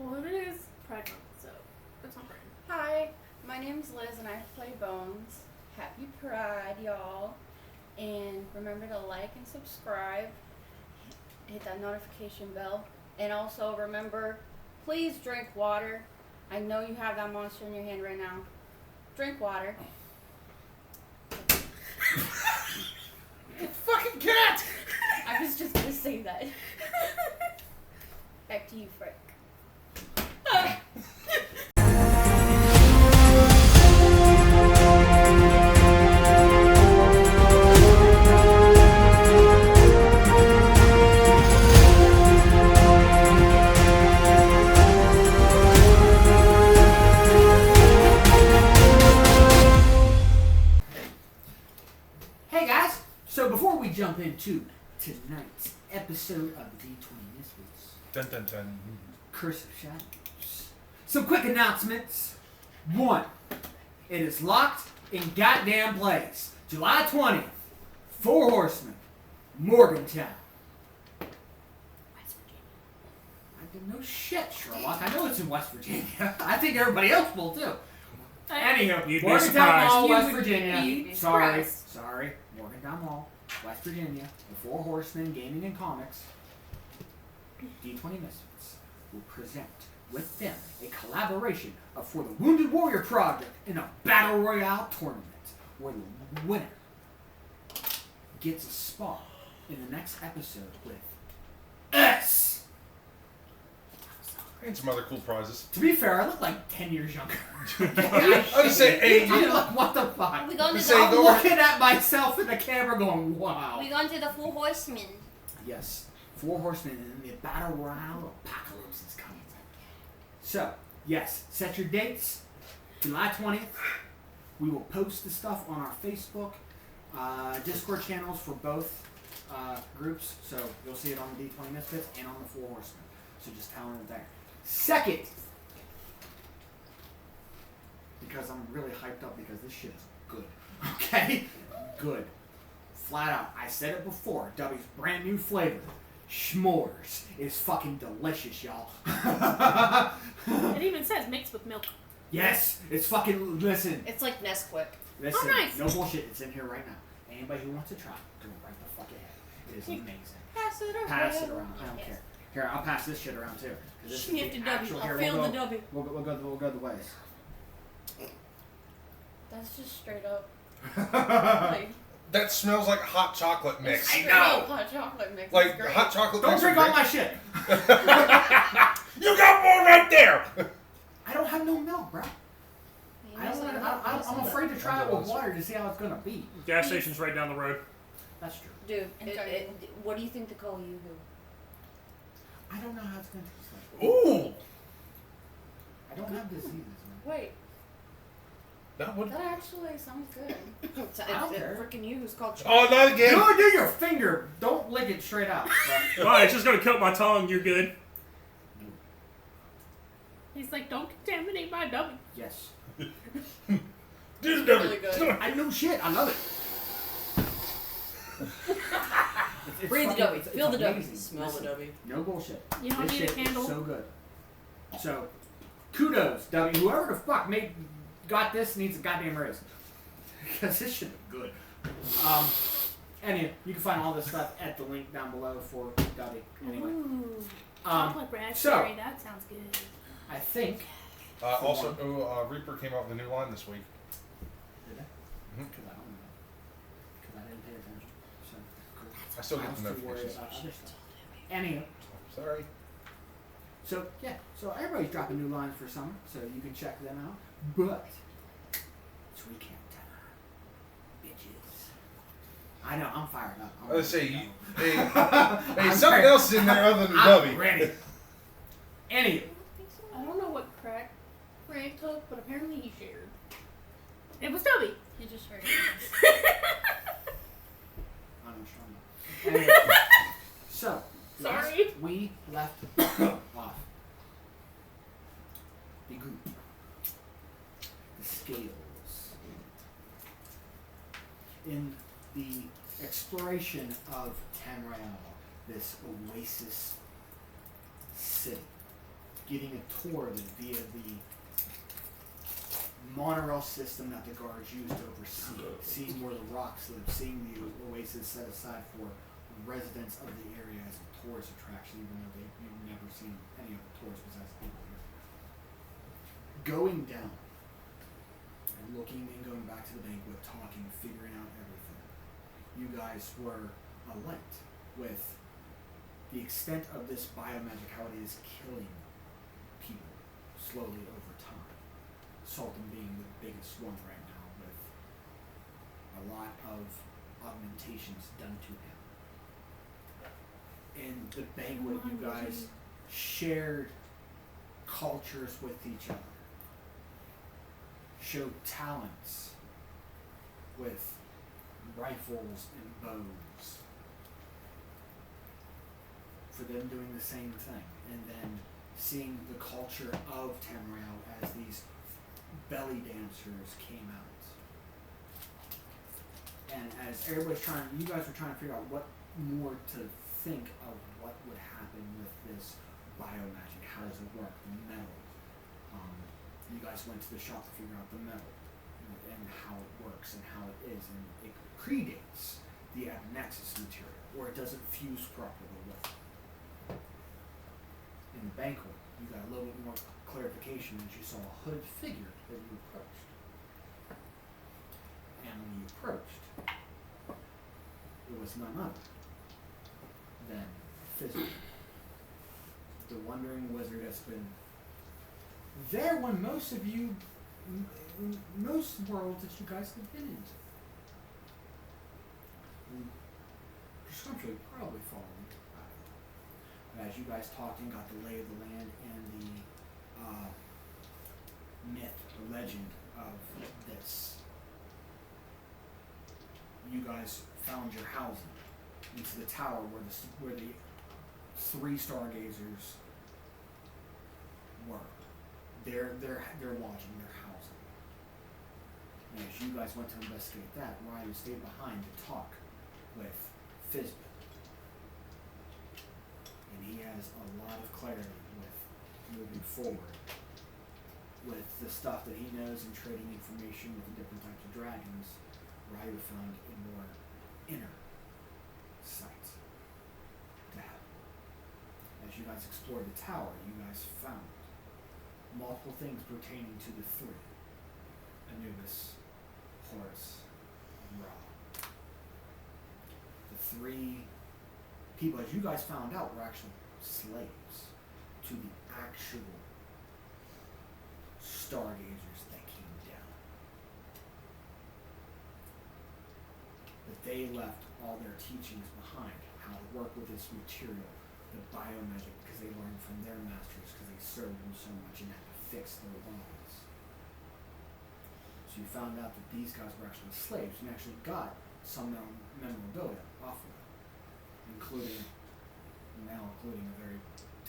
Well, it is Pride Month, so that's not brand. Hi, my name's Liz and I play Bones. Happy Pride, y'all. And remember to like and subscribe. Hit that notification bell. And also remember, please drink water. I know you have that monster in your hand right now. Drink water. Fucking cat! I was just gonna say that. Back to you, Frank. Hey guys! So before we jump into tonight's episode of the D20 Misfits, Dun dun dun. Curse of Shadows, some quick announcements. 1. It is locked in goddamn place. July 20th, Four Horsemen, Morgantown. West Virginia. I didn't know shit, Sherlock. I know it's in West Virginia. I think everybody else will too. Anyhow, You'd be Morgantown surprised. Mall, You West would Virginia. be Sorry, surprised. sorry. Morgantown Mall, West Virginia. The Four Horsemen, Gaming and Comics, D20 Misfits will present with them a collaboration of For the Wounded Warrior Project in a Battle Royale tournament where the winner gets a spot in the next episode with us. And some other cool prizes. To be fair, I look like 10 years younger. I was gonna say, hey, I'm like, what the fuck? We going to Say, the I'm looking at myself in the camera going, wow. We going to the Four Horsemen. Yes, Four Horsemen and the Battle Royale Apocalypse is coming. So, yes, set your dates. July 20th. We will post the stuff on our Facebook, Discord channels for both groups. So you'll see it on the D20 Misfits and on the Four Horsemen. So just tell them there. Second, because I'm really hyped up because this shit is good. Okay? Good. Flat out. I said it before. W's brand new flavor. S'mores is fucking delicious, y'all. It even says mixed with milk. Yes, it's fucking, listen. It's like Nesquik. Listen, Oh, nice. no bullshit. It's in here right now. Anybody who wants to try, go right the fuck ahead. It is amazing. Pass it around. Pass it around. I don't care. Here, I'll pass this shit around too. 'Cause this is Sniff the the W. actual- I'll here, feel we'll the go- W. We'll go the ways. That's just straight up. that smells like hot chocolate mix. I Straight know. up hot chocolate mix. Like It's great. hot chocolate Don't mix. drink with all my shit. You got more right there. I don't have no milk, bro. I don't Maybe wanna, I'm afraid to try it with water to see how it's gonna be. Gas station's right down the road. That's true. Dude, Okay. what do you think to call you? I don't know how it's gonna taste like. Ooh. I don't have diseases, man. Wait, That would. that actually sounds good. It's I don't care. freaking you who's called Oh, not again. Do your finger. Don't lick it straight out. bro. Alright, it's just gonna coat my tongue. You're good. He's like, don't contaminate my W. Yes. Do the really good. I know shit. I love it. It's Breathe the fucking- W. it's Feel the W. amazing. Smell the Listen, W. No bullshit. You don't This need a shit candle. is so good. So, kudos, W. Whoever the fuck got this needs a goddamn raise. Because this shit is good. Anyway, you can find all this stuff at the link down below for W. Anyway. Ooh. Um, Chocolate raspberry. so- That sounds good. I think. Also, Reaper came out with a new line this week. Did I? Mhm. Because I don't know. Because I didn't pay attention. So, cool. I still get the was too worried notifications. about other stuff. Anyway. Sorry. So yeah, so everybody's dropping new lines for summer, so you can check them out. But it's recap time, bitches. I know I'm fired up. I'm Let's ready say, to hey, go. hey, I'm something ready. else is in there other than I'm W. ready. Anyway, I don't know what crack Frank took, but apparently he shared. It was W. You just heard. I know Sean. Anyway, so Sorry. last we left off the group, the scales, in the exploration of Tamriel, this oasis city. getting a tour of it via the monorail system that the guards use to oversee, seeing where the rocks live, seeing the oasis set aside for residents of the area as a tourist attraction, even though you've never seen any of the tours besides people here. Going down and looking and going back to the banquet, talking, figuring out everything. You guys were alight with the extent of this biomagic, how it is killing people slowly over time. Sultan being the biggest one right now, with a lot of augmentations done to him. In the banquet, you guys shared cultures with each other, showed talents with rifles and bows, for them doing the same thing, and then seeing the culture of Tamriel as these belly dancers came out. And as everybody's you guys were trying to figure out what more to think of what would happen with this biomagic, how does it work, the metal. You guys went to the shop to figure out the metal and how it works and how it is, and it predates the Abnexus material, or it doesn't fuse properly with it. In the banquet, you got a little bit more clarification as you saw a hooded figure that you approached. And when you approached, it was none other than Fizzle, the wandering wizard that's been there when most of you, most worlds that you guys have been into. Presumably probably following. As you guys talked and got the lay of the land and the myth or legend of this, you guys found your housing into the tower where the 3 stargazers were. They're lodging, their housing. And as you guys went to investigate that, Ryu stayed behind to talk with Fizbit. And he has a lot of clarity with moving forward with the stuff that he knows and trading information with the different types of dragons. Ryu found a more inner sight to have. As you guys explored the tower, you guys found multiple things pertaining to the 3: Anubis, Horus, and Ra. The 3 people, as you guys found out, were actually slaves to the actual stargazers that came down. But they left all their teachings behind, how to work with this material, the biomagic, because they learned from their masters, because they served them so much and had to fix their bodies. So you found out that these guys were actually slaves and actually got some memorabilia off of them, including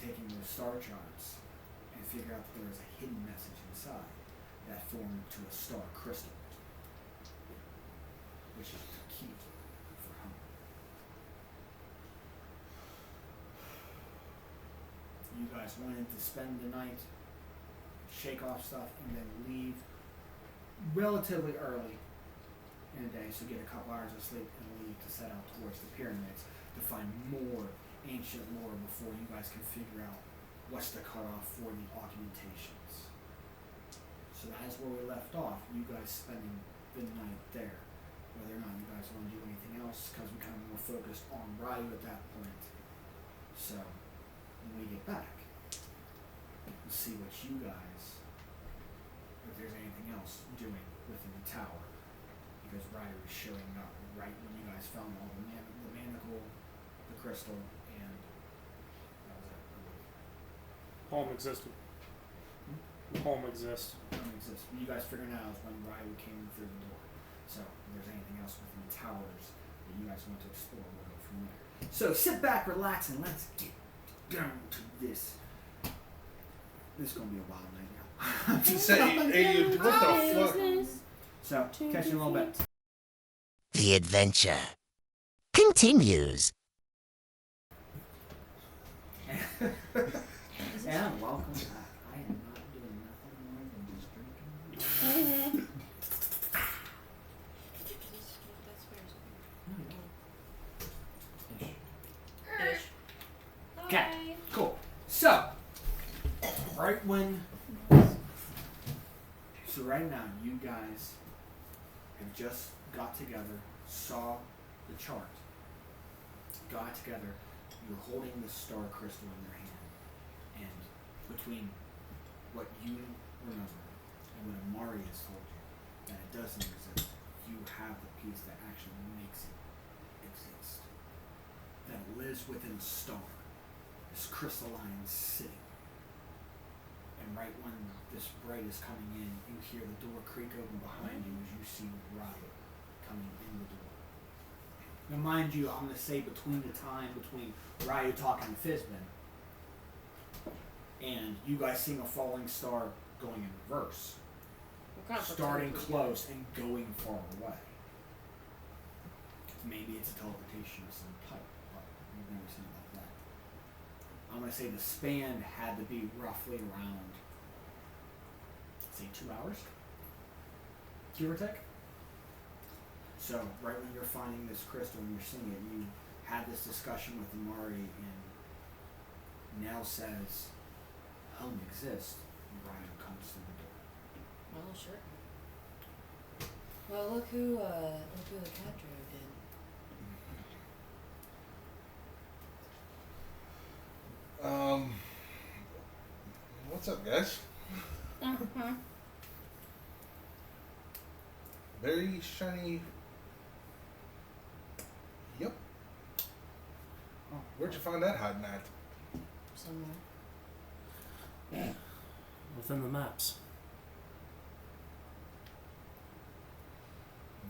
taking those star charts and figure out that there was a hidden message inside that formed to a star crystal, which is the key for home. You guys wanted to spend the night, shake off stuff, and then leave relatively early in the day, so get a couple hours of sleep and leave to set out towards the pyramids to find more ancient lore before you guys can figure out what's the cutoff for the augmentations. So that is where we left off, you guys spending the night there. Whether or not you guys want to do anything else, because we kind of more focused on Ryu at that point. So when we get back, we'll see what you guys, if there's anything else doing within the tower, because Ryu is showing up right when you guys found all the manacle, the crystal, and that was it. Home existed. Home exists. Home exists. You guys figuring out when Ryu came through the door. So if there's anything else within the towers that you guys want to explore, we'll go from there. So sit back, relax, and let's get down to this. This is gonna be a wild night now. What the fuck? So catch you in a little bit. The adventure continues. And welcome back. I am not doing nothing more than just drinking. Ish. Okay, cool. So, right now, you guys have just got together, saw the chart, got together, you're holding the star crystal in your hand, and between what you remember and what Amari has told you, that it doesn't exist, you have the piece that actually makes it exist. That it lives within a star, this crystalline city. And right when this bright is coming in, you hear the door creak open behind you as you see Riot coming in the door. Now mind you, I'm going to say between Riot talking to Fizbin and you guys seeing a falling star going in reverse, starting close and going far away. Maybe it's a teleportation of some type, but we've never seen it like that. I'm going to say the span had to be roughly around, say, 2 hours, give or take. So, right when you're finding this crystal and you're seeing it, you had this discussion with Amari, and Nell says, home exists, and Ryan comes to the door. Well, sure. Well, look who the cat drove in. What's up, guys? Very shiny. Yep. Oh, Where'd you find that hiding at? Somewhere. Within the maps.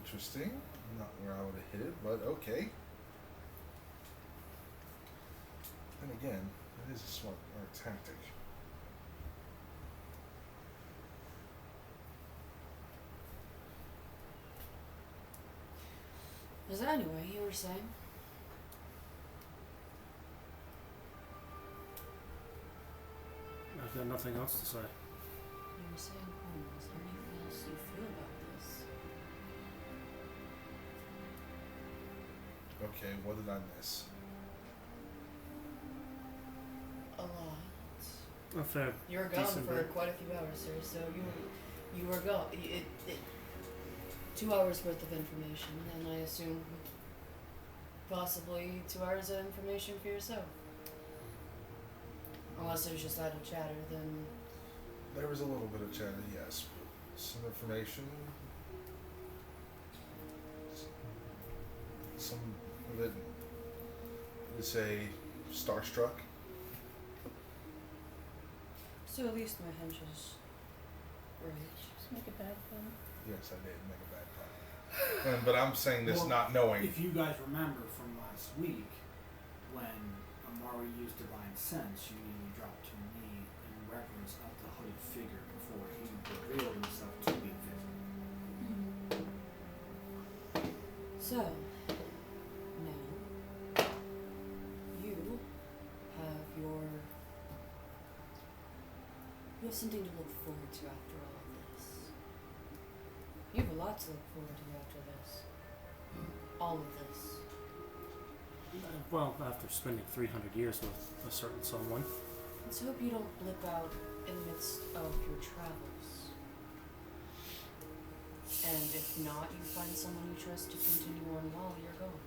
Interesting. Not where I would have hit it, but okay. Then again, it is a smart tactic. Is that anyway, you were saying? I've got nothing else to say. You were saying, is there anything else you feel about this? Okay, what did I miss? A lot. A fair, You were gone decent for bit. quite a few hours, sir, so you were gone. 2 hours worth of information, and I assume possibly 2 hours of information for yourself. Unless it was just idle chatter, then There was a little bit of chatter, yes. Some information. Some of it would say starstruck. so at least my hunch is right. Just make a bad thing. Yes, I did make a bad call. But I'm saying this Well, not knowing. If you guys remember from last week, when Amari used Divine Sense, you immediately dropped to a knee in reverence of the hooded figure before he revealed himself to be invisible. So, now, you have something to look forward to after all of this. You have a lot to look forward to after this. All of this. Well, after spending 300 years with a certain someone. Let's hope you don't blip out in the midst of your travels. And if not, you find someone you trust to continue on while you're gone.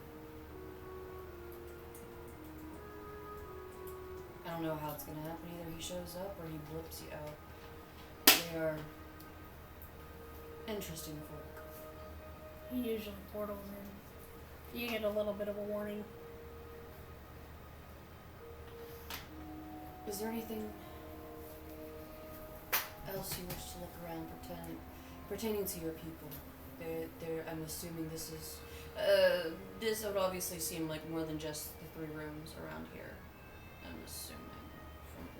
I don't know how it's gonna happen. Either he shows up or he blips you out. They are interesting folk. He usually portals in. You get a little bit of a warning. Is there anything else you wish to look around pertaining to your people? I'm assuming this is this would obviously seem like more than just the 3 rooms around here. I'm assuming.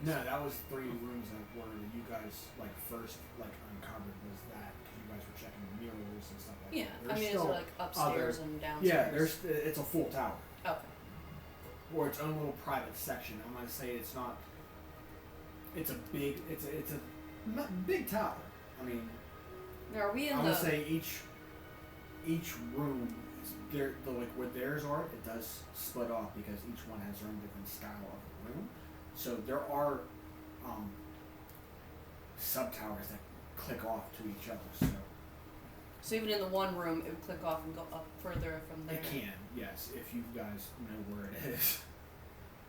No, that was 3 rooms that were you guys first uncovered was that because you guys were checking the mirrors and stuff like Yeah, that. I mean, is it like upstairs and downstairs? Yeah, it's a full tower. Okay. Or its own little private section. I'm gonna say it's not it's a big big tower. I mean, Now, are we in I the? would say each room is there. Like where theirs are, it does split off because each one has their own different style of room. So there are sub towers that click off to each other. So even in the one room, it would click off and go up further from there. It can, yes, if you guys know where it is.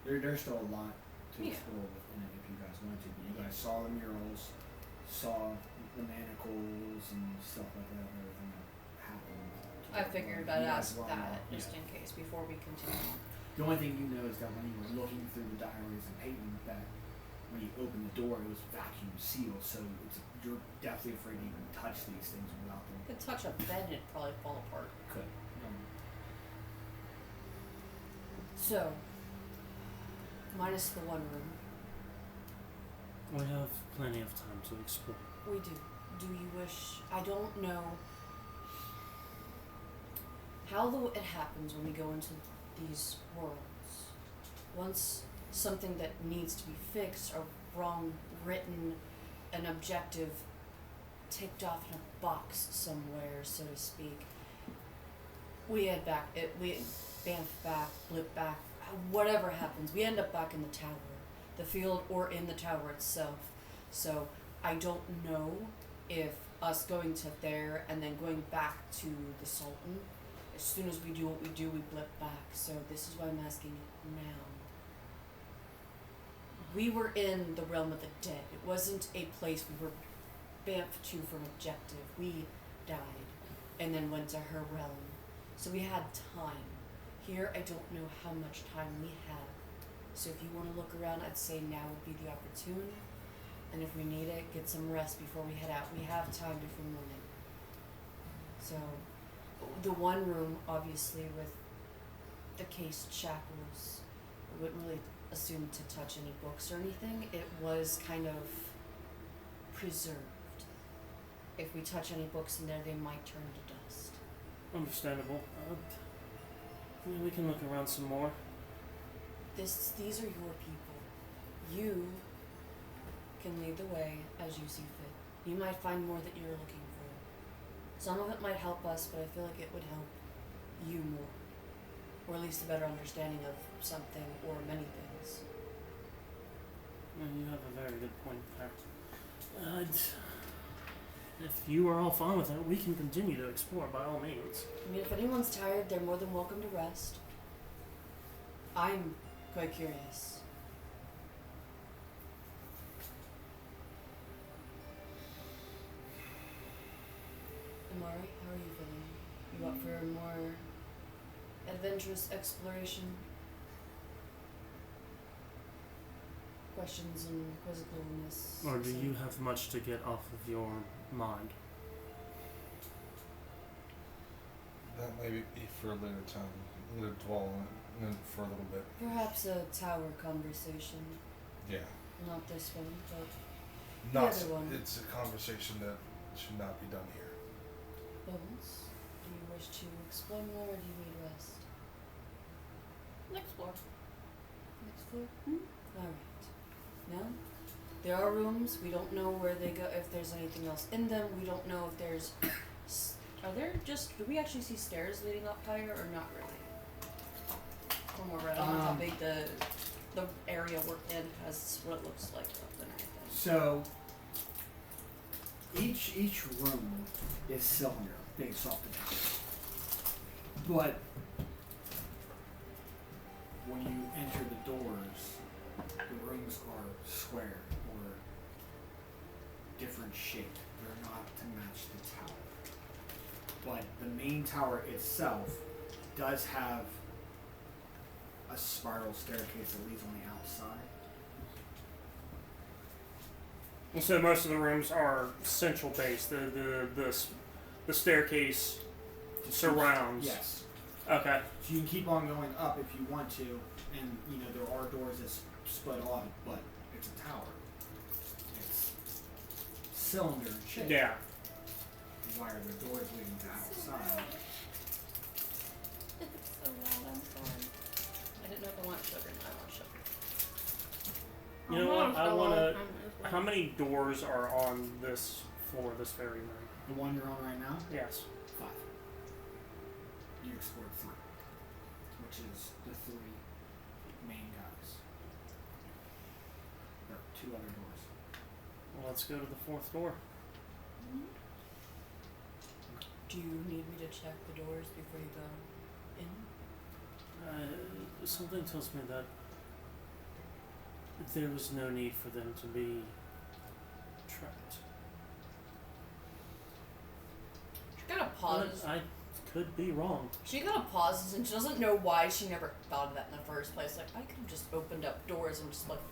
There's still a lot to Yeah. explore within it if you guys want to. You guys saw the murals, saw the manacles and stuff like that, everything that happened. I figured You I'd guys ask well that know, just yeah. in case before we continue. The only thing you know is that when you were looking through the diaries and Peyton, that when you opened the door, it was vacuum sealed, so you're definitely afraid to even touch these things without them. Could touch a bed and it'd probably fall apart. Could. So, minus the one room, We have plenty of time to explore. we do. Do you wish? I don't know how it happens when we go into these worlds. Once something that needs to be fixed or wrong written, an objective ticked off in a box somewhere, so to speak. We head back. We bamf back, blip back. Whatever happens, we end up back in the tower, the field, or in the tower itself. So I don't know if us going to there and then going back to the Sultan. As soon as we do what we do, we blip back. So this is why I'm asking now. We were in the realm of the dead. It wasn't a place we were bamfed to for an objective. We died and then went to her realm. So we had time. Here, I don't know how much time we have. So if you want to look around, I'd say now would be the opportune. And if we need it, get some rest before we head out. We have time before morning. So, the one room, obviously, with the cased shackles, we wouldn't really assume to touch any books or anything. It was kind of preserved. If we touch any books in there, they might turn to dust. Understandable. We can look around some more. These are your people. You can lead the way as you see fit. You might find more that you're looking for. Some of it might help us, but I feel like it would help you more. Or at least a better understanding of something or many things. You have a very good point there. If you are all fine with it, we can continue to explore by all means. I mean, if anyone's tired, they're more than welcome to rest. I'm quite curious. Amari, how are you feeling? You up for more adventurous exploration? Questions and quizzicalness? Or do you have much to get off of your mind? That may be for a later time. I'm going to dwell on it for a little bit. Perhaps a tower conversation. Yeah. Not this one, but Not, other one. It's a conversation that should not be done here. Bones. Do you wish to explore more or do you need rest? Next floor. Next floor? Alright. Now, there are rooms. We don't know where they go, if there's anything else in them. We don't know if there's... Are there just... Do we actually see stairs leading up higher or not really? From where I don't know how big the area we're in has what it looks like and everything. So each room is cylinder based off the top. But when you enter the doors, the rooms are square or different shape. They're not to match the tower. But the main tower itself does have a spiral staircase that leads on the outside. And so most of the rooms are central based. The staircase surrounds. Yes. Okay. So you can keep on going up if you want to, and you know there are doors that split off, but it's a tower. It's cylinder shape. Yeah. Why are the doors leading to outside? It's so loud, I'm sorry. I didn't know if I want sugar. I want sugar. You know what? I want to. How many doors are on this floor, this very room? The one you're on right now? Yes. 5. You explored 3, which is the 3 main guys. There are 2 other doors. Well, let's go to the 4th door. Do you need me to check the doors before you go in? Something tells me that there was no need for them to be trapped. She kind of pauses. I could be wrong. She kind of pauses and she doesn't know why she never thought of that in the first place. Like, I could have just opened up doors and just like,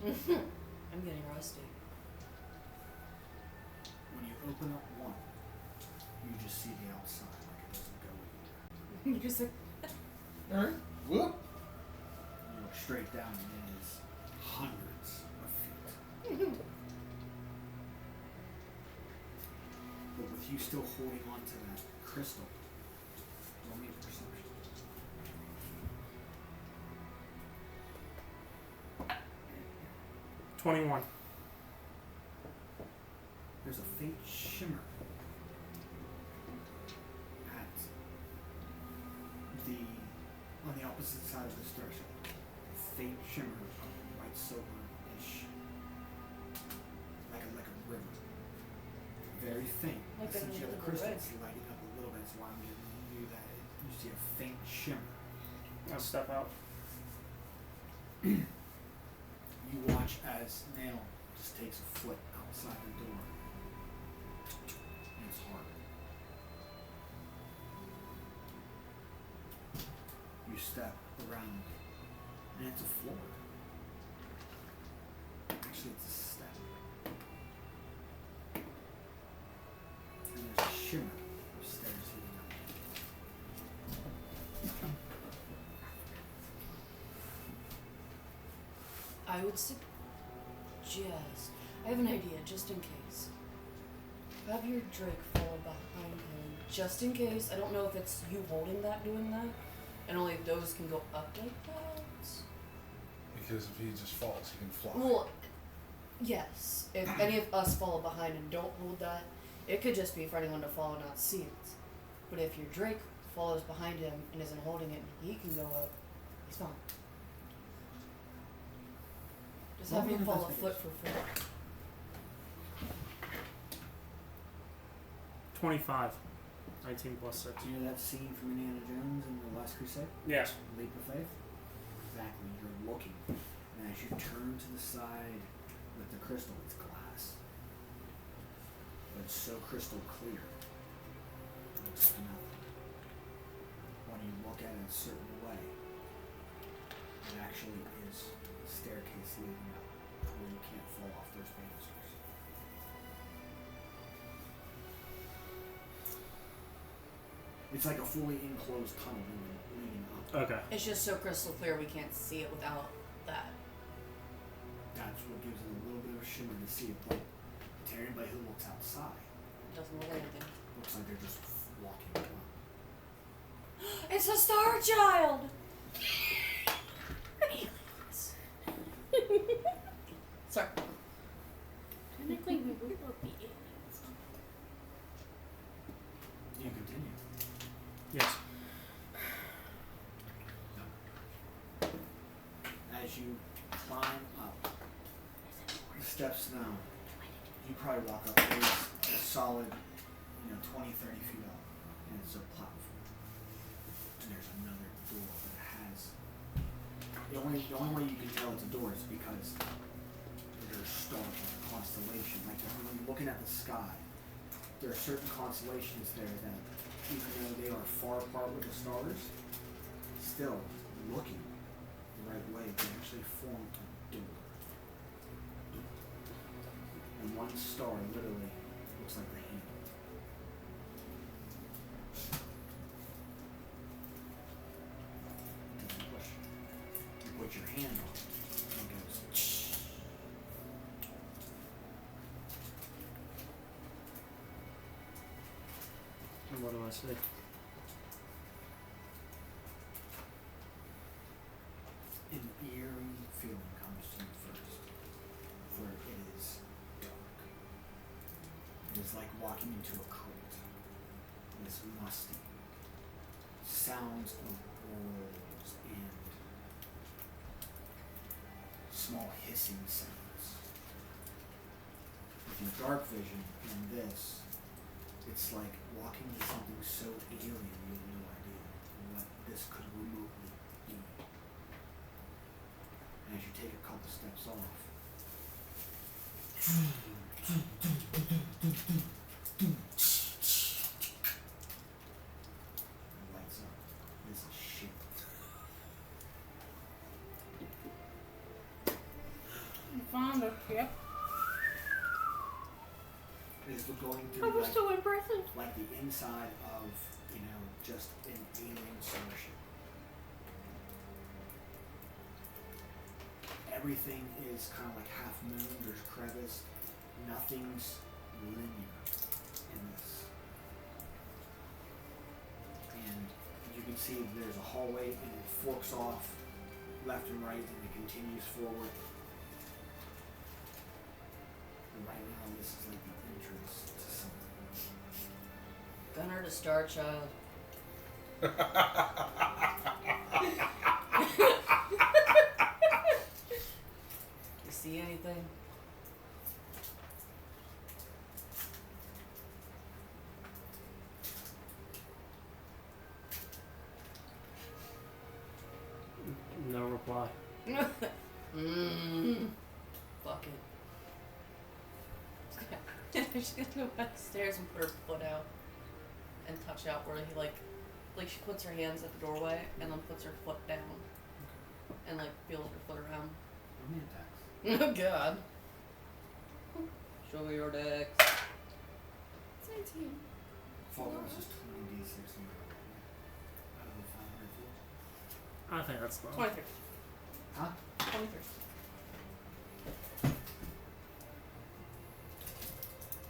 I'm getting rusty. When you open up one, you just see the outside, like it doesn't go anywhere. You just like, Alright. Whoop. You look straight down and it is hundreds of feet. But with you still holding on to that crystal, roll me a perception. 21. There's a faint shimmer at on the opposite side of this threshold. A faint shimmer of white silver-ish, like a river. Very faint. Like Since you have the an crystal, invisible it's lighting up a little bit, so I'm giving you that. You see a faint shimmer. I'll step out. You watch as Nail just takes a foot outside the door. And it's hard. You step around, and it's a floor. Actually, it's a step. And there's a shimmer of stairs leading up. I would suggest, I have an idea just in case. Have your Drake fall behind him, just in case. I don't know if it's you holding that, doing that, and only those can go up like that. Because if he just falls, he can fly. Well, yes. If any of us follow behind and don't hold that, it could just be for anyone to follow and not see it. But if your Drake follows behind him and isn't holding it, and he can go up, he's fine. Just have him fall a foot for foot. 25. 19 plus 6. Do you know that scene from Indiana Jones in The Last Crusade? Yes. Leap of Faith? Exactly. You're looking, and as you turn to the side with the crystal, it's glass. But it's so crystal clear, it looks like nothing. When you look at it a certain way, it actually is a staircase leading up where you can't fall off those banisters. It's like a fully enclosed tunnel leading up. Okay. It's just so crystal clear we can't see it without that. That's what gives it a little bit of shimmer to see it, but to anybody who looks outside, It doesn't look like anything. looks like they're just walking around. It's a star child! Sorry. Technically, we would both be aliens. You continue. Yes. As you climb up the steps now, you probably walk up a solid, 20, 30 feet up, and it's a platform. And there's another door that has. The only way you can tell it's a door is because there's stars, like a constellation. Like when you're looking at the sky, there are certain constellations there that, even though they are far apart with the stars, still looking the right way, they actually form a door. And one star literally looks like the hand. It doesn't push. You put your hand on it, and it goes. And what do I say? An eerie feeling comes to walking into a crypt. This musty sounds of rolls and small hissing sounds. With your dark vision and this, it's like walking into something so alien you have no idea what this could remotely be. And as you take a couple steps off, lights up. This is shit. You found it. Yep. It's going That through was like, so impressive. like the inside of, just an alien starship. Everything is kind of like half moon, there's crevice, nothing's linear in this. And you can see there's a hallway and it forks off left and right and it continues forward. And right now this is like the entrance to something. Gunner to Star Child. You see anything? No reply. Fuck it. She's gonna go upstairs and put her foot out and touch out where he like she puts her hands at the doorway and then puts her foot down and like feels her foot around. Romantics. Oh god. Show me your decks. It's 18. Fall damage is 20d6 out of the 500 feet. I think that's low. 23. Huh? 23.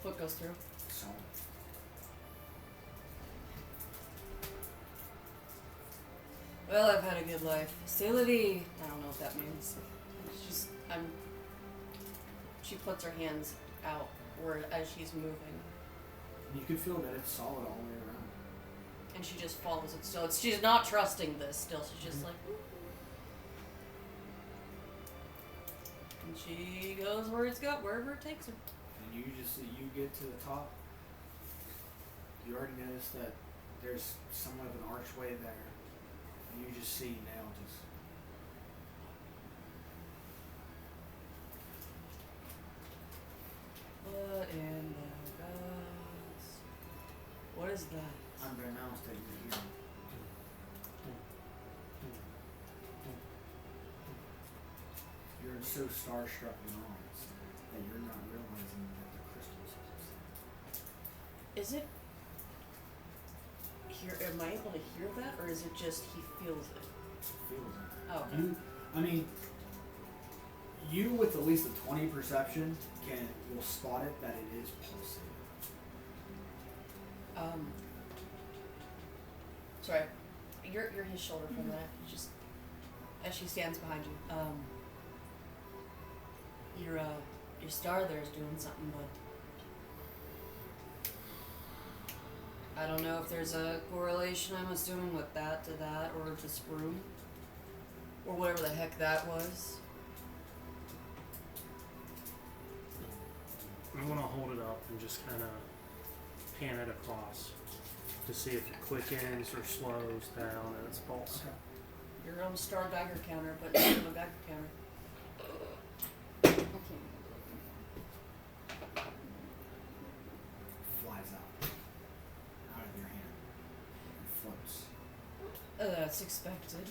Foot goes through. Solid. Well, I've had a good life. C'est la vie. I don't know what that means. She puts her hands out where as she's moving. You can feel that it's solid all the way around. And she just follows it still. She's not trusting this still. She's just like... And she goes wherever it takes her. And you get to the top. You already noticed that there's somewhat of an archway there. And you just see now just... What in the gods? What is that? unbeknownst that you're here. You're so starstruck and honest that you're not realizing that the crystals are Is it here? Am I able to hear that, or is it just he feels it? feels it. Oh, okay. You with at least a 20 perception will spot it that it is pulsating. Sorry, you're his shoulder for a minute. Just as she stands behind you. Your star there is doing something, but I don't know if there's a correlation. I'm assuming with that to that, or this room, or whatever the heck that was. I want to hold it up and just kind of pan it across to see if it quickens or slows down at its pulse. Okay. Your own star Geiger counter, but instead of a Geiger counter. Flies out of your hand and floats. That's expected.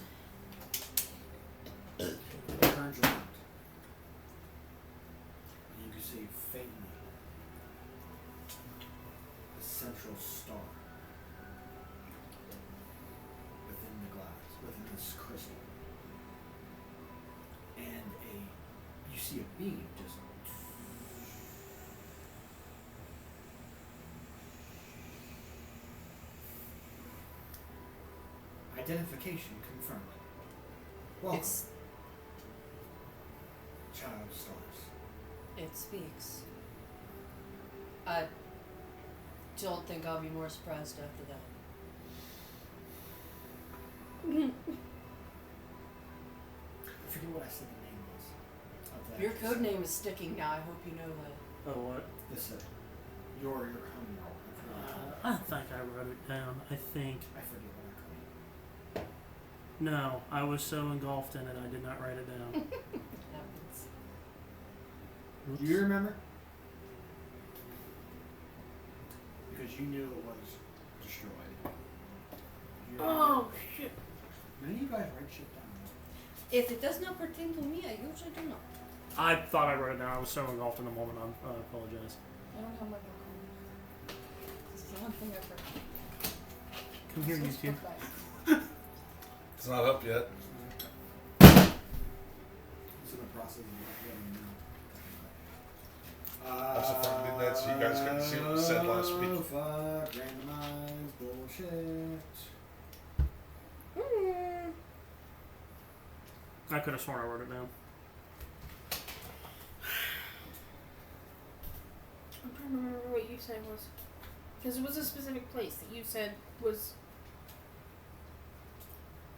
Turns around. And you can see faintly a central star within the glass, within this crystal. And you see a beam just identification confirmed. Welcome, It's child of stars. it speaks. don't think I'll be more surprised after that. I forget what I said the name was. Of that. Your code name is sticking now. I hope you know that. Oh, what? This your home roll. I think I wrote it down. I think. I forget what I called No, I was so engulfed in it, I did not write it down. Happens. it. Do you remember? Because you knew it was destroyed. You remember? Oh shit! None of you guys write shit down. If it does not pertain to me, I usually do not. I thought I wrote it down. I was so engulfed in the moment. I apologize. I don't have my book on. This is the one thing I've heard. Come here, you two. It's not up yet. It's in the process of getting now. Also, if I did that so you guys couldn't see what was said last week. Fuck, randomized bullshit. I could have sworn I wrote it down. I'm trying to remember what you said was, because it was a specific place that you said was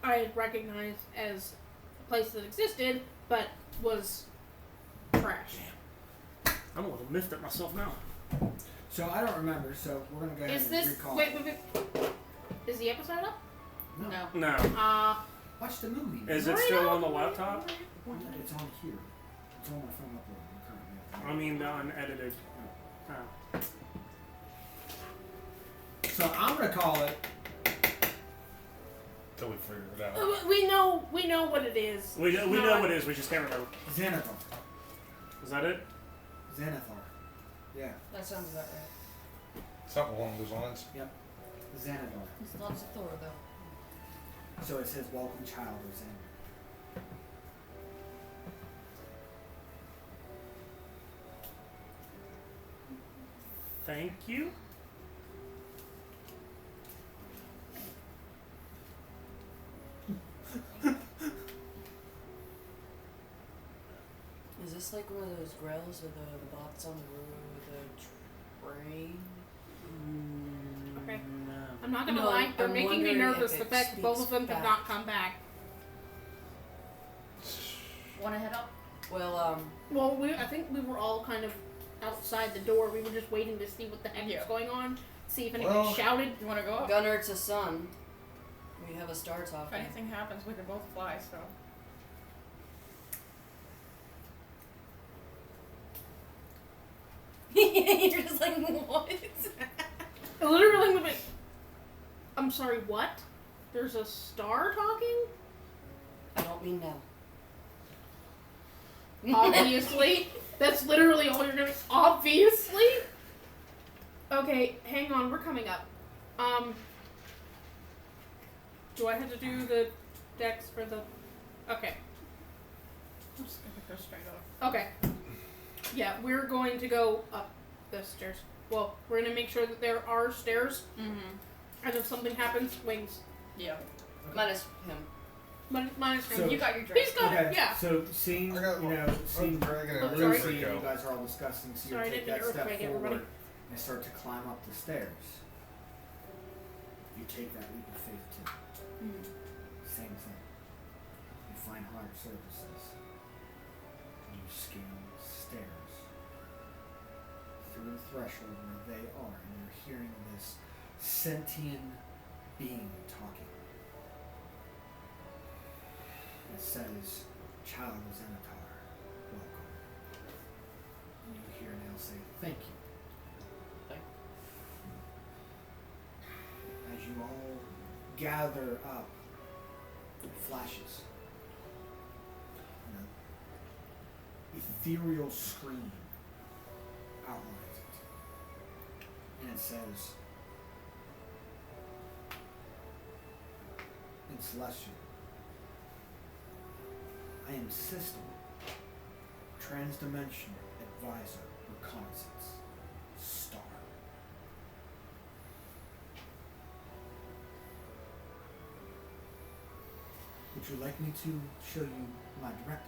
I had recognized as a place that existed, but was trash. I'm a little miffed at myself now. So I don't remember, so we're gonna go ahead Is and this recall. wait? Is the episode up? No. No. Watch the movie. Is it still on the laptop? It's on here. It's on my phone upload currently. I mean, the unedited. Oh. So I'm gonna call it. Till we figure it out. We know what it is. We know what it is, we just can't remember. Xanathar. Is that it? Xanathar. Yeah. That sounds about right. Something along those lines. Xanathar. It's not Zathor, though. So it says welcome child of Xanathar. Thank you. Is this like one of those grails or the bots on the road with the train? Okay. No. I'm not gonna No, lie, they're I'm making me wondering nervous. if The it fact that both of speaks them have back. not come back. Want to head up? Well, Well, I think we were all kind of outside the door. We were just waiting to see what the heck Yeah. was going on. See if anything Well- shouted. You want to go up? Gunner, it's a sun. We have a star If talking. anything happens, we can both fly, so. You're just like, what? Literally, went, I'm sorry, what? There's a star talking? I don't mean now. Obviously. That's literally all you're gonna. Obviously? Okay, hang on, we're coming up. Do I have to do the dex for the. Okay. I'm just gonna go straight up. Okay. Yeah, we're going to go up the stairs. Well, we're gonna make sure that there are stairs, Mm-hmm. and if something happens, wings. Yeah. Minus him. Minus So- him. You got your drink. He's got it, yeah. So seeing, I got seeing dragon Oh, and sorry. Lucy and Rico. you guys are all discussing, so Sorry, I you take didn't that mean to step earthquake forward everybody. and start to climb up the stairs. You take that leap of faith too. Same thing. You find higher surfaces. And you scale stairs through the threshold where they are, and you're hearing this sentient being talking. It says, "Child of Xanathar, welcome." And you hear Nail say, "Thank you." As you all gather up, it flashes. An ethereal screen outlines it. And it says, in Celestial, "I am System, Transdimensional Advisor, Reconnaissance, Star." Would you like me to show you my directive?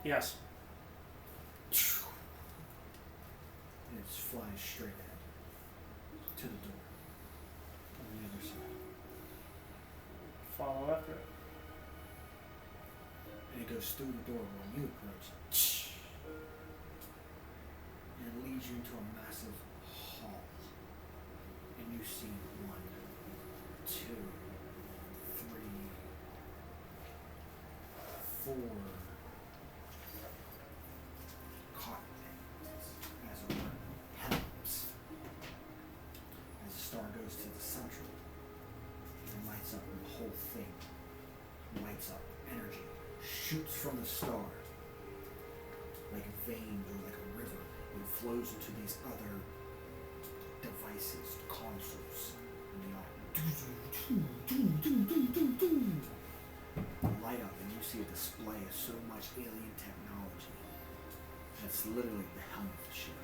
Yes. And it just flies straight ahead. goes through the door when you approach. And it leads you into a massive hall. And you see 1, 2, 3, 4 cotton bands, as it were, helms. As the star goes to the central, and lights up, and the whole thing lights up. Energy shoots from the star like veins or like a river. It flows into these other devices, consoles, and they all light up, and you see a display of so much alien technology. That's literally the helm of the ship.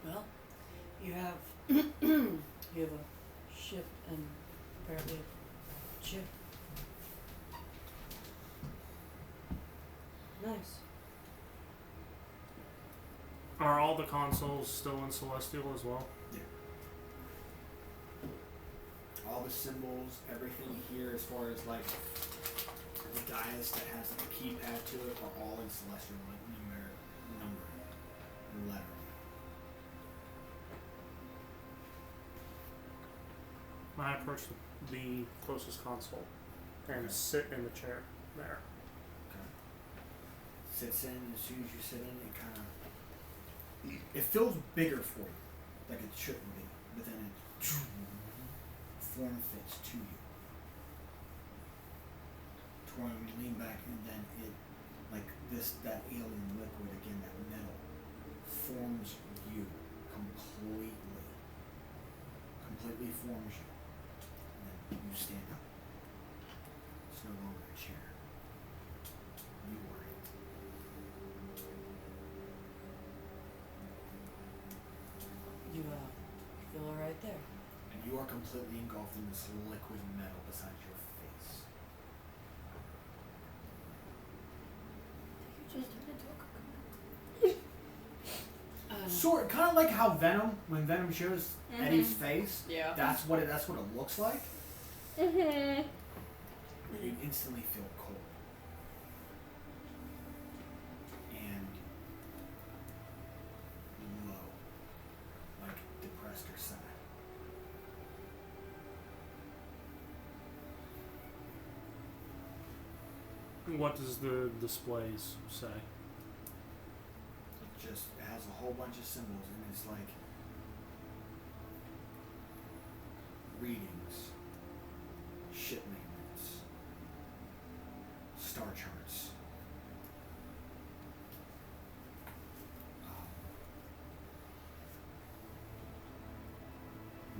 Well, you have you have a ship and apparently a chip. Nice. Are all the consoles still in Celestial as well? All the symbols, everything here as far as like the dais that has like a keypad to it are all in Celestial, like number and letter. I approach the closest console and Okay. sit in the chair there. Okay. Sits in, and as soon as you sit in, it kind of it feels bigger for you, like it shouldn't be, but then it form fits to you. To where when you lean back, and then it like that alien liquid again, that metal forms you completely forms you, and then you stand up. It's no longer a chair. You are it. You feel alright there. And you are completely engulfed in this liquid metal beside your face. You just turned into a coconut. Sort, kind of like how Venom, when Venom shows Eddie's face, Yeah. that's what it looks like. Mm-hmm. You instantly feel cold. And low. Like depressed or sad. What does the displays say? It has a whole bunch of symbols, and it's like readings, ship maintenance, star charts,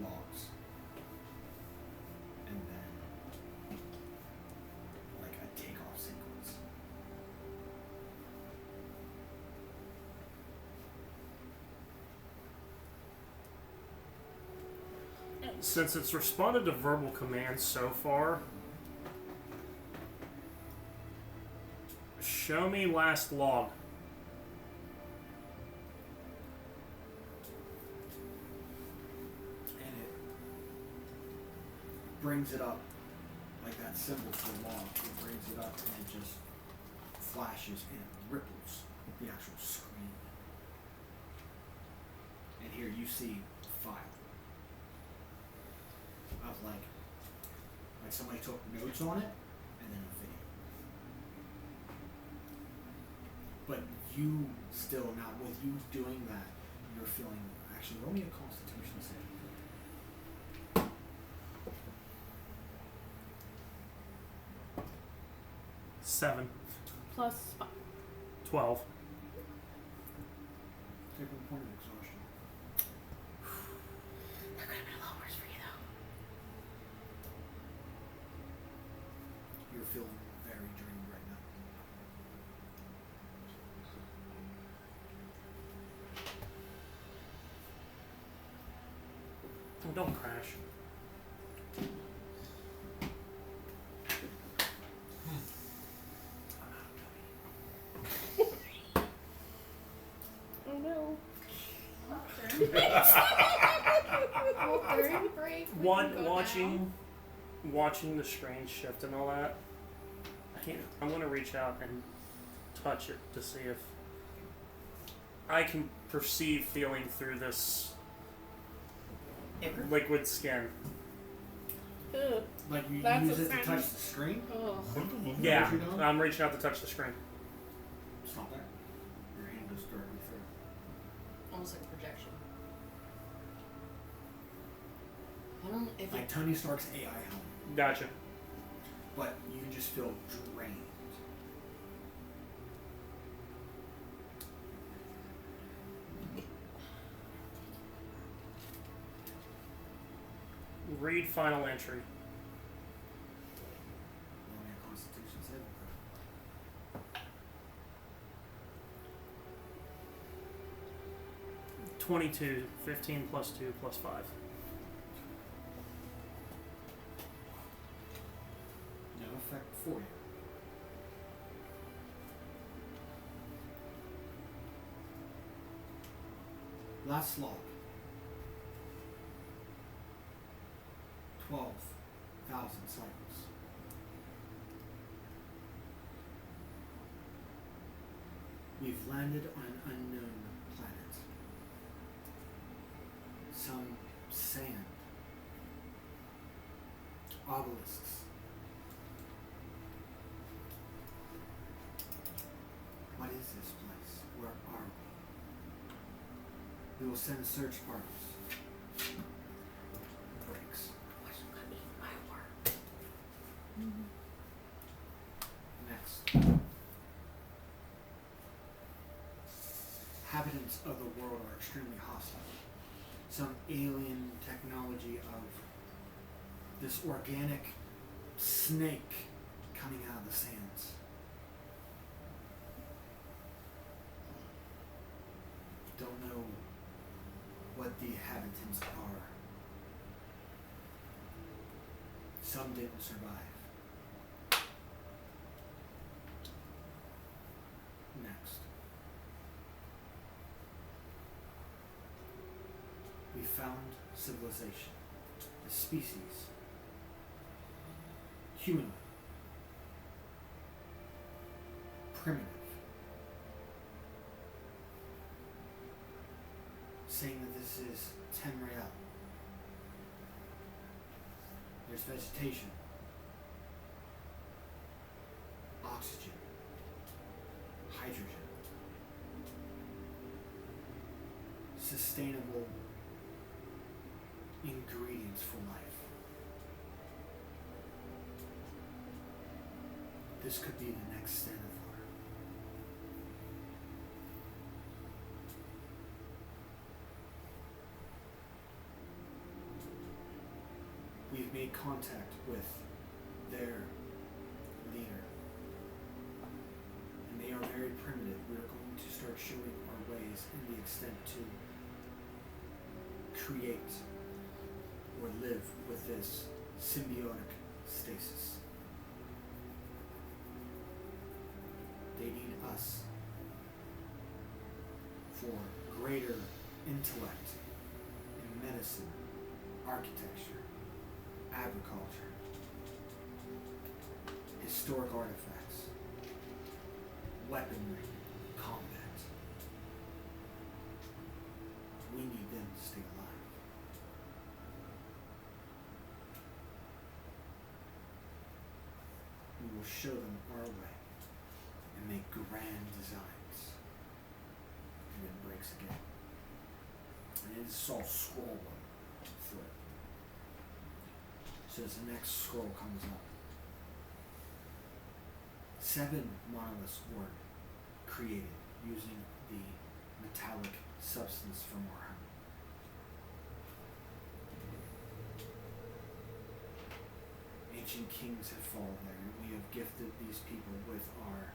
logs, and then like a takeoff sequence. Since it's responded to verbal commands so far, show me last log. And it brings it up like that symbol for log. It brings it up and it just flashes and it ripples the actual screen. And here you see file of like somebody took notes on it and then a video. But you still, now with you doing that, you're feeling, actually roll me a constitution save. 7, Plus 12. Take 1 point of exhaustion. They're gonna be lowers for you though. You're feeling very drained right now. Oh, don't crash. Oh no. During break, we can go Watching the screen shift and all that, I'm gonna reach out and touch it to see if I can perceive feeling through this liquid skin. Ugh. Like you That's use a it to sign. touch the screen? Ugh. Yeah, What you doing? I'm reaching out to touch the screen. Stop there. Your hand goes directly through. Almost like a projection. I don't know if Like it, Tony Stark's AI helmet. Gotcha. But you just feel drained. Read final entry. Roll me a Constitution saving throw. 22, 15 plus 2 plus 5. No effect for you. Last log. 12,000 cycles. We've landed on an unknown planet. Some sand. Obelisks. What is this place? Where are we? We will send search parties. Breaks. Next. Inhabitants of the world are extremely hostile. Some alien technology of this organic snake coming out of the sands. Don't know what the inhabitants are. Some didn't survive. Next. We found civilization. A species. Humanoid. Primitive. Saying that this is Tenreal. There's vegetation. Oxygen. Hydrogen. Sustainable ingredients for life. This could be the next Stanithar. We've made contact with their leader. And they are very primitive. We are going to start showing our ways and the extent to create or live with this symbiotic stasis. They need us for greater intellect in medicine, architecture, agriculture, historic artifacts, weaponry, combat. We need them to stay alive. We will show them our way and make grand designs. And it breaks again. And it is all scroll through it. So as the next scroll comes up, 7 monoliths were created using the metallic substance from our home. Ancient kings have fallen there, and we have gifted these people with our...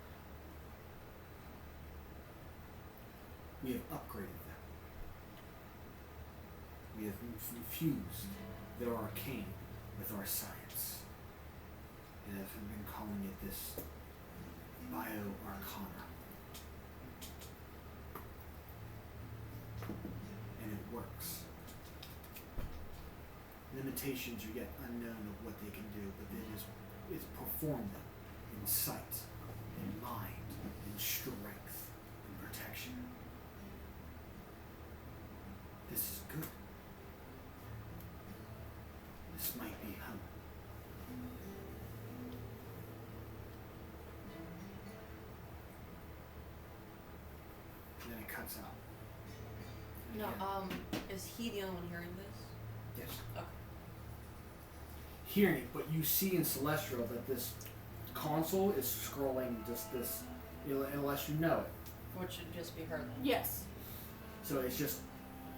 We have upgraded them. We have infused their arcane with our science. And have been calling it this bio-arcana. And it works. Limitations are yet unknown of what they can do, but it's performed them in sight, in mind, in strength, in protection. This is good. This might be home. And then it cuts out. And No, again, is he the only one hearing this? yes. Okay. Hearing it, but you see in Celestial that this console is scrolling just this, unless you know it. Which should just be her then. Yes. So it's just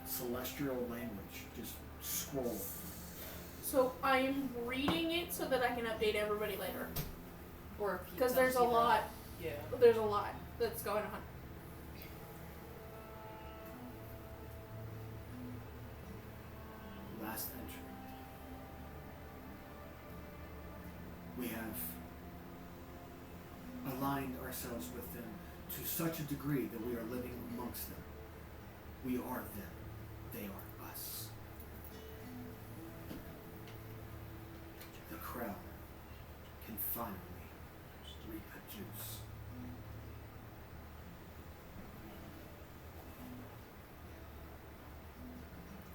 celestial language, just scroll. So I'm reading it so that I can update everybody later. Or if he Because tells there's a you that- lot. Yeah. There's a lot that's going on. Last entry. We have aligned ourselves with them to such a degree that we are living amongst them. We are them. They are us. The crown can finally reproduce.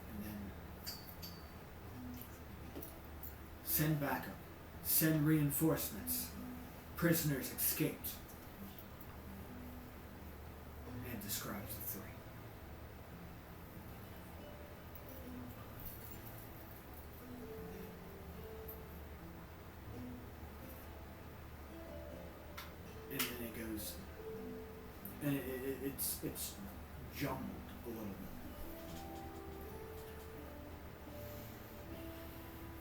And then send backup. Send reinforcements. Prisoners escaped. And describes the three. And then it goes, and it's jumbled a little bit.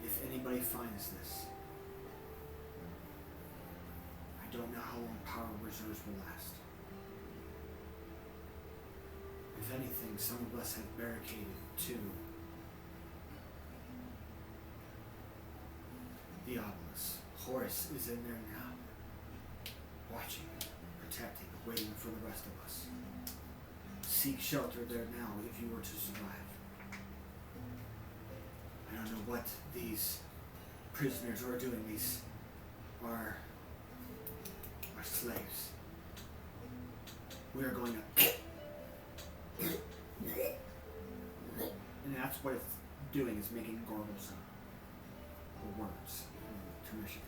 If anybody finds this, I don't know how long power reserves will last. If anything, some of us have barricaded to the obelisk. Horus is in there now, watching, protecting, waiting for the rest of us. Seek shelter there now if you were to survive. I don't know what these prisoners are doing. These are slaves. We are going to... And that's what it's doing, is making gargle sound. Or words. Intermission.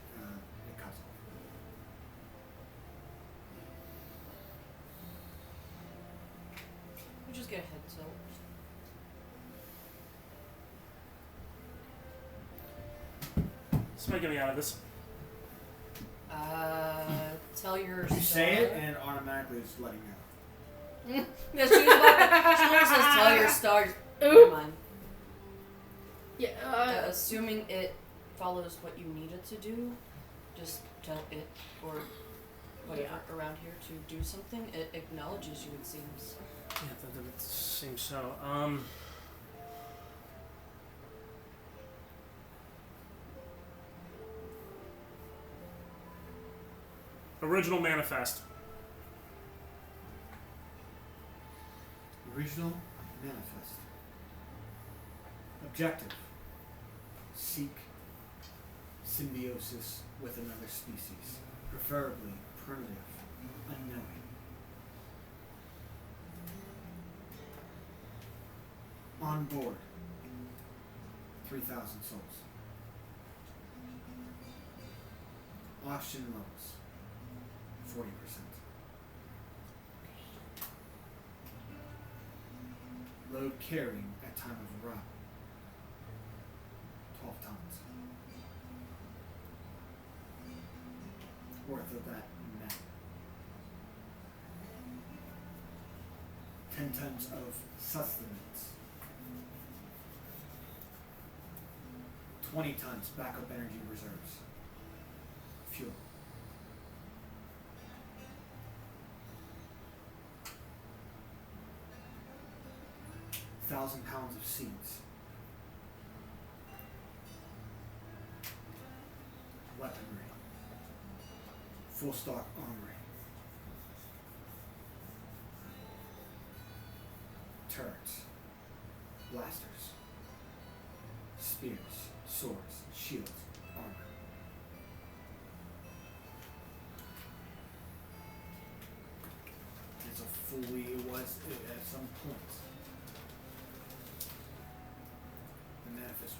It cuts off. We just get a head tilt. Somebody get me out of this. Tell your You say it star- and automatically it's letting go. No, she was about to, she literally says tell your stars. Never Oop. mind. Yeah. Assuming it follows what you need it to do, just tell it or whatever around here to do something. It acknowledges you, it seems. Yeah, that seems so. Original manifest. Original manifest. Objective. Seek symbiosis with another species, preferably primitive, unknowing. On board, 3,000 souls. Oxygen levels, 40%. Load carrying at time of arrival, 12 tons. Worth of that net. 10 tons of sustenance. 20 tons backup energy reserves. Fuel. £1,000 pounds of seeds. Weaponry. Full stock armory. Turrets. Blasters. Spears. Swords. Shields. Armor. fully, it was at some point. The Manifest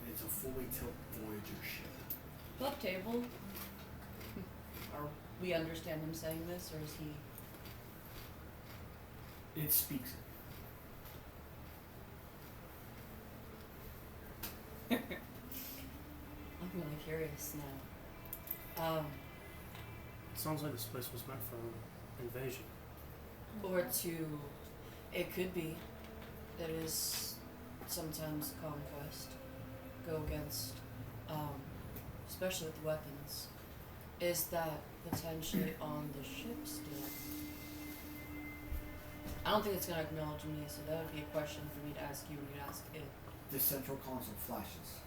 it's a fully tilt Voyager ship. Club table. Are we understand him saying this, or is he? It speaks it. I'm really curious now. It sounds like this place was meant for invasion. Or to, it could be. It is sometimes conquest. Go against, especially with weapons. Is that potentially on the ship still? I don't think it's going to acknowledge me, so that would be a question for me to ask you when you ask it. The central console flashes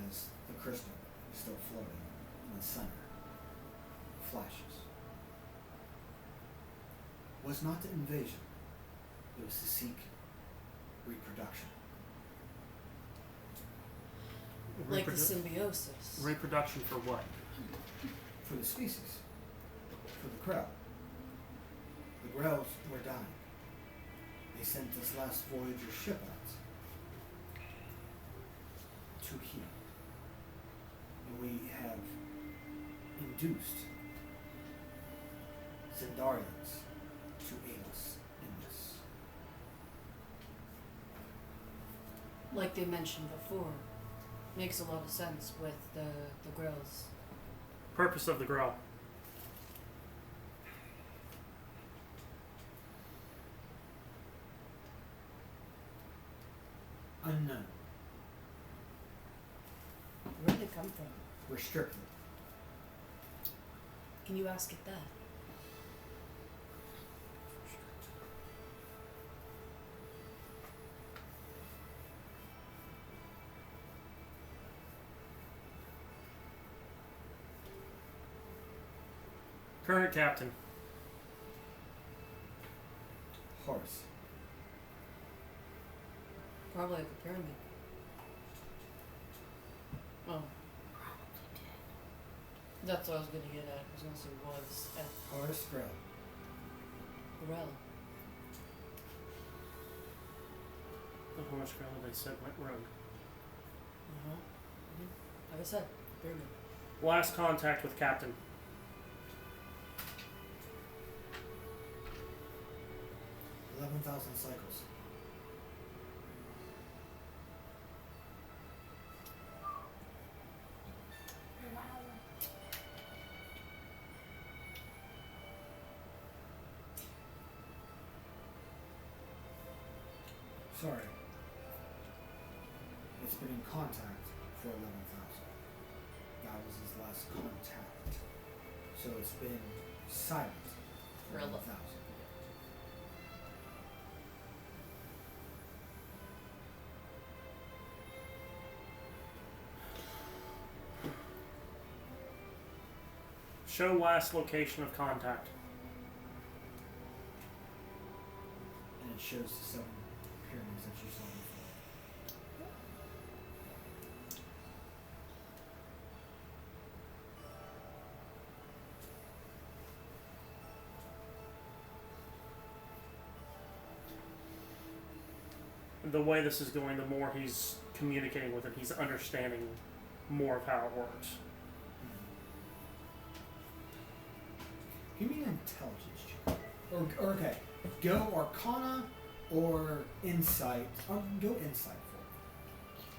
as the crystal is still floating in the center. Flashes. Was not the invasion. It was to seek reproduction. Like the symbiosis. Reproduction for what? For the species. For the Krell. The Grells were dying. They sent this last Voyager ship out to heal. And we have induced Zendarians to aid us in this. Like they mentioned before. Makes a lot of sense with the Grills. Purpose of the grow. Unknown. Where did they come from? Restricted. Can you ask it that? Current captain. Horse. Probably like a pyramid. Oh. That's what I was gonna get at. I was gonna say was at Horse Grell. Corel. The horse girl they said went rogue. Uh-huh. Like I said, pyramid. Last contact with captain. 11,000 cycles. Sorry. It's been in contact for 11,000. That was his last contact. So it's been silent for For 11,000. Show last location of contact. And it shows the 7 pyramids that you saw before. The way this is going, the more he's communicating with it, he's understanding more of how it works. Give me an intelligence check. Or okay, go Arcana or Insight. Go Insight for me.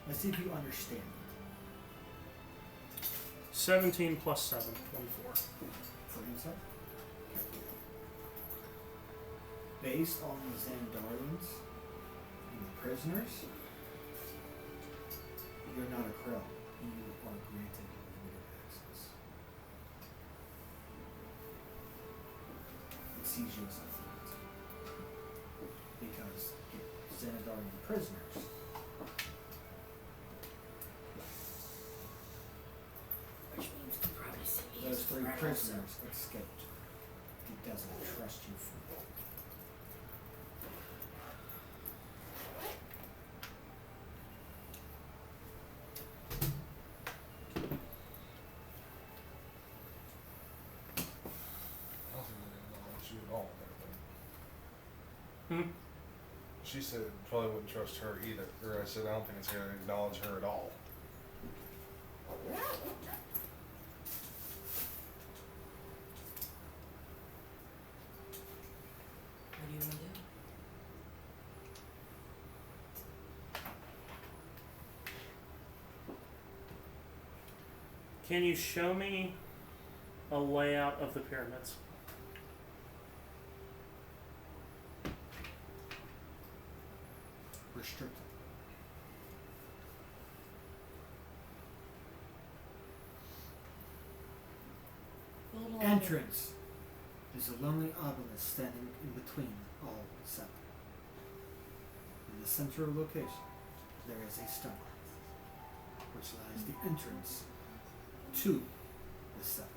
Let's see if you understand it. 17 plus 7, 24. For Insight? Okay. Based on the Xandarians and the prisoners, you're not a Krell. You are granted limited access. It sees you as a threat. Because Xandarian prisoners Which means you probably see me those as a 3 threat prisoners escaped. He doesn't trust you for that. I don't think they acknowledge you at all there, She said probably wouldn't trust her either. Or I said I don't think it's going to acknowledge her at all. What do you want to do? Can you show me a layout of the pyramids? Restricted. A little Entrance is a lonely obelisk standing in between all seven. In the central location, there is a stone, which lies the entrance to the seven.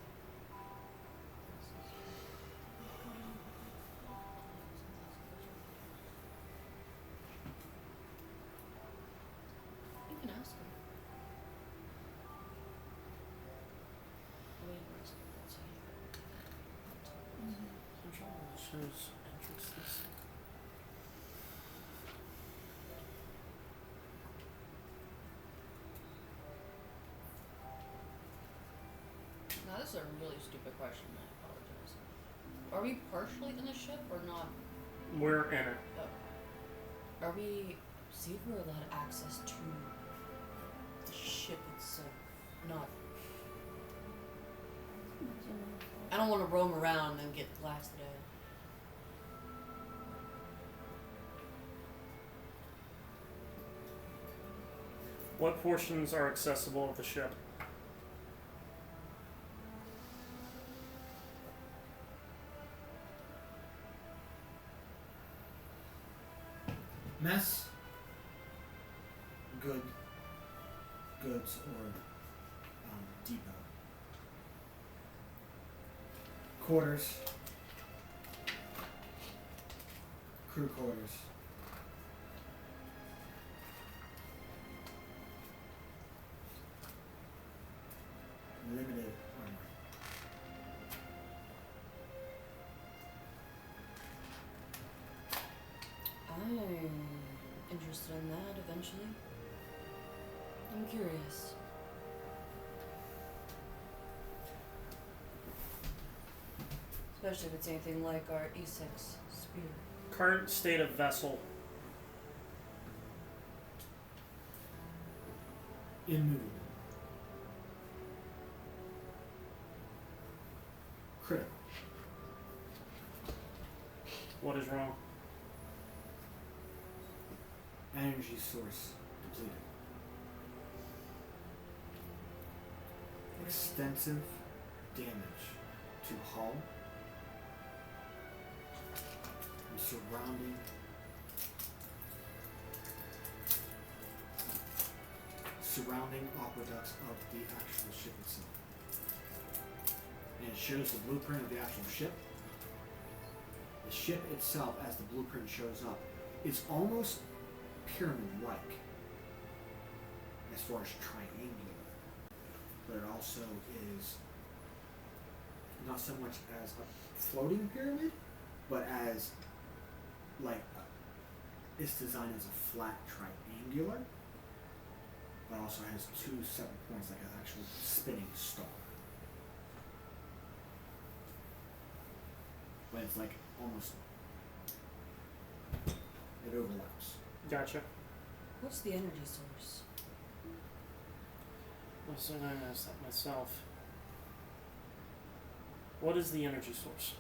You can ask her. Wait, where's let's see. Central shows entrance this. Now this is a really stupid question. I apologize. Are we partially in the ship or not? We're in it. Are we? See if we're allowed access to the ship itself. Not. I don't want to roam around and get blasted out. What portions are accessible of the ship? Mess, goods, or depot. Quarters, crew quarters. Limited armor. I'm interested in that eventually. I'm curious. Especially if it's anything like our E6 spear. Current state of vessel. Immovable. Critical. What is wrong? Energy source depleted. Extensive damage to hull and surrounding aqueducts of the actual ship itself. And it shows the blueprint of the actual ship. The ship itself, as the blueprint shows up, is almost pyramid-like as far as triangular, but it also is not so much as a floating pyramid, but as like it's designed as a flat triangular, but also has two separate points like an actual spinning star. But it's like almost, it overlaps. Gotcha. What's the energy source? So I asked that myself. What is the energy source?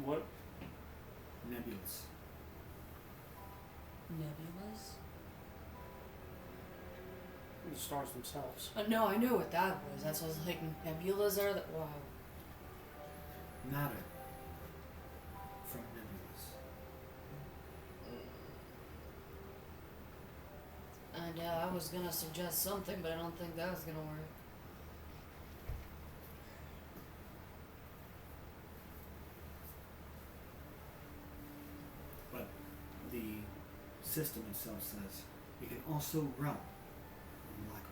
What? Nebulous. Nebulas? The stars themselves. No, I know what that was. That's what I was like, nebulas are the. Wow. Matter from nebulas. And I was gonna suggest something, but I don't think that was gonna work. But the system itself says it can also run on black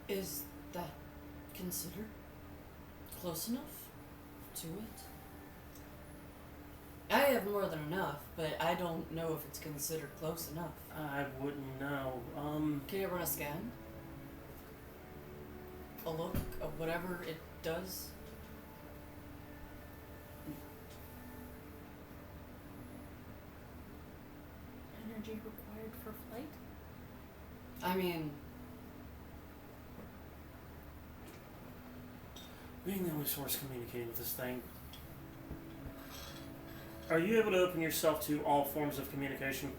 matter. Is that considered? close enough to it? I have more than enough, but I don't know if it's considered close enough. I wouldn't know. Can you run a scan? A look of whatever it does? Energy required for flight? I mean, being the only source communicating with this thing, are you able to open yourself to all forms of communication?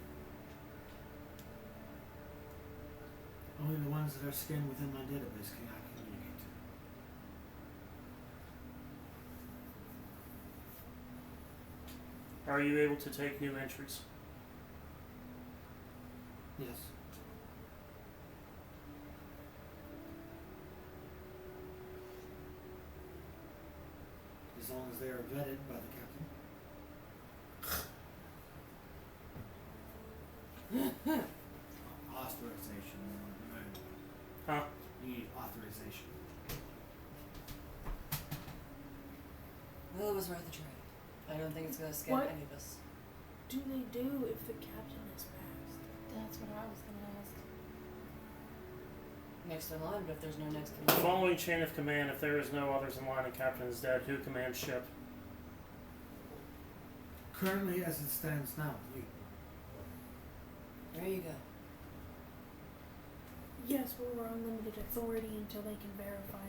Only the ones that are scanned within my database can I communicate to. Are you able to take new entries? Yes. As long as they are vetted by the captain. Authorization. Huh? You need authorization. well, it was worth a try. I don't think it's going to scare What? any of us. Do they do if the captain has passed? That's what I was gonna ask. Next in line, but if there's no next in The line. following chain of command, if there is no others in line and captain is dead, who commands ship? Currently, as it stands now, you. There you go. Yes, but we're unlimited authority until they can verify.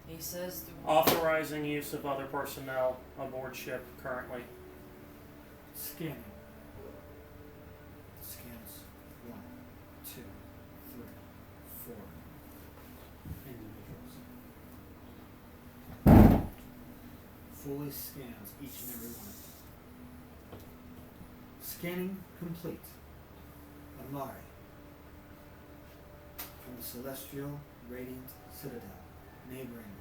He says Authorizing use of other personnel aboard ship currently. Scanning. Scans 1, 2, 3, 4 individuals. Fully scans each and every one of them. Scanning complete. Amari. From the Celestial Radiant Citadel, neighboring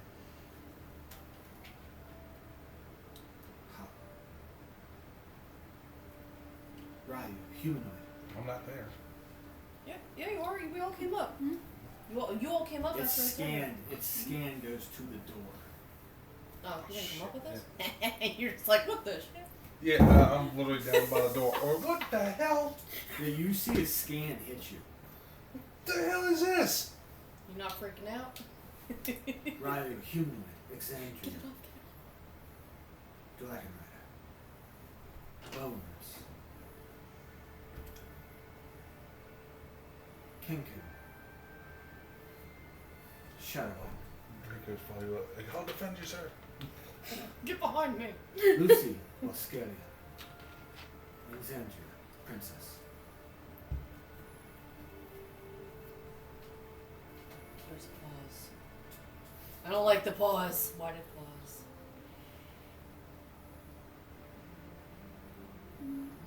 Ryu, humanoid. I'm not there. Yeah, you are. We all came up. Hmm? You all came up It's after I told you. scanned. Its scan goes to the door. Oh, you didn't come up with this? You're just like, what the shit? Yeah, I'm literally down by the door. Or what the hell? Yeah, you see a scan hit you. The hell is this? You not freaking out? Ryu, humanoid, examine you. Dragon Rider. Boners. Kenku. Shadowhawk. Draco's probably like, I'll defend you, sir. Get behind me. Lucy, Wascaria. Alexandria, Princess. There's a pause. I don't like the pause. Why did pause?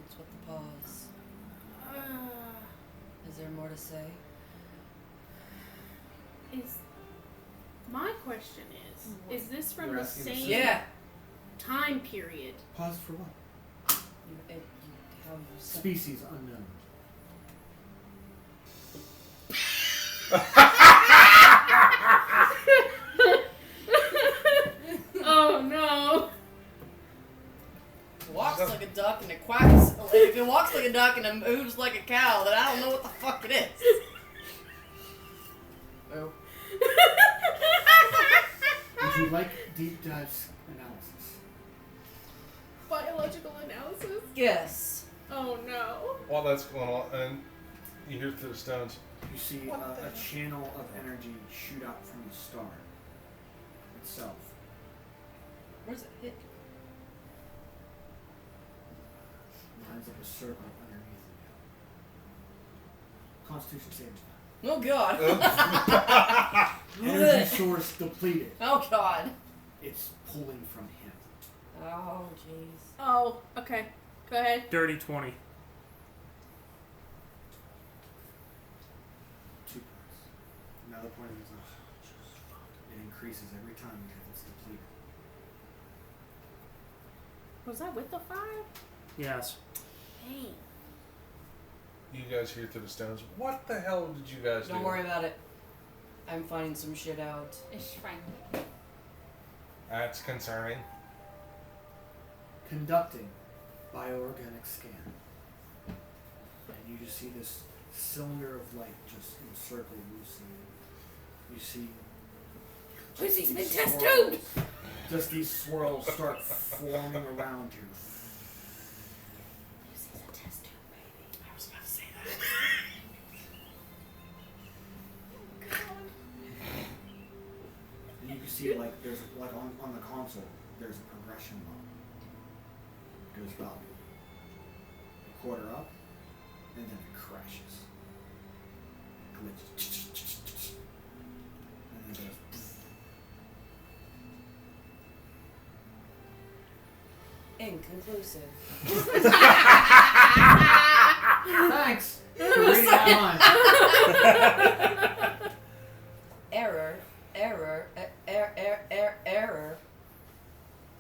What's with the pause? Is there more to say? Is my question is this from You're the asking the same Yeah. time period? Pause for what? How you said. Species unknown. Oh no! Walks like a duck and it quacks. If it walks like a duck and it moves like a cow, then I don't know what the fuck it is. Oh. Would you like deep dive analysis? Biological analysis? Yes. Oh no. While that's going on, and you hear through the stones, You see What a the- channel of energy shoot out from the star itself. Where's it hit? Lines up a circle underneath it. Constitution saving throw. Oh god. Energy source depleted. Oh god. It's pulling from him. Oh jeez. Oh, okay. Go ahead. Dirty 20. 2 points. Another point is it increases every time it's depleted. Was that with the 5? Yes. Dang. you guys hear through the stones, what the hell did you guys do? Don't worry about it. I'm finding some shit out. It's fine. That's concerning. Conducting bioorganic scan. And you just see this cylinder of light just encircle Lucy. You see Lucy's been these test swirls- tubed! Just these swirls start forming around you. Lucy's a test tube, baby. I was about to say that. And you can see like there's like on the console there's a progression bar. It goes about a quarter up and then it crashes. Glitches. And then it goes. Inconclusive. Thanks for reading that line. Error. Error.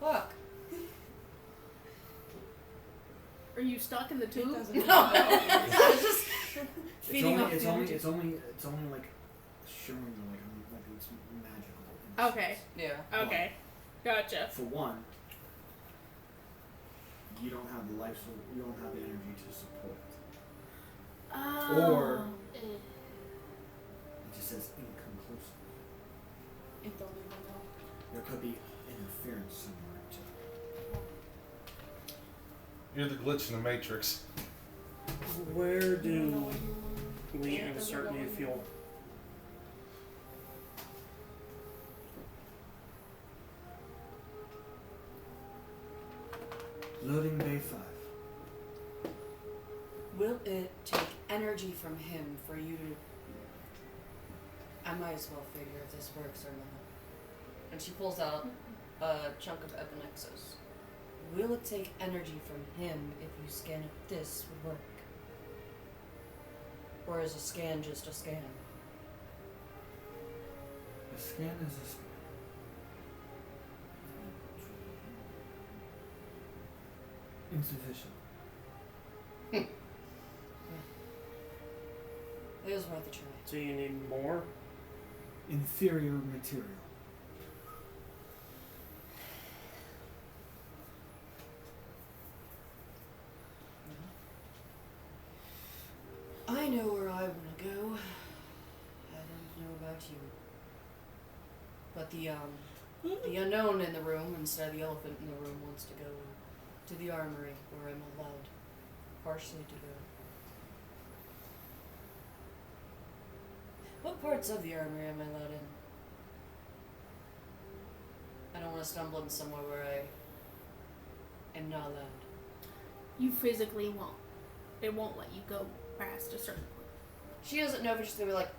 Fuck. Are you stuck in the tube? No. Just feeding off It's the only energy. like showing you like it's magical. Okay. Yeah. Okay. Gotcha. For one, you don't have the life, so you don't have the energy to support it. Oh. Or it just says inconclusive. It don't even know. There could be interference somewhere too. You're the glitch in the Matrix. Where do we insert new fuel? Loading bay 5. Will it take energy from him for you to... I might as well figure if this works or not. And she pulls out a chunk of Epinexus. Will it take energy from him if you scan it? This would work. Or is a scan just a scan? A scan is a scan. Insufficient. It was worth a try. Do you need more? Inferior material. I know where I want to go. I don't know about you. But the unknown in the room instead of the elephant in the room wants to go to the armory where I'm allowed partially to go. What parts of the armory am I allowed in? I don't want to stumble in somewhere where I am not allowed. You physically won't. It won't let you go past a certain point. She doesn't know if she's gonna be like,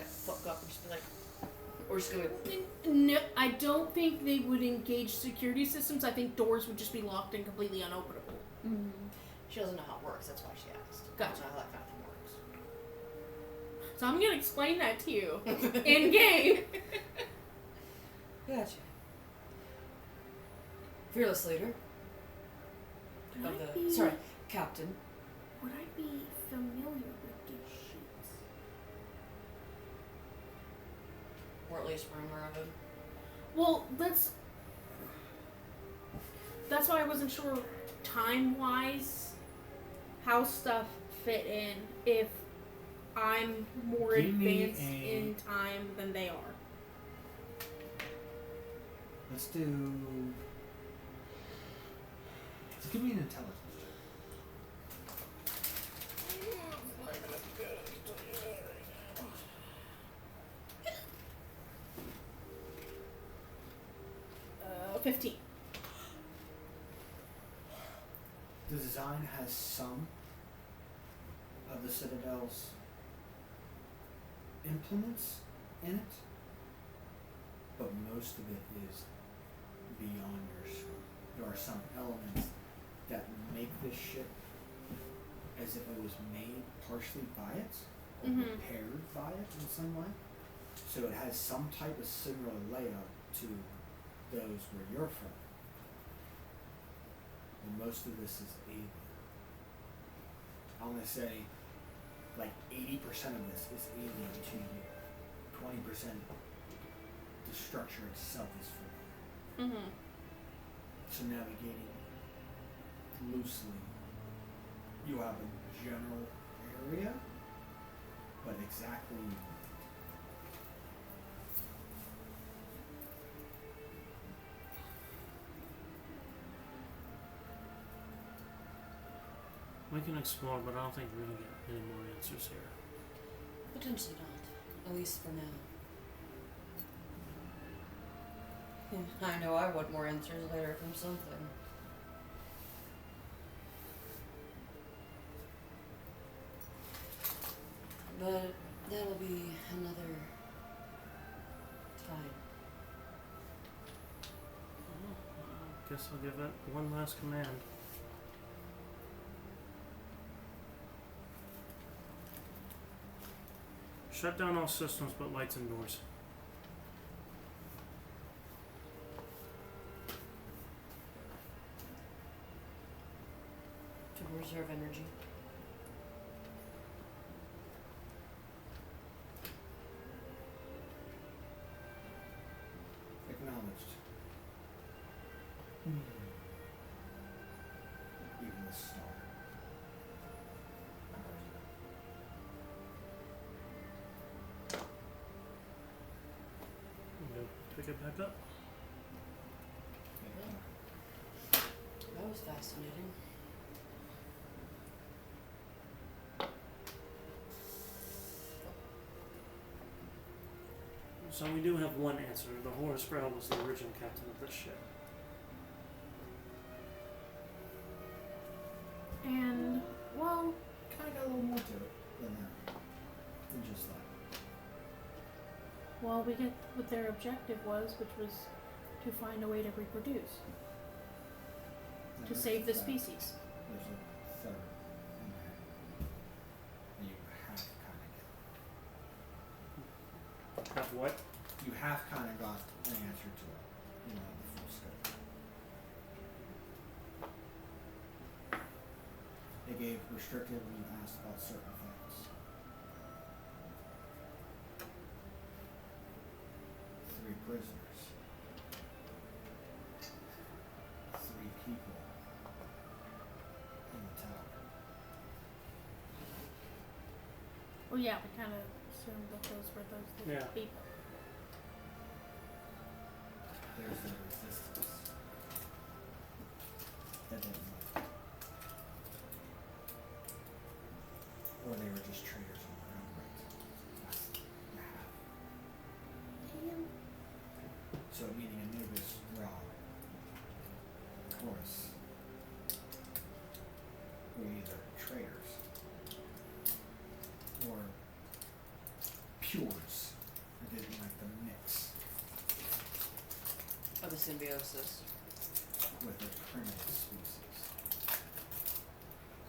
fuck up, and just be like, or she's gonna be No, I don't think they would engage security systems. I think doors would just be locked and completely unopenable. Mm-hmm. She doesn't know how it works, that's why she asked. I Gotcha. don't know how that kind of thing works. So I'm gonna explain that to you in game. Gotcha. Fearless leader. Would Of I the, be, sorry, captain. Would I be familiar with these shits? Or at least rumor of him. Well, that's why I wasn't sure time-wise how stuff fit in. If I'm more Give me advanced in time than they are. Let's give me an intelligence check. Uh, 15. The design has some of the Citadel's implements in it, but most of it is beyond your scope. There are some elements that make this ship as if it was made partially by it, or Mhm. prepared by it in some way. So it has some type of similar layout to those where you're from. And most of this is alien. I want to say like 80% of this is alien to you. 20% the structure itself is for Mm-hmm. So navigating loosely, you have a general area, but exactly We can explore, but I don't think we're gonna get any more answers here. Potentially not. At least for now. I know I want more answers later from something. But that'll be another time. Well, I guess I'll give it one last command. Shut down all systems but lights and doors. To reserve energy. acknowledged. Even the star. Go pick it back up. That was fascinating. So we do have one answer. The Horus Grail was the original captain of this ship. And, well, Kind of got a little more to it than that. Than just that. well, we get what their objective was, which was to find a way to reproduce, And to there's save the that. species. There's a third in there. And you have kind of Have what? you have kind of got an answer to it. You know, the full scope. They gave restricted when you asked about certain things. 3 prisoners. 3 people in the tower. Well, yeah, we kind of assumed that those were those Yeah. people. There's the resistance. That didn't work. Or they were just traitors on their own right. That's the half. So meaning Anubis, Ra, Horus were either traitors or pures who didn't like the mix Of the symbiosis. with the primitive species.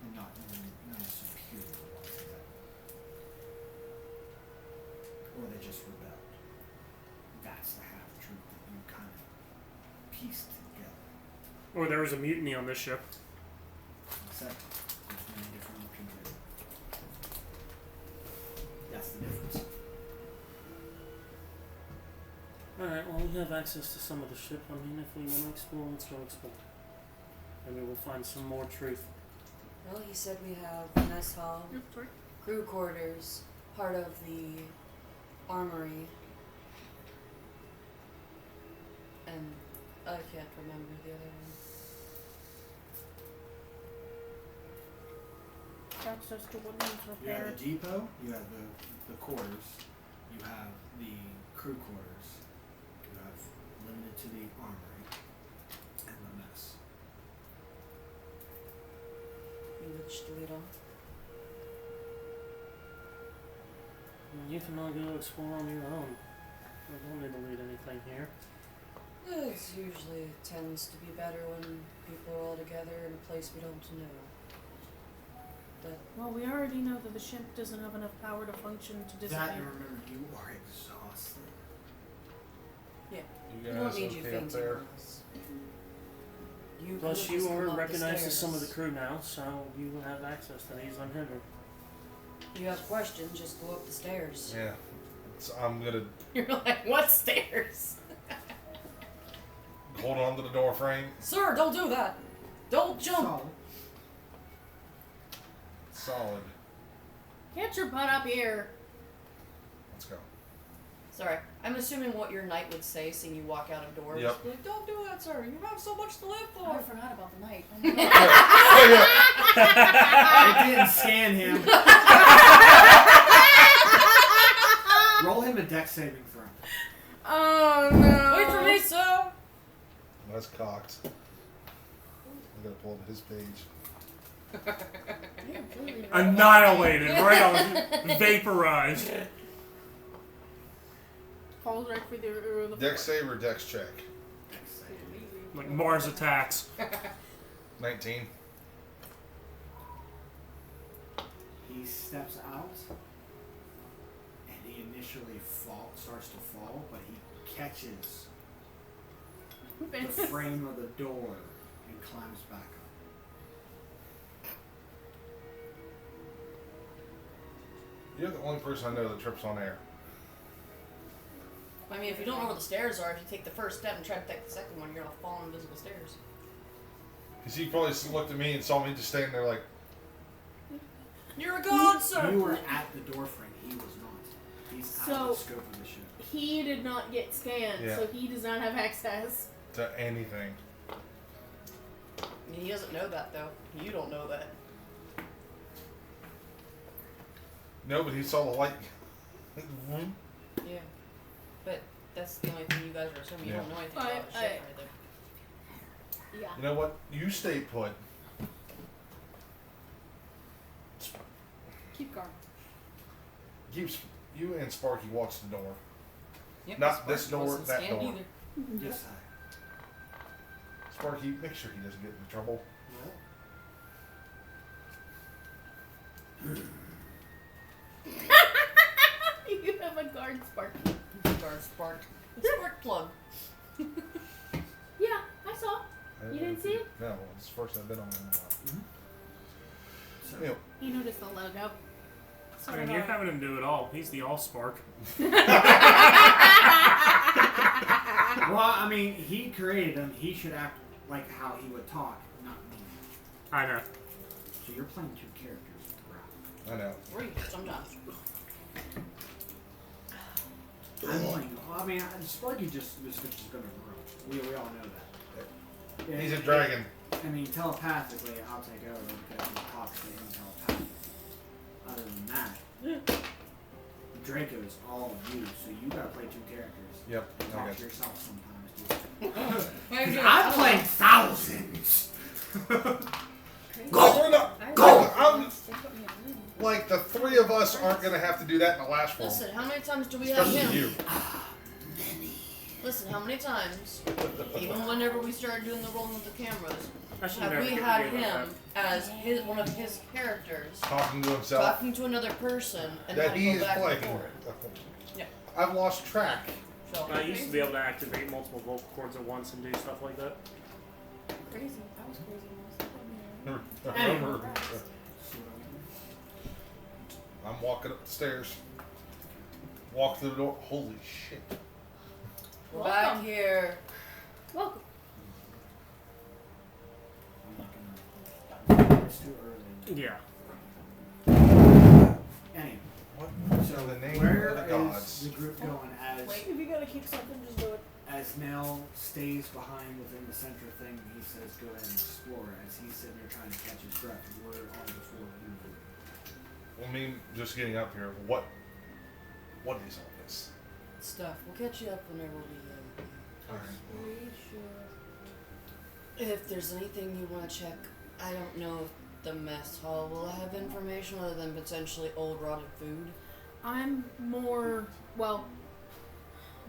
And not a superior one to them. Or they just rebelled. That's the half truth that you kind of pieced together. Or there was a mutiny on this ship. Except there's many different options there. That's the difference. Alright, well, we have access to some of the ship. I mean, if we want to explore, let's go explore. Maybe we'll find some more truth. Well, he said we have the mess hall, Sorry. crew quarters, part of the armory, and I can't remember the other one. Access to what needs You have repaired. the depot, you have the quarters, you have the crew quarters, you have limited to the armory, and the mess. Which do we don't? You can all go explore on your own. We don't need to lead anything here. It usually tends to be better when people are all together in a place we don't know. Well, we already know that the ship doesn't have enough power to function to That, disappear. and remember, you are exhausted. You We don't guys need you okay up fainting there? on us. You Plus, could've you just are come up the recognized as some of the stairs. crew now, so you have access to these unhindered. You have questions, just go up the stairs. Yeah. So I'm gonna You're like, what stairs? Hold on to the door frame. Sir, don't do that. Don't jump. Solid. Solid. Get your butt up here. Let's go. Sorry, I'm assuming what your knight would say seeing you walk out of doors. Yep. Like, don't do that, sir. You have so much to live Oh, for. I forgot about the night. It didn't scan him. Roll him a dex saving throw. Oh no. Wait for me, sir. That's cocked. I gotta pull up his page. Annihilated, right on, vaporized. Falls right through the Dex save or dex check? Like Mars attacks. 19. He steps out, and he initially starts to fall, but he catches the frame of the door and climbs back up. You're the only person I know that trips on air. I mean, if you don't know where the stairs are, if you take the first step and try to take the second one, you're gonna fall on invisible stairs. Because he probably just looked at me and saw me just standing there like, You're a god, sir. You were at the door frame. He was not. He's out of the scope of the ship. He did not get scanned, Yeah. so he does not have access. to anything. He doesn't know that, though. You don't know that. No, but he saw the light. Yeah. But that's the only thing you guys are assuming. You Yeah. don't know anything about the ship either. Yeah. You know what? You stay put. Keep guard. You and Sparky watch the door. Yep, Not Sparky this door, wasn't that scanned door. either. Yes, Sparky, make sure he doesn't get into trouble. You have a guard spark. Guard spark. Spark plug. Yeah, I saw. You didn't see it? No, it's the first I've been on in a while. So, You know, He noticed the logo. I mean, you're having him do it all. He's the all-spark. well, I mean, he created him. He should act like how he would talk, not me. I know. So you're playing two characters with the I know. Three, sometimes. I'm playing. I mean, Sparky just was just going to grow. We all know that. Yeah, He's a dragon. I mean, telepathically, I'll take over because he talks to him telepathically. Other than that, Draco is all of you, so you gotta play two characters. Yep. I Talk got to you. yourself sometimes, dude. Maybe I'm playing thousands! Go! Go! I'm like the three of us aren't gonna have to do that in the last one. Listen, how many times do we have Especially him? you. Listen, how many times, even whenever we started doing the rolling with the cameras, I should have never we get had the game him as one of his characters Talking to himself. talking to another person and That then he go is back and playing. forth? Yeah. I've lost track. So, I used to be able to activate multiple vocal cords at once and do stuff like that. Crazy. I was crazy. Anyway. I'm walking up the stairs. Walk through the door. Holy shit. we're back here. Welcome. It's too early. Yeah. Anyway, What? So the name where of the is gods. the group going as If you gotta keep something, just do it. as Nell stays behind within the center thing? He says, "Go ahead and explore." As he's sitting there trying to catch his breath, we're on the floor. I mean, just getting up here. What is all this? Stuff. We'll catch you up whenever we. Alright. If there's anything you want to check, I don't know if the mess hall will have information other than potentially old rotted food. I'm more, well,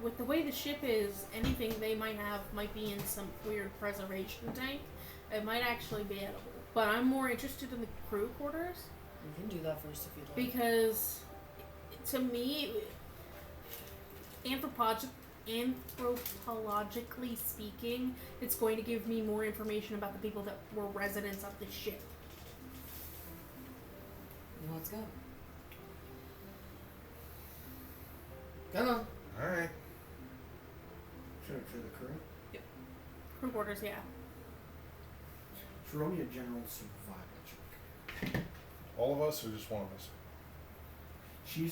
with the way the ship is, anything they might have might be in some weird preservation tank. It might actually be edible. But I'm more interested in the crew quarters We can do that first if you'd like. because, to me, anthropologically speaking, it's going to give me more information about the people that were residents of the ship. Let's go. Come on. Alright. For the crew. Crew quarters, yeah. So roll me a general survival check. All of us or just one of us? She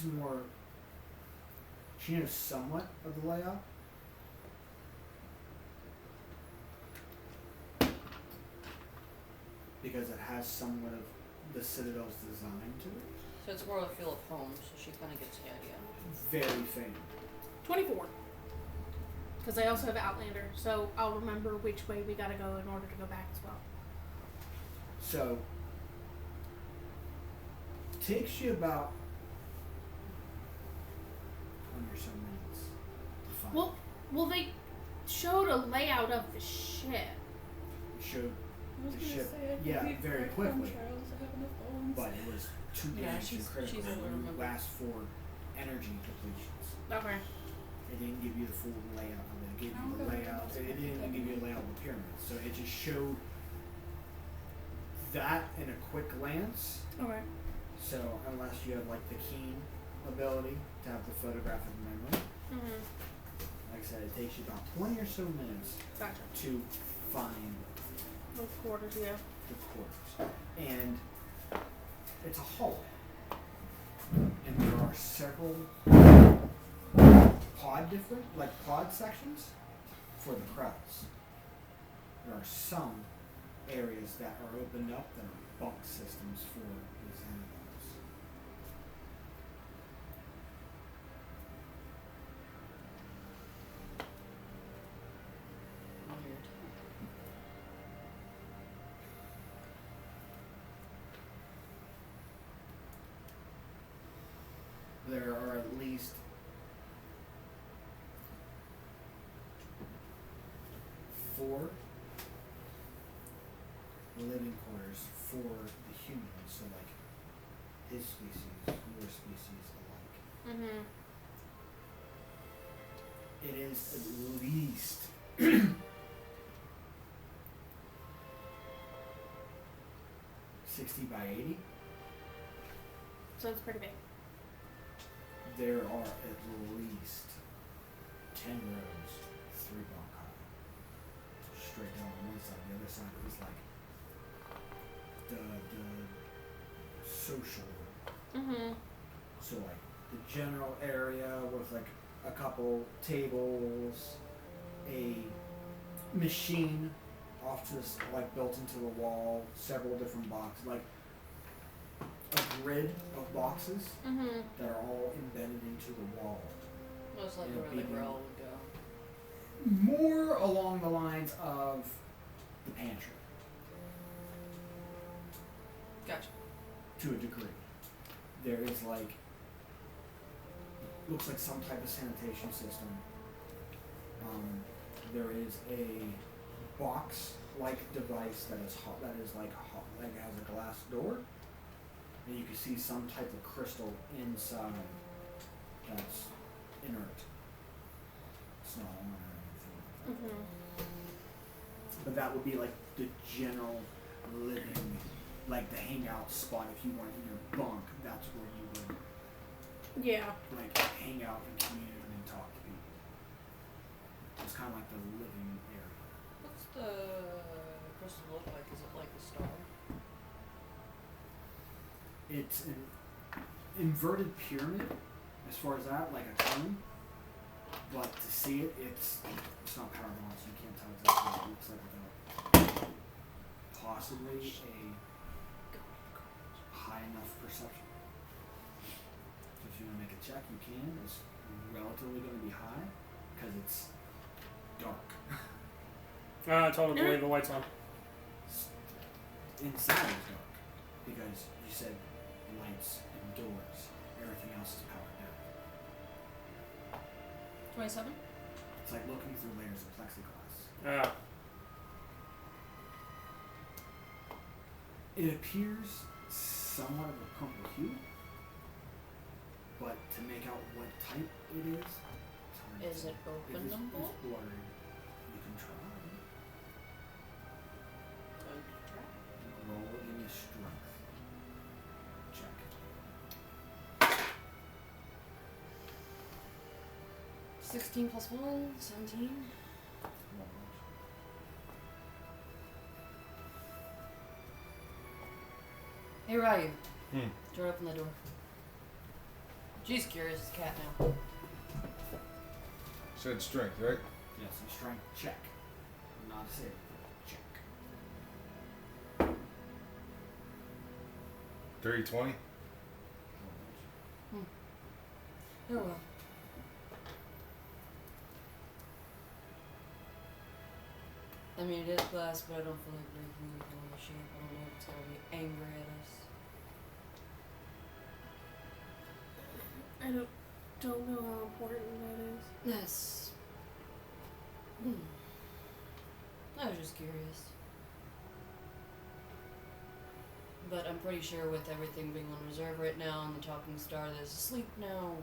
knows somewhat of the layout. Because it has somewhat of the Citadel's design to it. So it's more of a feel of home, so she kind of gets the idea. Very faint. 24. Because I also have Outlander, so I'll remember which way we gotta go in order to go back as well. So, takes you about 20 or so minutes to find. Well, they showed a layout of the ship. Showed the ship, very quickly. But it was too Yeah, damaged and she's critical. able to It would remember. last for energy depletions. Okay. It didn't give you the full layout of it. It gave you the layout. It didn't even give you a layout of the pyramid. So it just showed that in a quick glance. Okay. So unless you have like the keen ability to have the photographic memory, Mm-hmm. like I said, it takes you about 20 or so minutes Gotcha. to find Those quarters, yeah. the quarters. And it's a hallway. And there are several pod sections for the crowds. There are some areas that are opened up that are bunk systems for these animals. Weird. There are at least 4 living quarters for the humans, so like his species, your species alike. Mm-hmm. It is at least 60 by 80. So it's pretty big. There are at least 10 rows, 3 bunk high. Straight down on one side. The other side is like the social room. Mm-hmm. So like the general area with like a couple tables, a machine off to this, like built into the wall, several different boxes, like a grid of boxes Mm-hmm. that are all embedded into the wall. Most likely Yeah, where the beating. grill would go. More along the lines of the pantry, Gotcha. to a degree. There is like, looks like some type of sanitation system. There is a box-like device that is like has a glass door, and you can see some type of crystal inside that's inert. It's not on or anything like that. Mm-hmm. But that would be like the general living, like the hangout spot. If you weren't in your bunk, that's where you would Yeah. like hang out and commune and talk to people. It's kind of like the living area. What's the crystal look like? Is it like a star? It's an inverted pyramid, as far as that, like a cone. But to see it, it's not parabolic, so you can't tell exactly what it looks like without possibly a high enough perception. So if you want to make a check, you can. It's relatively going to be high because it's dark. I totally believe the light's on. Inside is dark because you said lights and doors. Everything else is powered down. 27? It's like looking through layers of plexiglass. It appears somewhat of a purple hue, but to make out what type it is, it's hard to Is say. it open It's number? blurry. You can try. Roll in your strength. Check. 16 plus 1, 17. Hey, Ryu. Hmm. Try to open the door. She's curious as a cat now. Said strength, right? Yes, a strength check. Not a save. Check. 30-20. Oh well. I mean, it is glass, but I don't feel like breaking anything on the shape. I don't know if it's gonna be angry at us. I don't know how important that is. That's. I was just curious. But I'm pretty sure with everything being on reserve right now and the talking star that's asleep now,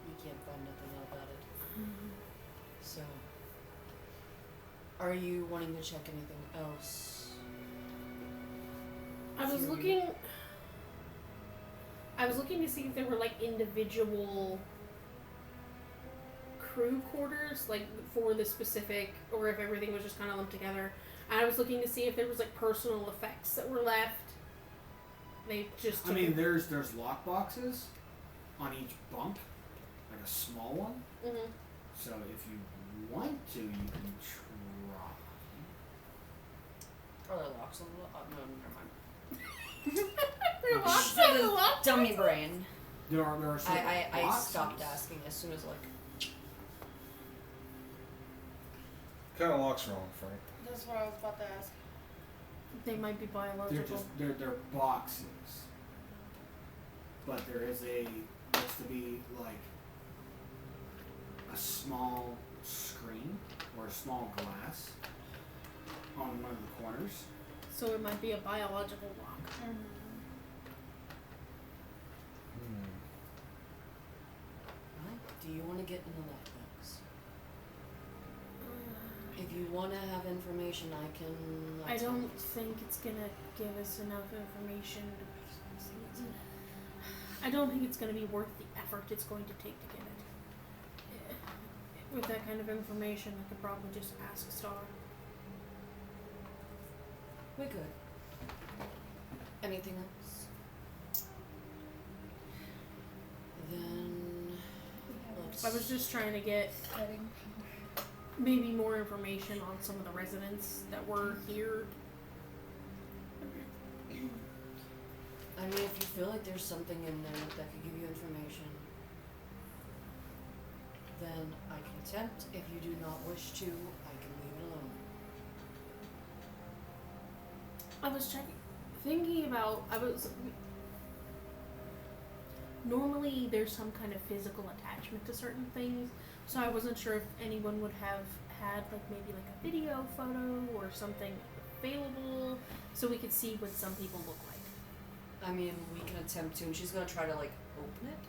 we can't find nothing out about it. So, are you wanting to check anything else? I was looking to see if there were like individual crew quarters, like for the specific, or if everything was just kind of lumped together. And I was looking to see if there was like personal effects that were left. They just. I mean, there's lock boxes on each bunk, like a small one. Mm-hmm. So if you want to, you can try. Are there locks on the no, never mind. There are locks on the lock. Dummy brain. There are certain I boxes. stopped asking as soon as like. What kind of locks are on, Frank? That's what I was about to ask. They might be biological. They're boxes, but there is looks to be like a small screen or a small glass on one of the corners. So it might be a biological lock. What? Do you want to get in the lockbox? If you want to have information, I can. I don't think it's gonna give us enough information. I don't think it's gonna be worth the effort it's going to take to get it. With that kind of information, I could probably just ask Star. We could. Anything else? Then let's. I was just trying to get Setting. maybe more information on some of the residents that were here. I mean, if you feel like there's something in there that could give you information, then I can attempt. If you do not wish to, I can leave it alone. I was thinking about, normally there's some kind of physical attachment to certain things, so I wasn't sure if anyone would have had like maybe like a video photo or something available so we could see what some people look like. I mean, we can attempt to, and she's gonna try to like open it,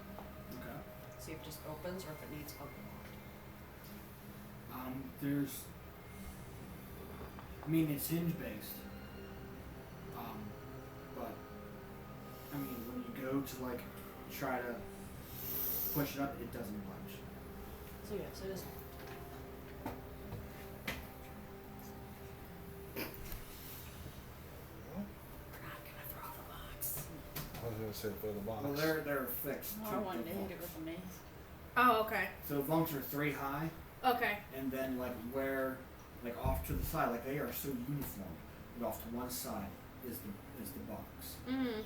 Okay. see if it just opens or if it needs unlocked. It's hinge based. But I mean, when you go to like try to push it up, it doesn't budge. So yes, it is. I was gonna say for the box. Well, they're fixed. Oh, I wanted to hit it with a mace. Oh, okay. So bunks are 3 high, Okay. and then like where, like off to the side, like they are so uniform. But off to one side is the box. Mm-hmm.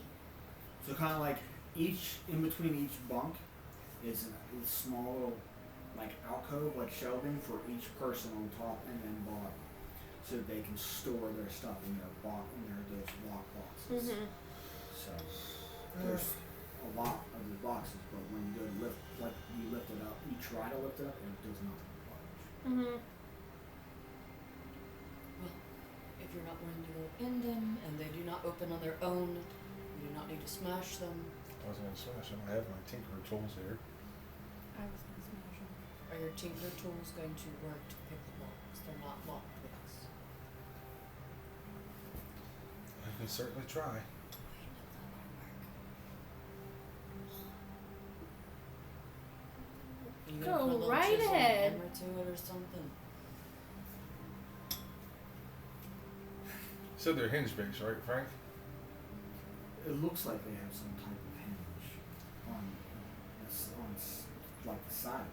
So kind of like in between each bunk is a small little like alcove, like shelving for each person on top and then bottom, so that they can store their stuff in their those lock boxes. Mm-hmm. So there's a lot of the boxes, but when you go to lift, like you lift it up, you try to lift it up, and it does not budge. Mm-hmm. Well, if you're not willing to go in them and they do not open on their own, you do not need to smash them. I was gonna smash them. I have my tinker tools here. I was gonna smash him. Are your tinker tools going to work to pick the locks? They're not locked with us. I can certainly try. Are you Go gonna put a little right chisel ahead. hammer to it or something? You said they're hinge based, right, Frank? It looks like they have some type of hinge on like the side of it.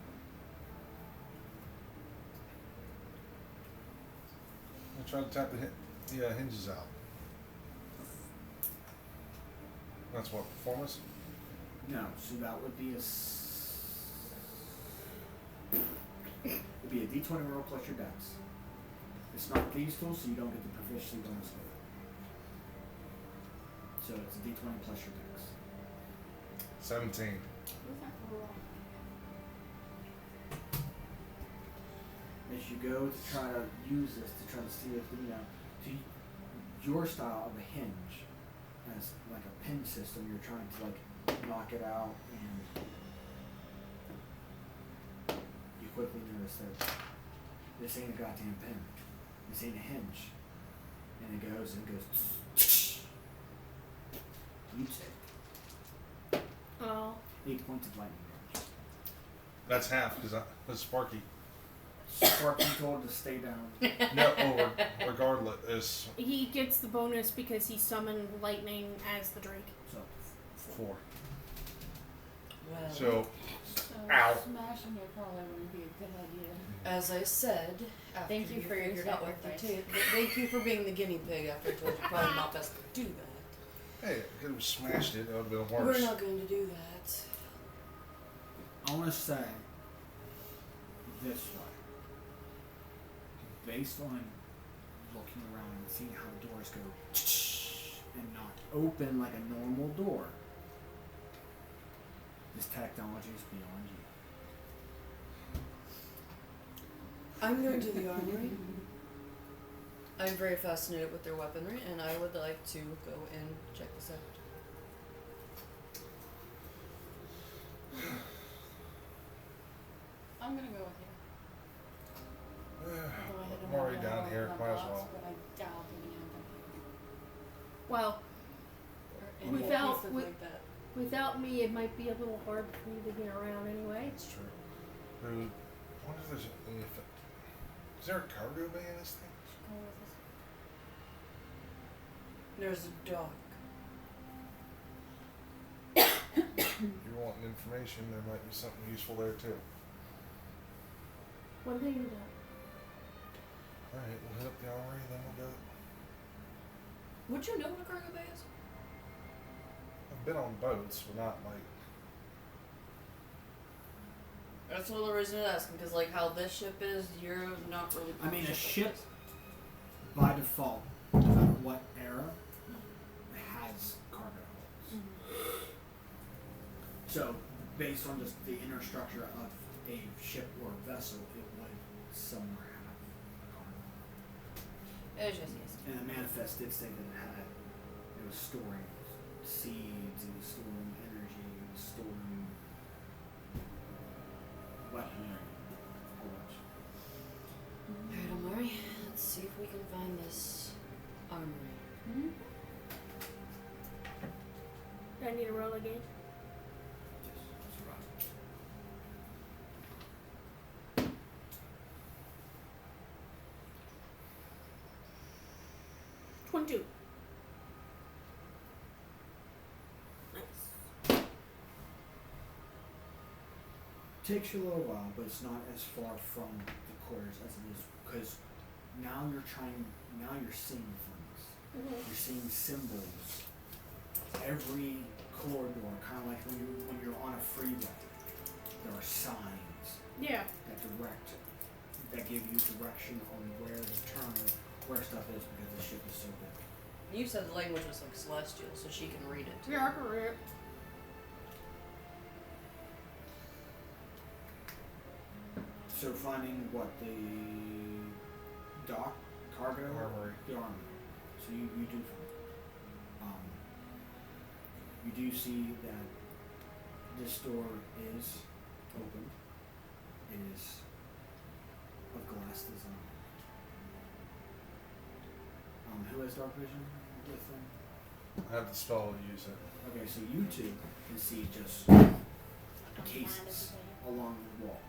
I'm trying to tap the hinges out. That's what, performance? No, so that would be it'd be a D20 roll plus your dex. It's not thieves tool, so you don't get the proficiency bonus with it. So it's a D20 plus your dex. 17. Who's that for roll? As you go to try to use this to try to see if to your style of a hinge as like a pin system, you're trying to like knock it out, and you quickly notice that this ain't a goddamn pin. This ain't a hinge. And it goes. You take Oh. 8 points of lightning damage. That's half, because it's Sparky. Sparky told to stay down. No, regardless, He gets the bonus because he summoned lightning as the Drake. So 4. Well, So, So Ow. smashing it probably wouldn't be a good idea. as I said, after Thank you for your figured out what the sacrifice. thank you for being the guinea pig after I told you probably not best to do that. hey, it could have smashed it. That would have been We're worse. not going to do that. I want to say this way. Based on looking around and seeing how doors go and not open like a normal door, this technology is beyond you. I'm going to the armory. I'm very fascinated with their weaponry, and I would like to go and check this out. I'm gonna go with you. Although I had I'm already another down one here. in my Might as box, well. But I doubt they're gonna have them here. Well, Or any Without- places with- like that. without me, it might be a little hard for you to get around anyway. It's true. Dude, what if there's any effect? Is there a cargo bay in this thing? Go with us. There's a dock. If you're wanting information, there might be something useful there too. What do you do? Alright, we'll hit up the armory, then we'll go. Would you know what a cargo bay is? I've been on boats, but not like. That's one of the reasons I'm asking, because like how this ship is, you're not really. I mean, a ship ship by default, no matter what era, has cargo holds. So, based on just the inner structure of a ship or a vessel, it would somewhere have a cargo hold. It's just yes. And the manifest did say that it was storing seeds, it was storing energy, it was storing weaponry, a whole bunch. Alright, Amari, let's see if we can find this armory. Mm-hmm. Do I need to roll again? Yes, that's right. 22. Takes you a little while, but it's not as far from the quarters as it is, because now you're seeing things. You're seeing symbols. Every corridor, kind of like when you're on a freeway, there are signs Yeah. that give you direction on where to turn, where stuff is, because the ship is so big. You said the language was like celestial, so she can read it. Yeah, I can read it. So finding what the dock, cargo, Armory. the armory. So you do find it. You do see that this door is open. It is of glass design. Who has dark vision with them? I have the spell to use it. Okay, so you two can see just cases along the wall.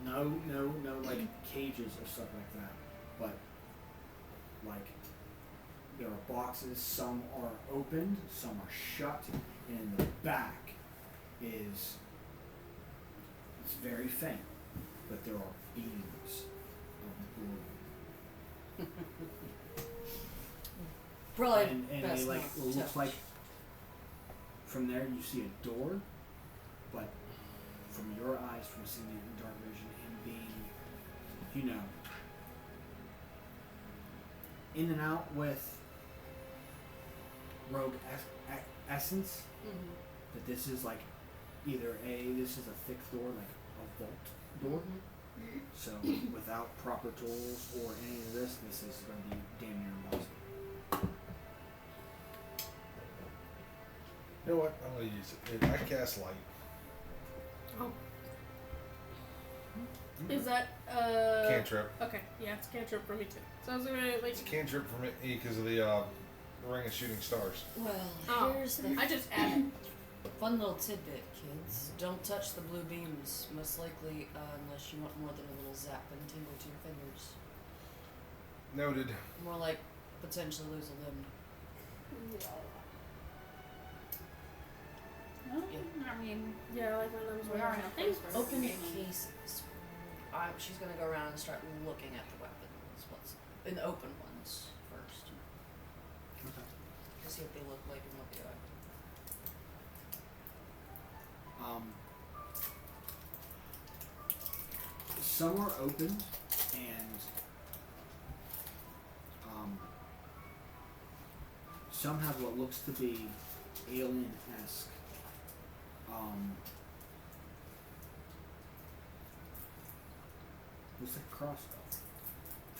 No, like cages or stuff like that, but like there are boxes. Some are opened, some are shut, and in the back is it's very faint, but there are beams of blue. Probably And best they like not it to looks touch. like from there you see a door, but from your eyes, from seeing it in dark vision and being, in and out with rogue essence, Mhm. that this is like either this is a thick door, like a vault door. Mhm. So without proper tools or any of this is going to be damn near impossible. You know what? I'm gonna use it. I cast light. Oh. Is that Cantrip. Okay, yeah, it's cantrip for me too. So I was gonna like. It's a cantrip for me because of the ring of shooting stars. Well, Oh, here's the I just added. fun little tidbit, kids. Don't touch the blue beams, most likely, unless you want more than a little zap and tingle to your fingers. Noted. More like potentially lose a limb. No, I mean, Yeah, like my limbs we were are in a place where Open we can- cases. She's gonna go around and start looking at the weapons. What's in the open ones first, Okay. to see what they look like and what they are. Some are open and some have what looks to be alien-esque looks like a crossbow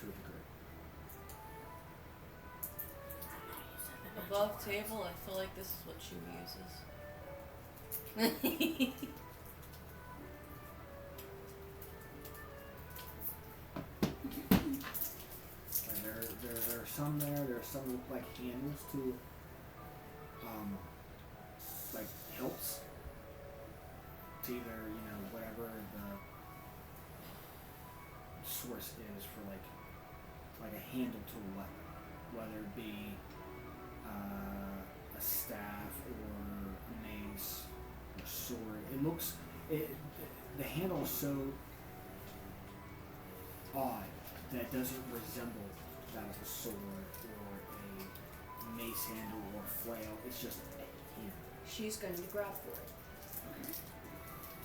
to a degree. Above table, I feel like this is what she uses. And there are some there. There are some that look like handles to like hilts to either whatever the source is for like a handle to a weapon, whether it be a staff or a mace or sword. The handle is so odd that it doesn't resemble that of a sword or a mace handle or flail. It's just a handle. She's going to grab for it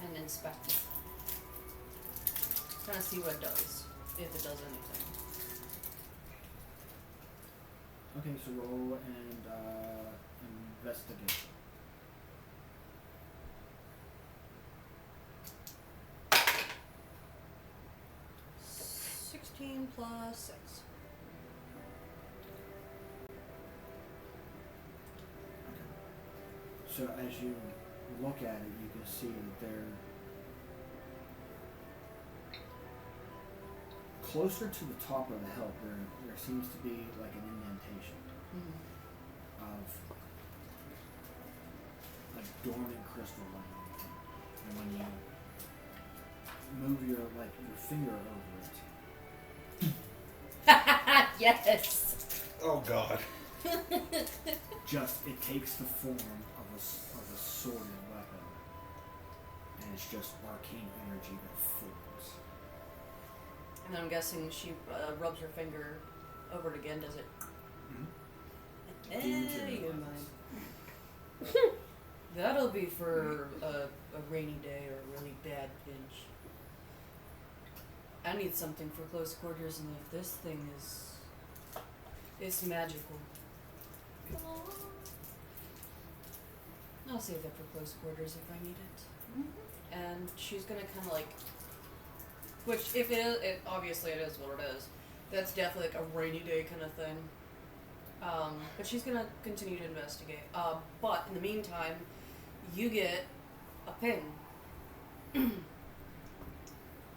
and inspect it. Kind of see what it does, if it does anything. Okay, so roll and investigate. +16 +6. So as you look at it, you can see that they're closer to the top of the hilt. There seems to be like an indentation Mm-hmm. of like dormant crystal laying within. And when you move your finger over it, Yes! Oh God. it takes the form of a sworded weapon, and it's just arcane energy that forms. And then I'm guessing she rubs her finger over it again, does it? You're mine. That'll be for a rainy day or a really bad pinch. I need something for close quarters, and if this thing it's magical. I'll save that for close quarters if I need it. And she's gonna kind of which if obviously it is what it is. That's definitely like a rainy day kind of thing. But she's gonna continue to investigate. But in the meantime, you get a ping.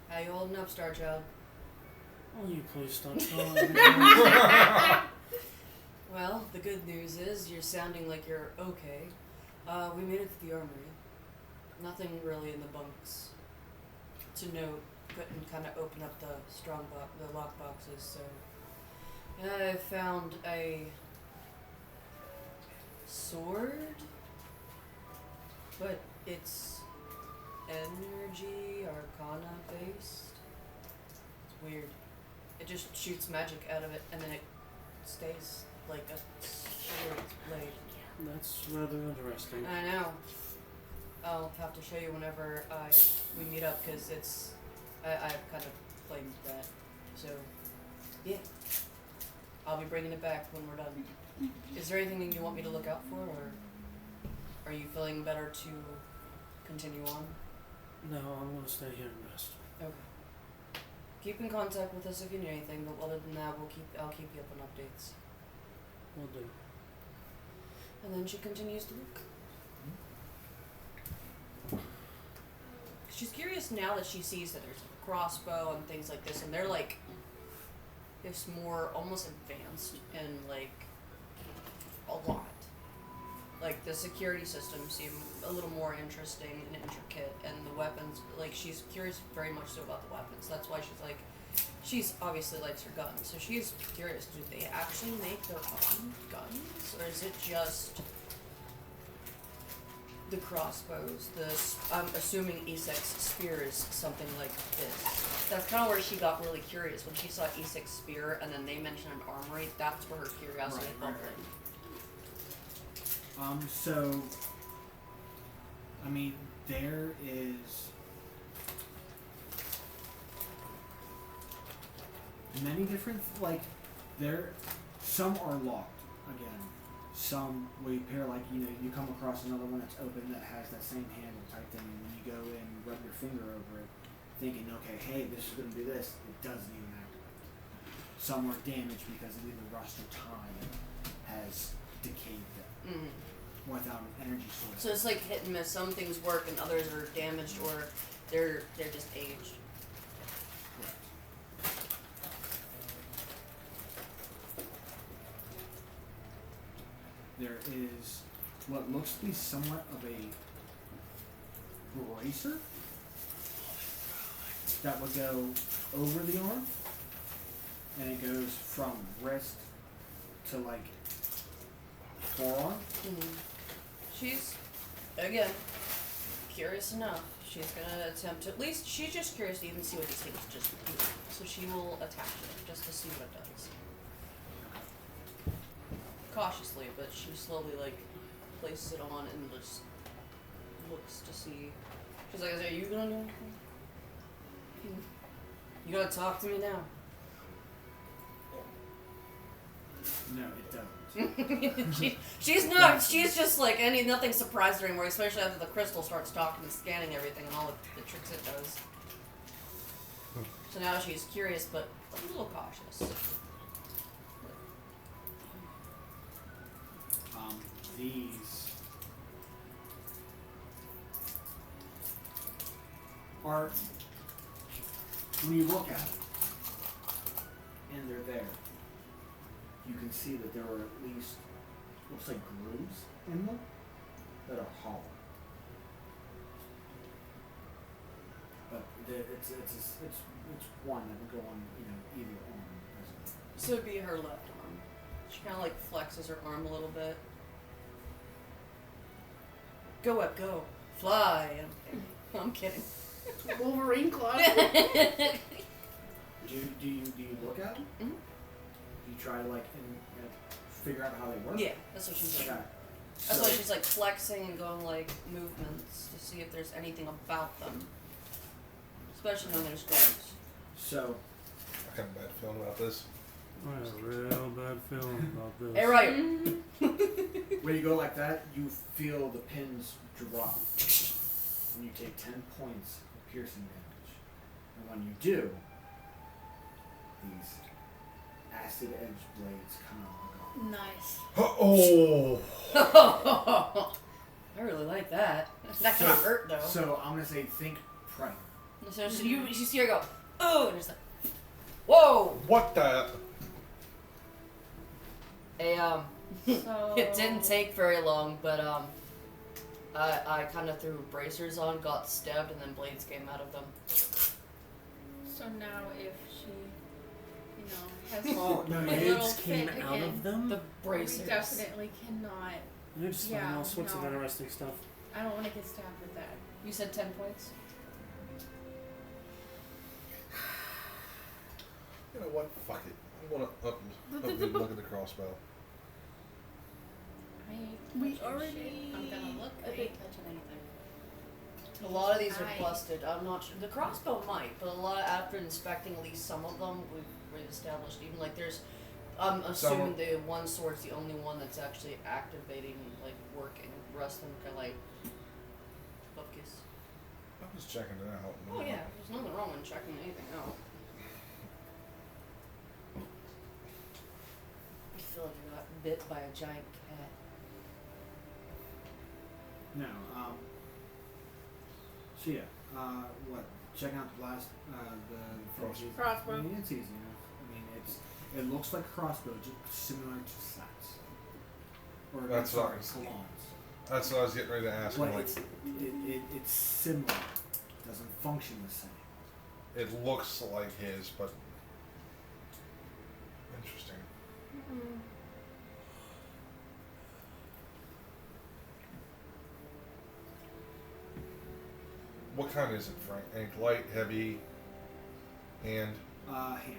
How you holding up, Star Child? Will you please stop calling me? Well, the good news is you're sounding like you're okay. We made it to the armory. Nothing really in the bunks to note. Couldn't kind of open up the lock boxes, so I found a But it's energy arcana based. It's weird. It just shoots magic out of it and then it stays like a sword blade. That's rather interesting. I know. I'll have to show you whenever we meet up because I've kind of played with that. So, yeah. I'll be bringing it back when we're done. Is there anything you want me to look out for, or are you feeling better to continue on? No, I want to stay here and rest. Okay. Keep in contact with us if you need anything, but other than that, I'll keep you up on updates. Will do. And then she continues to look. She's curious now that she sees that there's a crossbow and things like this, and they're like, it's more almost advanced and like a lot. Like the security systems seem a little more interesting and intricate, and the weapons, like she's curious very much so about the weapons. That's why she's like, she's obviously likes her guns, so she's curious, do they actually make their own guns? Or is it just the crossbows, I'm assuming Isek's spear is something like this. That's kind of where she got really curious. When she saw Isek's spear and then they mentioned an armory, that's where her curiosity bubbling. So, I mean, there is many different, like, some are locked, again. Some we pair, like, you come across another one that's open that has that same handle type thing, and when you go and rub your finger over it, thinking, okay, hey, this is going to do this, it doesn't even activate. Some are damaged because either rust or time has decayed them without an energy source. So it's like hit and miss. Some things work and others are damaged or they're just aged. There is what looks to be somewhat of a bracer that would go over the arm, and it goes from wrist to like forearm. She's, again, curious enough. She's gonna attempt to, at least she's just curious to even see what these things just do. So she will attach it just to see what it does. Cautiously, but she slowly like places it on and just looks to see. She's like, "Are you gonna do anything? You gotta talk to me now." No, it doesn't. She's not. She's just like nothing surprised her anymore, especially after the crystal starts talking and scanning everything and all the tricks it does. So now she's curious, but a little cautious. These are, when you look at them, and they're there, you can see that there are at least, looks like grooves in them that are hollow. But it's one that would go on, either arm. So it'd be her left arm. She kind of like flexes her arm a little bit. Go up, go, fly. I'm kidding. Wolverine claw. Do you look at them? Mm-hmm. You try to figure out how they work? Yeah, that's what she's doing. Okay. That's why she's like flexing and going like movements to see if there's anything about them. Especially when there's grooves. So I got a bad feeling about this. I have a real bad feeling about this. Hey, right. when you go like that, you feel the pins drop. And you take 10 points of piercing damage. And when you do, these acid edge blades come out. Nice. Oh! I really like that. That can't hurt though. So I'm gonna say think primer. So you see her go, oh, and it's like, whoa. What the? So It didn't take very long, but I kind of threw bracers on, got stabbed, and then blades came out of them. So now if she, has Oh, no, a it little came fit out again, of them? The we bracers. definitely cannot. You're just Yeah, all sorts of no. interesting stuff. I don't want to get stabbed with that. You said 10 points? You know what? Fuck it. I'm gonna up and look at the crossbow. I ain't We touching already- shit. I'm gonna look. I Okay. ain't touching anything. A lot of these are I- busted. I'm not sure. The crossbow might, but a lot after inspecting at least some of them, we've established even like there's. I'm assuming the one sword's the only one that's actually activating, like working. The rest of them kind of like focus. I'm just checking it out. Oh yeah, there's nothing wrong with checking anything out. I feel like I got bit by a giant cat. No. So yeah. What? Checking out the blast. The Crossbow. I mean, it's easy enough. I mean, it looks like a crossbow, just similar to slats. Or That's sorry, what- salons. That's what I was getting ready to ask. But I'm like, it's similar. It doesn't function the same. it looks like his, but interesting. Mm. What kind is it, Frank? Ink, light, heavy, and Hand.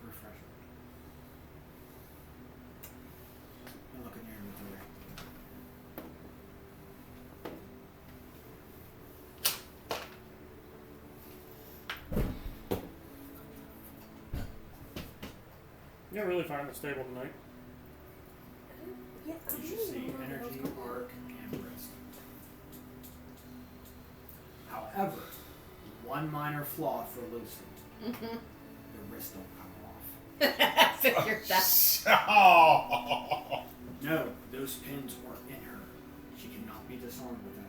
Refresher. And look in your inventory. You're really finding the stable tonight. Yeah, You should see energy, arc, and wrist. However, one minor flaw for Lucy. Mm-hmm. The wrist don't come off. I figured that. Oh! No, those pins are in her. She cannot be disarmed with that.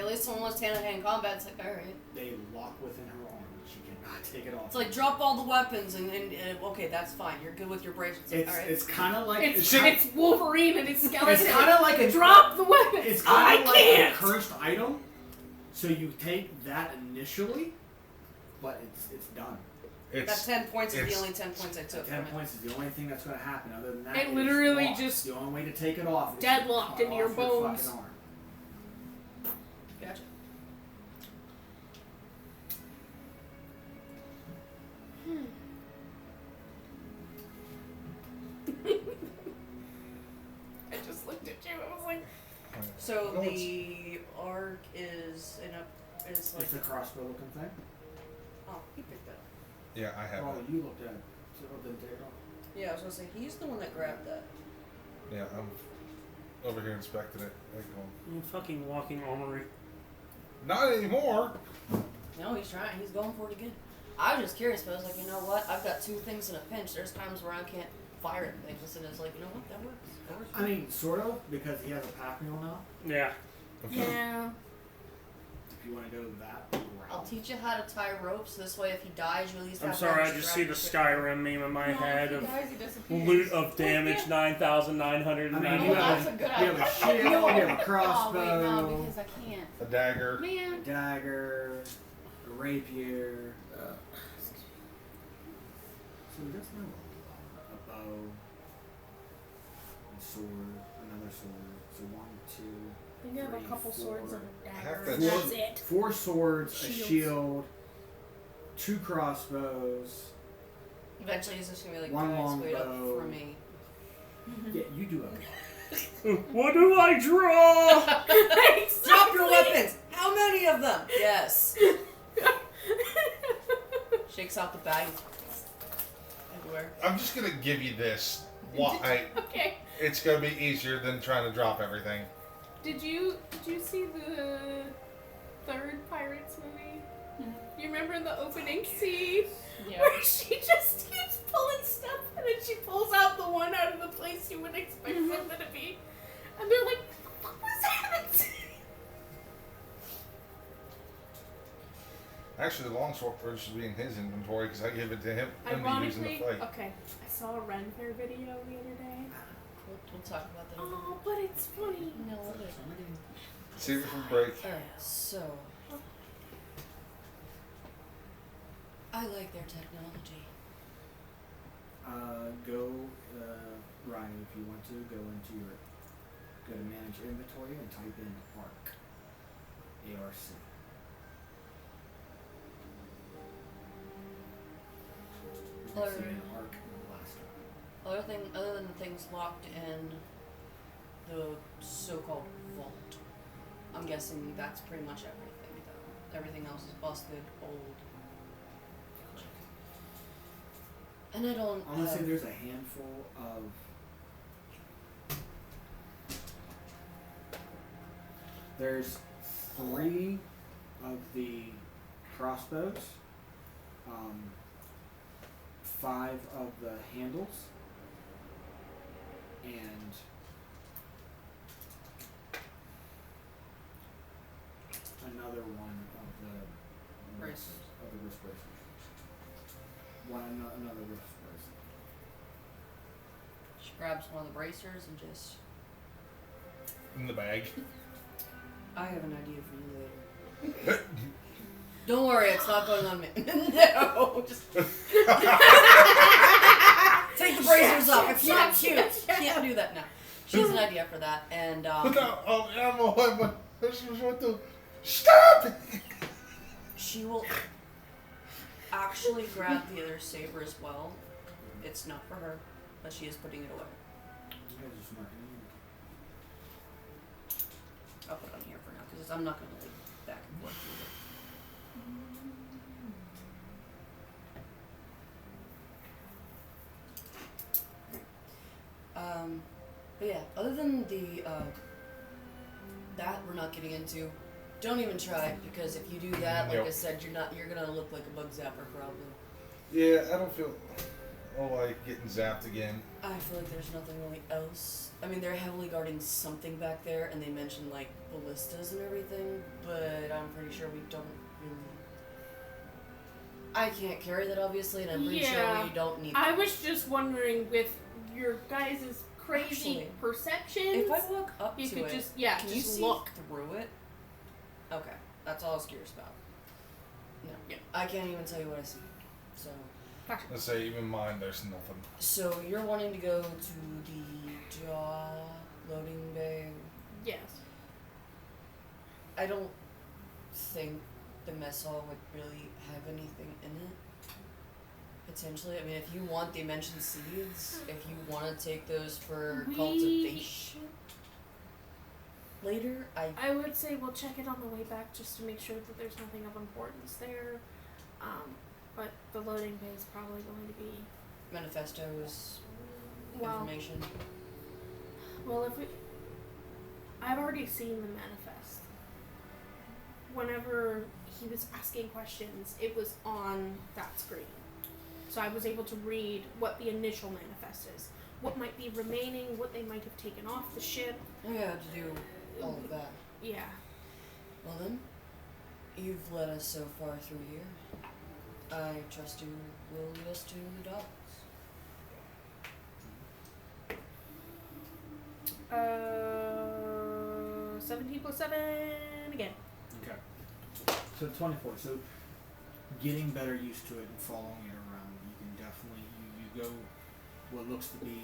At least someone was hand-to-hand combat. It's like, alright. They lock within her arm. She cannot take it off. It's like, drop all the weapons and okay, that's fine. You're good with your bracelets. It's Alright. it's kind of like It's Wolverine and his skeleton. it's kind of like a Drop the weapon. It's I kind of like can't. a cursed item. So you take that initially, but it's done. That It's 10 points is the it's- only 10 points I took 10 from it. points is the only thing that's going to happen. Other than that, It it's literally locked. just the only way to take it off is to deadlocked cut into your off bones. fucking arm. Gotcha. I just looked at you. I was like, So No, the arc is is like It's the crossbow looking thing. oh he picked that up. yeah, I have Oh, it. you looked at it. So then take it off. Yeah, I was gonna say he's the one that grabbed that. Yeah, I'm over here inspecting it. Like, going, Fucking walking armory. not anymore. No, he's trying. He's going for it again. I was just curious, but I was like, you know what? I've got two things in a pinch. There's times where I can't fire at things, and it's like, you know what? That works. That works. I mean, sort of, because he has a pack mule now. Yeah. yeah. If you want to go that route. I'll teach you how to tie ropes. This way, if he dies, you at least I'm have sorry, I ropes to just drag see the shit. Skyrim meme in my No, head if of he dies, he disappears. loot of damage 9,999. I mean, Oh, that's a good you have idea. a shield, you have a Oh, wait, no, crossbow, because I can't. A dagger. Man. a dagger, a rapier. So he does know a bow, a sword, another sword. So 1, 2, I think I have a 3, couple 4. swords and a Half dagger. that And that's it. 4 swords, Shields. a shield, 2 crossbows. Eventually, he's just gonna be like, One guys, wait up longbow. for me. Yeah, you do okay. What do I draw? Drop your weapons. How many of them? Yes. Shakes out the bag. Everywhere. I'm just gonna give you this. Why? Okay. It's gonna be easier than trying to drop everything. Did you see the third Pirates movie? You remember the opening scene Yeah. where she just keeps pulling stuff and then she pulls out the one out of the place you would expect something to be, and they're like, "What was that?" Actually, the longsword should be in his inventory because I gave it to him to use in the Ironically, fight. okay, I saw a Ren Fair video the other day. We'll talk about that. Oh, but it's funny. No, later. Save it for break. Alright, so. I like their technology. Ryan, if you want to, go to manage inventory and type in ARC. ARC. You're gonna see an ARC in the last one. Other than the things locked in the so-called vault, I'm guessing that's pretty much everything, though. Everything else is busted, old. And I don't. I'm gonna say there's a handful of. There's 3 of the crossbows, 5 of the handles, and another one of the Bracers. Of the wrist bracers. Another wrist bracelet. She grabs one of the bracers and just. In the bag. I have an idea for you later. Don't worry, it's not going on me. No, just take the bracers off. It's not cute. Can't do that now. She has an idea for that, and Without ammo, what the? Stop! she will actually grab the other saber as well. It's not for her, but she is putting it away. You guys are smart. I'll put it on here for now because I'm not going to leave back and forth either. But yeah, other than the that we're not getting into. Don't even try it because if you do that, like I said, you're gonna look like a bug zapper probably. Yeah, I don't feel like getting zapped again. I feel like there's nothing really else. I mean, they're heavily guarding something back there, and they mentioned like ballistas and everything, but I'm pretty sure we don't really. I can't carry that obviously, and I'm pretty sure we don't need. I was just wondering with your guys' crazy Actually, perceptions. if I walk up you to could it, just can you just see look. through it? Okay, that's all I was curious about. No, Yeah. I can't even tell you what I see. So. Let's say even mine, there's nothing. So you're wanting to go to the jaw loading bay? Yes. I don't think the mess hall would really have anything in it. Potentially, I mean, if you want, they mentioned seeds. If you want to take those for cultivation later, I would say we'll check it on the way back just to make sure that there's nothing of importance there. But the loading bay is probably going to be manifestos, information. Well, I've already seen the manifest. Whenever he was asking questions, it was on that screen. So I was able to read what the initial manifest is, what might be remaining, what they might have taken off the ship. Oh yeah, to do all of that. Yeah. Well then, you've led us so far through here. I trust you will lead us to the docks. 17 plus 7 again. Okay. So 24. So getting better used to it and following it around, you can definitely you go what looks to be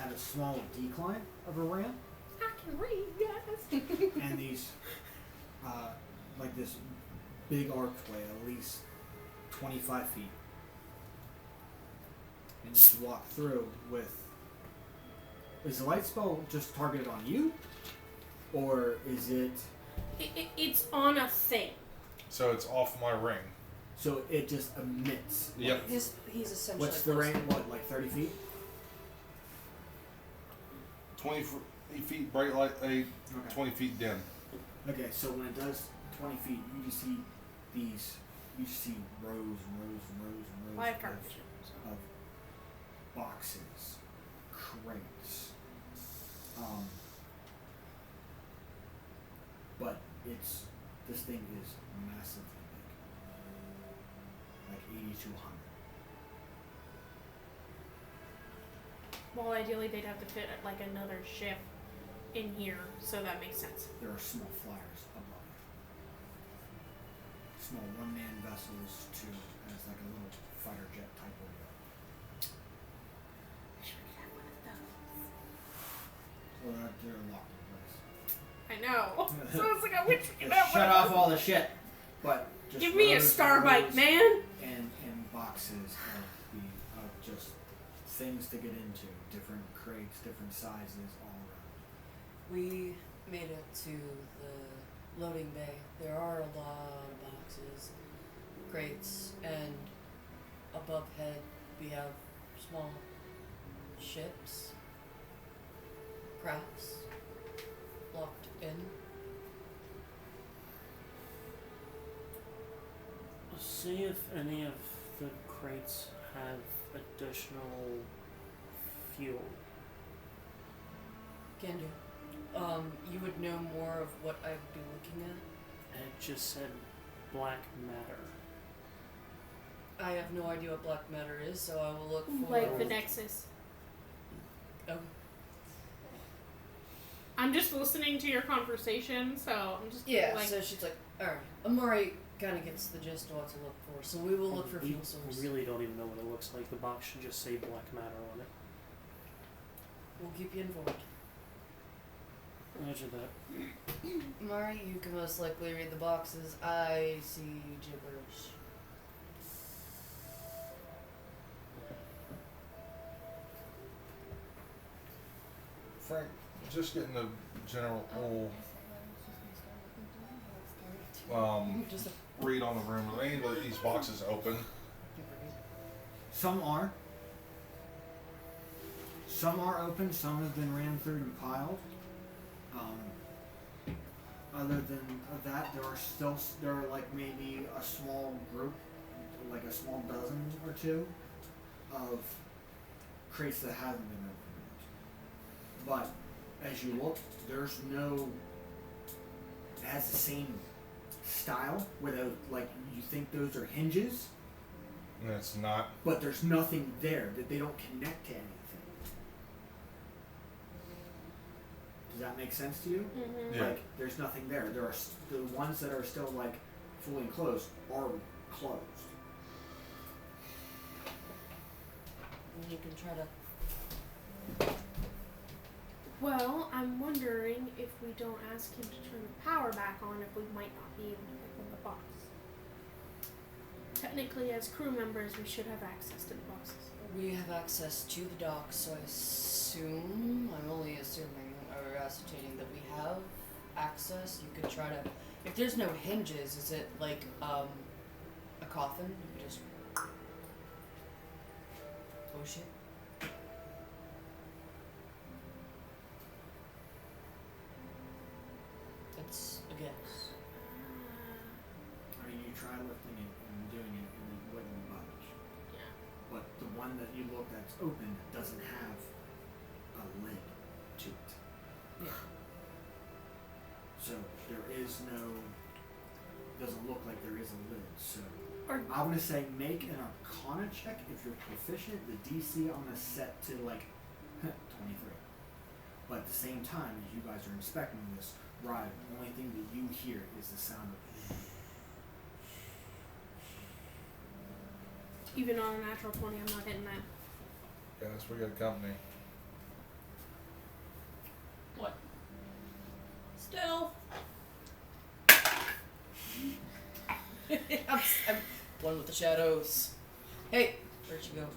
at a small decline of a ramp. I can read, yes. And these like this big archway, at least 25 feet. And just walk through with. Is the light spell just targeted on you? Or is it. It's on a thing. So it's off my ring. So it just emits. Yep. He's essentially. What's the range? What, like 30 feet? 20 feet bright light, 20 feet dim. Okay, so when it does 20 feet, you just see these. You see rows and rows and rows and rows Live of target. boxes, crates. But this thing is massively big, like 80 to 100. Well, ideally they'd have to fit like another ship in here, so that makes sense. There are small flyers above. Small one-man vessels to as like a little fighter jet type of deal. Wish we could have one of those. So they're locked in place. I know. So it's like I wish we could Just have shut one off of all the shit. But just those. Give me a rows and Starbite, rows man. and boxes of just things to get into, different crates, different sizes, all around. We made it to the loading bay. There are a lot of boxes, crates, and above head we have small ships, crafts, locked in. See if any of the crates have additional fuel. Can do. You would know more of what I'd be looking at. It just said black matter. I have no idea what black matter is, so I will look for. Like the Nexus. Oh, I'm just listening to your conversation, so I'm just yeah. like So she's like, all right. Amari kind of gets the gist of what to look for, so we will look for fuel source. We really don't even know what it looks like. The box should just say black matter on it. We'll keep you informed. Roger that. Amari, you can most likely read the boxes. I see gibberish. Frank, just getting the general Just read on the room. Are any of these boxes open? Some are. Some are open, some have been ran through and piled. Other than that, there are like maybe a small group, like a small dozen or two, of crates that haven't been opened yet. But as you look, there's no. It has the same style where like you think those are hinges, And it's not. but there's nothing there that they don't connect to anything. Does that make sense to you? mm-hmm. Yeah. Like, there's nothing there. There are the ones that are still like fully enclosed are closed. And you can try to. Well, I'm wondering if we don't ask him to turn the power back on, if we might not be able to open the box. Technically, as crew members, we should have access to the boxes. We have access to the docks, so I assume. I'm only assuming or ascertaining that we have access. You could try to. If there's no hinges, is it like a coffin? You could just. Push it. It's a guess. I mean, you try lifting it and doing it, and it wouldn't budge. Yeah. But the one that you look that's open doesn't have a lid to it. Yeah. So there is no. Doesn't look like there is a lid. So Or- I'm gonna say make an Arcana check if you're proficient. The DC on this set to like 23. But at the same time, as you guys are inspecting this ride, the only thing that you hear is the sound of. Even on a natural 20, I'm not hitting that. Guys, we got company. What? Stealth. I'm one with the shadows. Hey, where'd you go?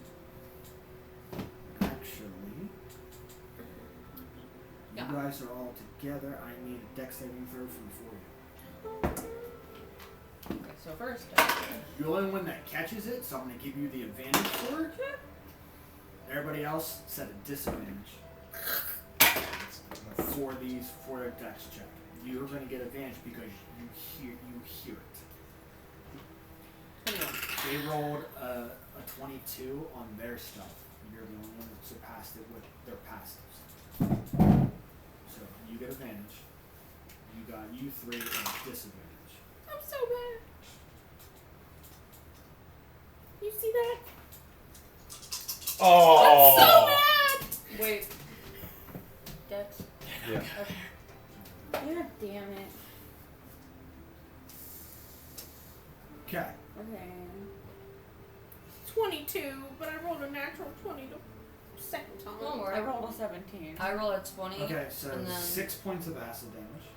Actually, Yeah. you guys are all together. I need a dex saving throw from 4 of you. Okay, so first. You're the only one that catches it, so I'm going to give you the advantage for it. Everybody else set a disadvantage for a dex check. You're going to get advantage because you hear it. They rolled a 22 on their stuff. You're the only one that surpassed it with their passives. So you get advantage. You 3 and disadvantage. I'm so mad. You see that? Oh! I'm so mad! Wait. Dex. Yeah. Okay. God damn it. Okay. Okay. 22, but I rolled a natural 20 the second time. Don't I worry. rolled a 17. I roll a 20. Okay, so and then 6 points of acid damage.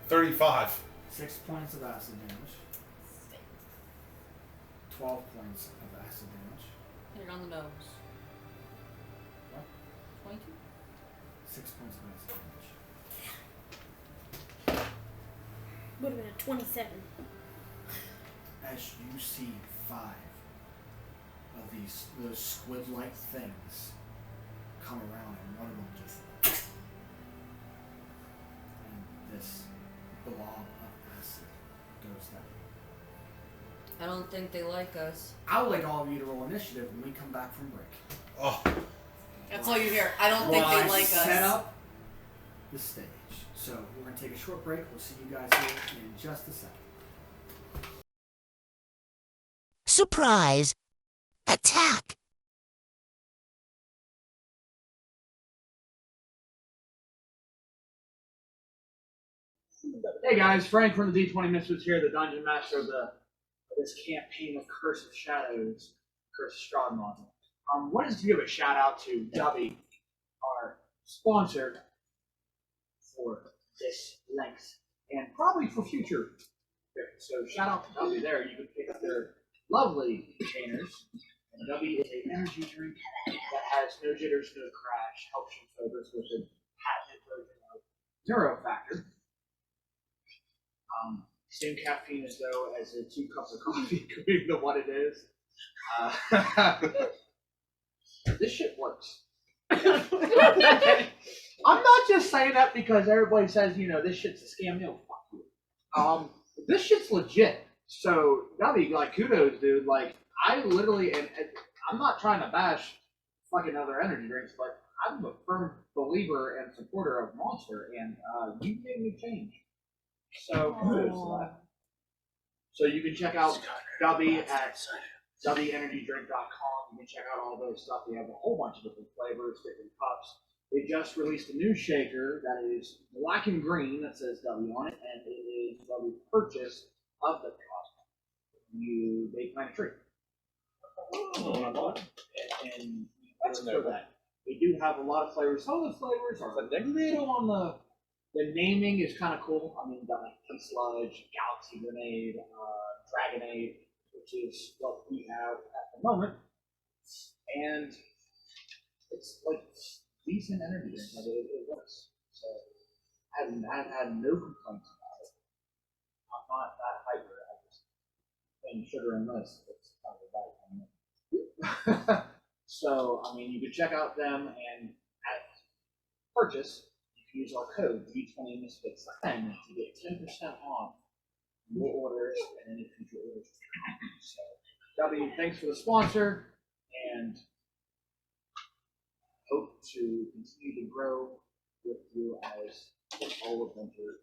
35. 6 points of acid damage. 12 points of acid damage. hit it on the nose. What? 22? 6 points of acid damage. Would have been a 27. As you see 5 of those squid-like things come around, and one of them just, and this blob of acid goes down. I don't think they like us. I would like all of you to roll initiative when we come back from break. Oh, That's all you hear. I don't think While they I like set us. up the stage. So we're going to take a short break. We'll see you guys here in just a second. Surprise! Attack! Hey guys, Frank from the D20 Misfits here, the Dungeon Master of this campaign of Curse of Shadows, Curse of Strahd. Wanted to give a shout out to Dubby, our sponsor for this length, and probably for future. So shout out to Dubby there. You can pick up their lovely containers. And Dubby is an energy drink that has no jitters, no crash, helps you focus with a patented version of Neurofactor. Same caffeine as though as a 2 cups of coffee could be the what it is. This shit works. I'm not just saying that because everybody says, this shit's a scam. No, fuck you. This shit's legit. So, Dubby, like, kudos, dude. Like, I literally, and I'm not trying to bash fucking other energy drinks, but I'm a firm believer and supporter of Monster, and you made me change. So, kudos to that. So you can check out Dubby at WEnergydrink.com. You can check out all those stuff. They have a whole bunch of different flavors, different cups. They just released a new shaker that is black and green that says W on it, and it is the purchase of the cup. They plant a tree. And that's for that. They do have a lot of flavors. Some of the flavors are little on the naming is kind of cool. I mean, you got like Pink Sludge, Galaxy Grenade, Dragonade, which is what we have at the moment. And it's like decent energy. Like it works. So I've had no complaints about it. I'm not that hyper. I just think sugar and this. It's kind of bad. So, I mean, you can check out them, and at purchase, use our code D20Misfits10 to get 10% off your orders and any future orders. So, W, thanks for the sponsor, and hope to continue to grow with you as all of winter.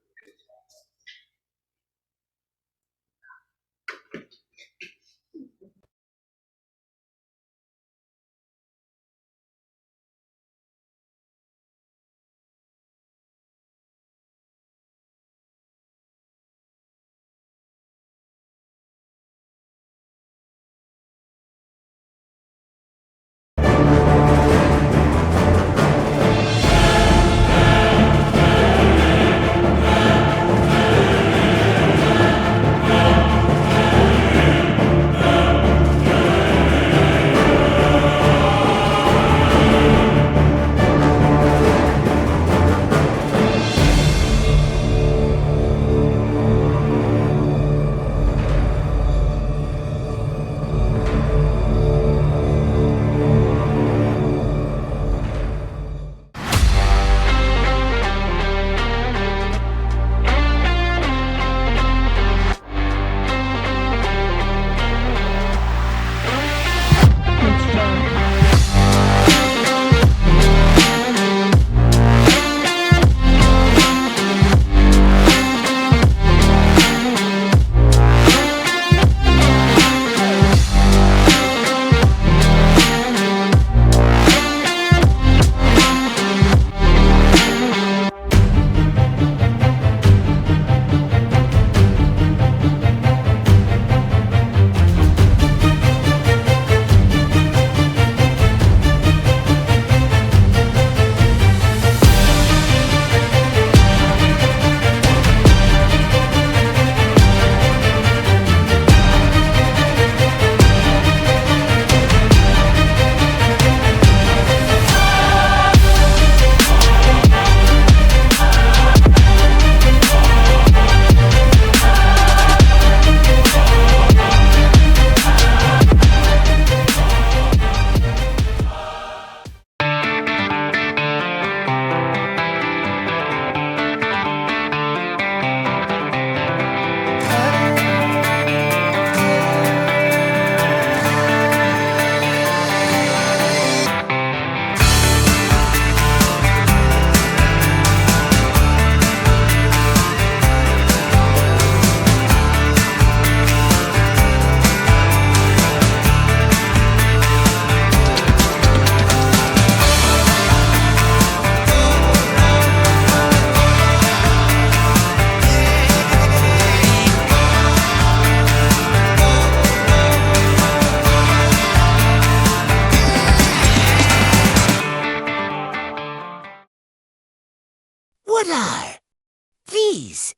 Jeez.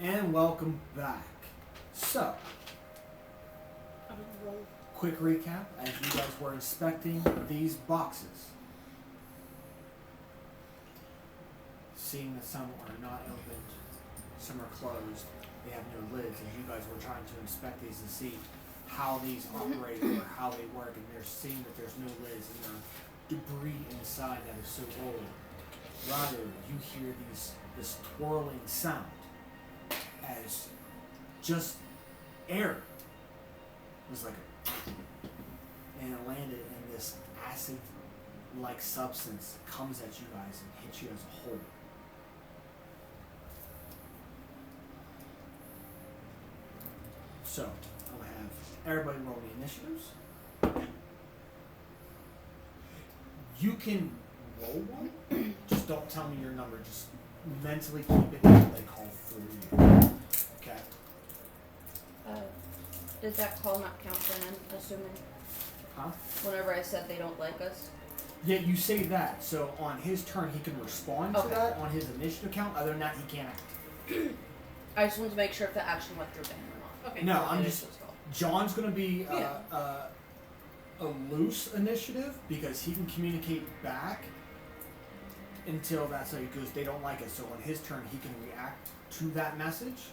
And welcome back. So, quick recap as you guys were inspecting these boxes. Seeing that some are not opened, some are closed, they have no lids, and you guys were trying to inspect these to see how these operate or how they work, and they're seeing that there's no lids and there are debris inside that is so old. Rather, you hear this twirling sound as just air was like and it landed in this acid-like substance that comes at you guys and hits you as a whole. So, I'll have everybody roll the initiatives. You can roll one, just don't tell me your number, just mentally keep it what they call for you. Okay? Does that call not count then, I'm assuming? Huh? Whenever I said they don't like us? Yeah, you say that, so on his turn he can respond to Okay. that on his initiative count, other than that he can't act. I just wanted to make sure if the action went through to him or not. Okay. No, Or I'm it just, is called. John's gonna be Yeah. a loose initiative because he can communicate back until that's like, because they don't like it. So on his turn, he can react to that message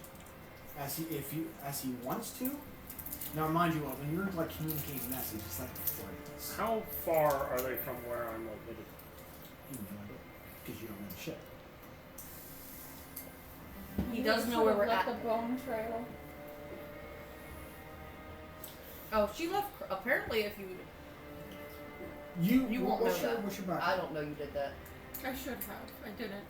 as he wants to. Now, mind you, when you're like communicating message, it's like a phrase. How far are they from where I'm located? You know it because you don't know the shit. He does know where we're at. The bone trail. Oh, she left. Apparently, if you. You won't what's know your, that. What's your background? I don't know you did that. I should have. I didn't.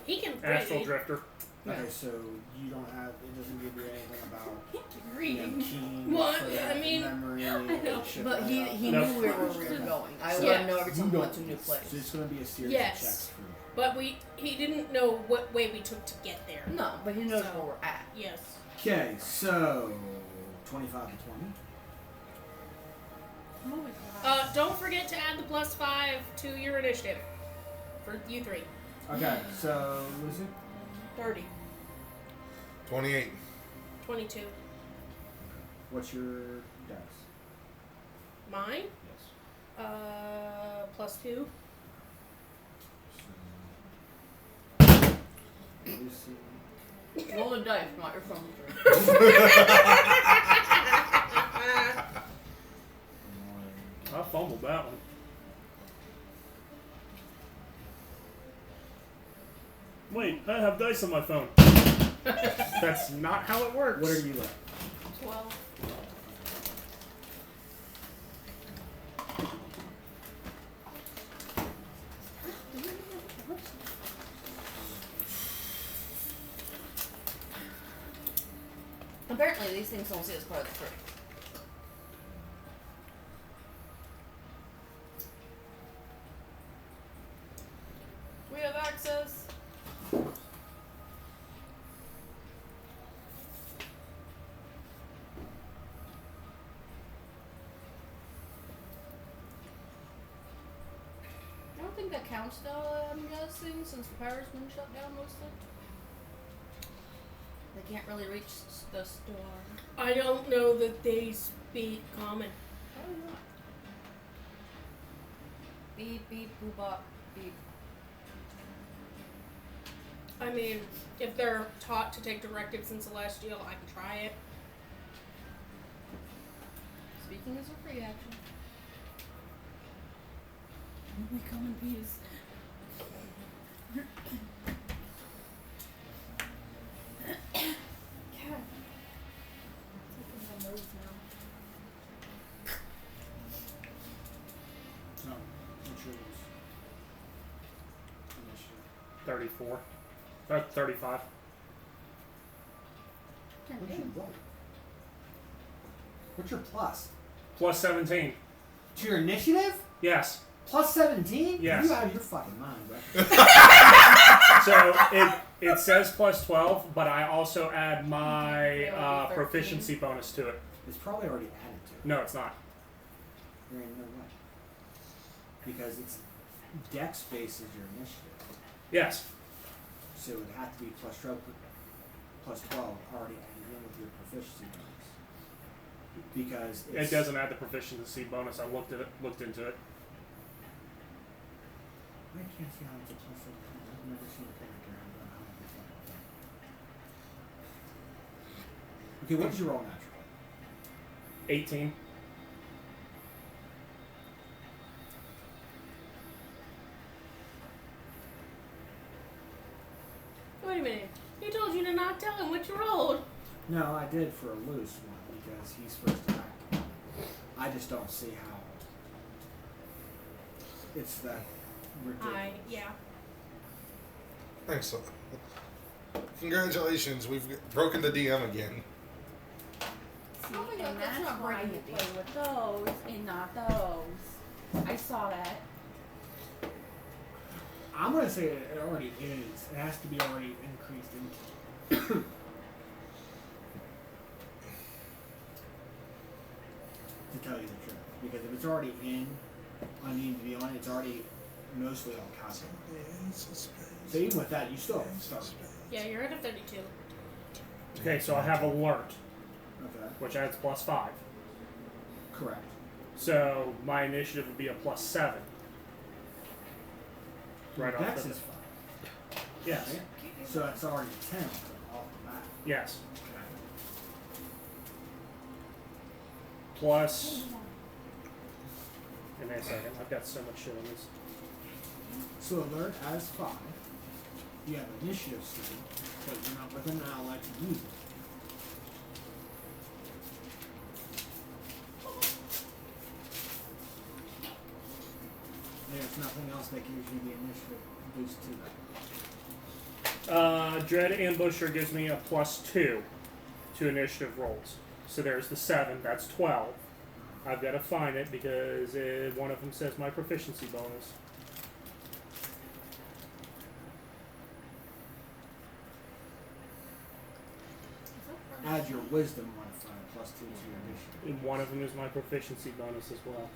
He can Astral read. Drifter. Okay, so you don't have. It doesn't give you anything about Reading. keen Well, for I that mean, memory. I know, shit But like he that. he No. knew where we were going. I want Yeah. to know every time You we went don't. to a new place. So it's going to be a series Yes. of checks for you. But he didn't know what way we took to get there. No, but he knows So- where we're at. Yes. Okay, so 25 to 20. Oh my god. Don't forget to add the +5 to your initiative for you three. Okay, so Lucy, 30. 28. 22. what's your dice? Mine? Yes. +2. Lucy. Roll the dice, not your phone. I fumbled that one. Wait, I have dice on my phone. That's not how it works. What are you at? 12. Apparently, these things don't see as part of the tree. We have access. I don't think that counts though, I'm guessing, since the power's been shut down mostly. They can't really reach the store. I don't know that they speak common. Probably not. Beep, beep, boop, bop, beep. I mean, if they're taught to take directives in Celestial, I can try it. Speaking is a free action. We come in peace. God. It's like in my nose now. No, what's yours? Initiative. 34. 35. What's your roll? What's your plus? Plus 17. To your initiative? Yes. Plus 17? Yes. You out of your fucking mind, bro. So it says plus 12, but I also add my That would be 13. proficiency bonus to it. It's probably already added to it. No, it's not. There ain't no way. Because it's dex based is your initiative. Yes. So it would have to be plus 12 already added in with your proficiency bonus. Because It doesn't add the proficiency bonus. I looked into it. I can't see how it's a plus 17. I've never seen a character have that high of a fucking thing. Okay, what did you roll naturally? 18. Wait a minute. He told you to not tell him what you rolled. No, I did for a loose one because he's first attack. I just don't see how it's that ridiculous. Yeah. Excellent. Congratulations, we've broken the DM again. See, Oh my God, and that's that's not why right. you play with those and not those. I saw that. I'm gonna say it already is. It has to be already increased into. To tell you the truth, because if it's already in, I mean to be honest, it's already mostly all calculated. So even with that, you still have to start. Yeah, you're at a 32. Okay, so I have alert, Okay, which adds plus 5. correct. So my initiative would be a plus 7. Right Your off Dex the is 5. Yes. Right? So that's already 10 off the bat. Yes. Okay. Plus. Give me a second. I've got so much shit on this. So alert has 5. You have initiative speed, but you're not within an ally to use it. There's nothing else that gives you the initiative boost to that. Dread Ambusher gives me a plus 2 to initiative rolls. So there's the 7. That's 12. I've got to find it because one of them says my proficiency bonus. Add your wisdom modifier plus 2 to your initiative. And one of them is my proficiency bonus as well.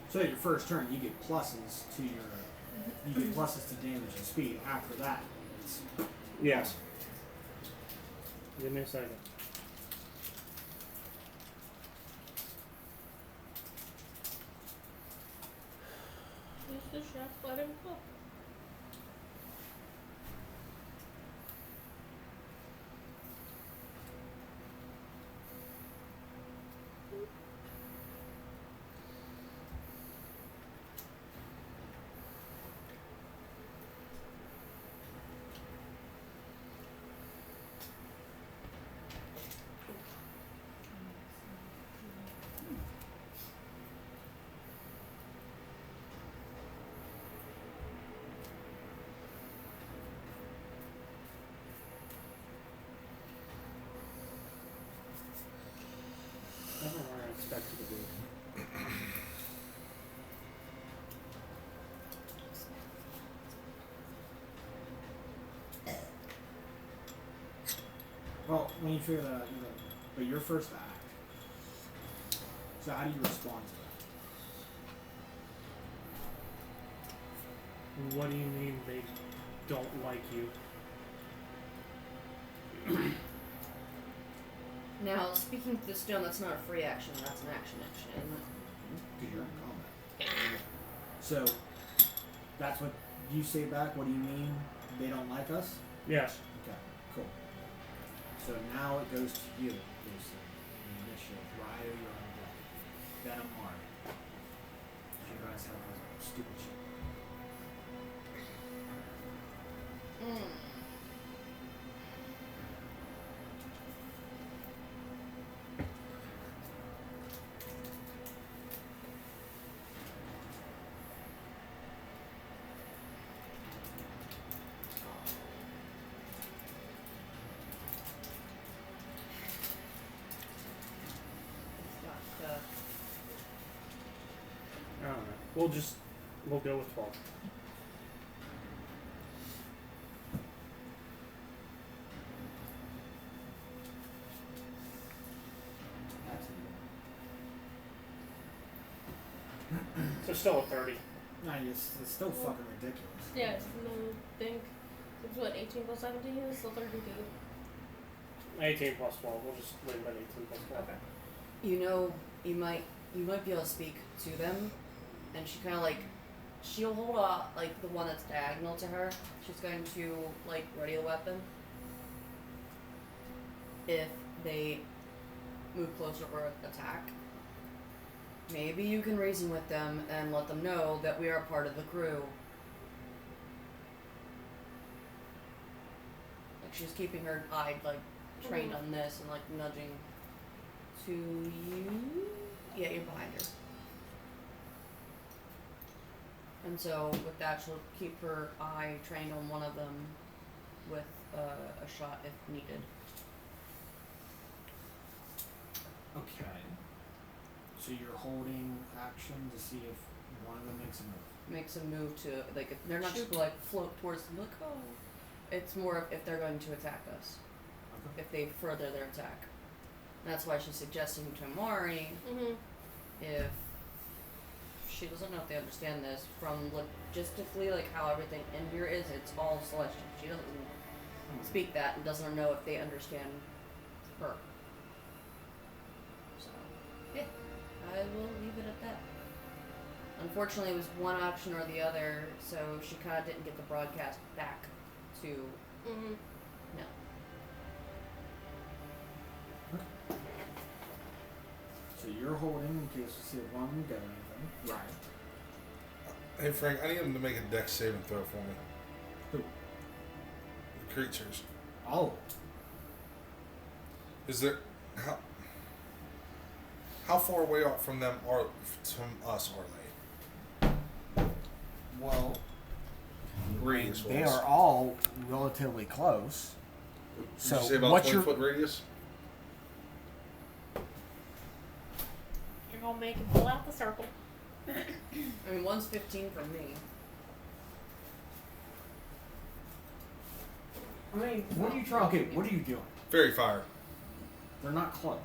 So your first turn, you get pluses to damage and speed. After that, it's Yes. Give me a second. Use the chef, let him cook. Never where I expected to be. well, when you figure that out, but your first act. So how do you respond to that? What do you mean they don't like you? Now, speaking to the stone, that's not a free action, that's an action, isn't it? Because you're in combat. So that's what you say back. What do you mean they don't like us? Yes. Okay, cool. So now it goes to you, Lucy. The initiative. Ride or you're on deck. Venom hard. You guys have this stupid shit. It's not, I don't know. We'll go with 12. So still a 30. No, it's still fucking ridiculous. Yeah, I think it's what 18 plus 17 is still 32. 18 plus 12. We'll just leave it at 18 plus 12. Okay. You know, you might be able to speak to them, and she kind of like, she'll hold off, like the one that's diagonal to her. She's going to like ready a weapon if they move closer or attack. Maybe you can reason with them and let them know that we are part of the crew. Like she's keeping her eye like trained on this and like nudging to you. Yeah, you're behind her. And so with that, she'll keep her eye trained on one of them with a shot if needed. Okay. So you're holding action to see if one of them makes a move. Makes a move to, like, if they're not just Shoot. like float towards them, like, oh. It's more if they're going to attack us. Okay. If they further their attack. And that's why she's suggesting to Amari, if she doesn't know if they understand this, from logistically, like how everything in here is, it's all celestial. She doesn't speak that and doesn't know if they understand her. So, yeah, I will leave it at that. Unfortunately, it was one option or the other, so she kind of didn't get the broadcast back to no. So you're holding in case you see if one of them get anything. Right. Hey Frank, I need him to make a dex saving throw for me. Who? The creatures. Oh. Is there how far away from them are from us are they? Well, Radius they wise. are all relatively close. Did you say about 20-foot radius? You're gonna make him pull out the circle. I mean, one's 15 from me. I mean, what are you trying? Okay, what are you doing? Fairy fire. They're not close.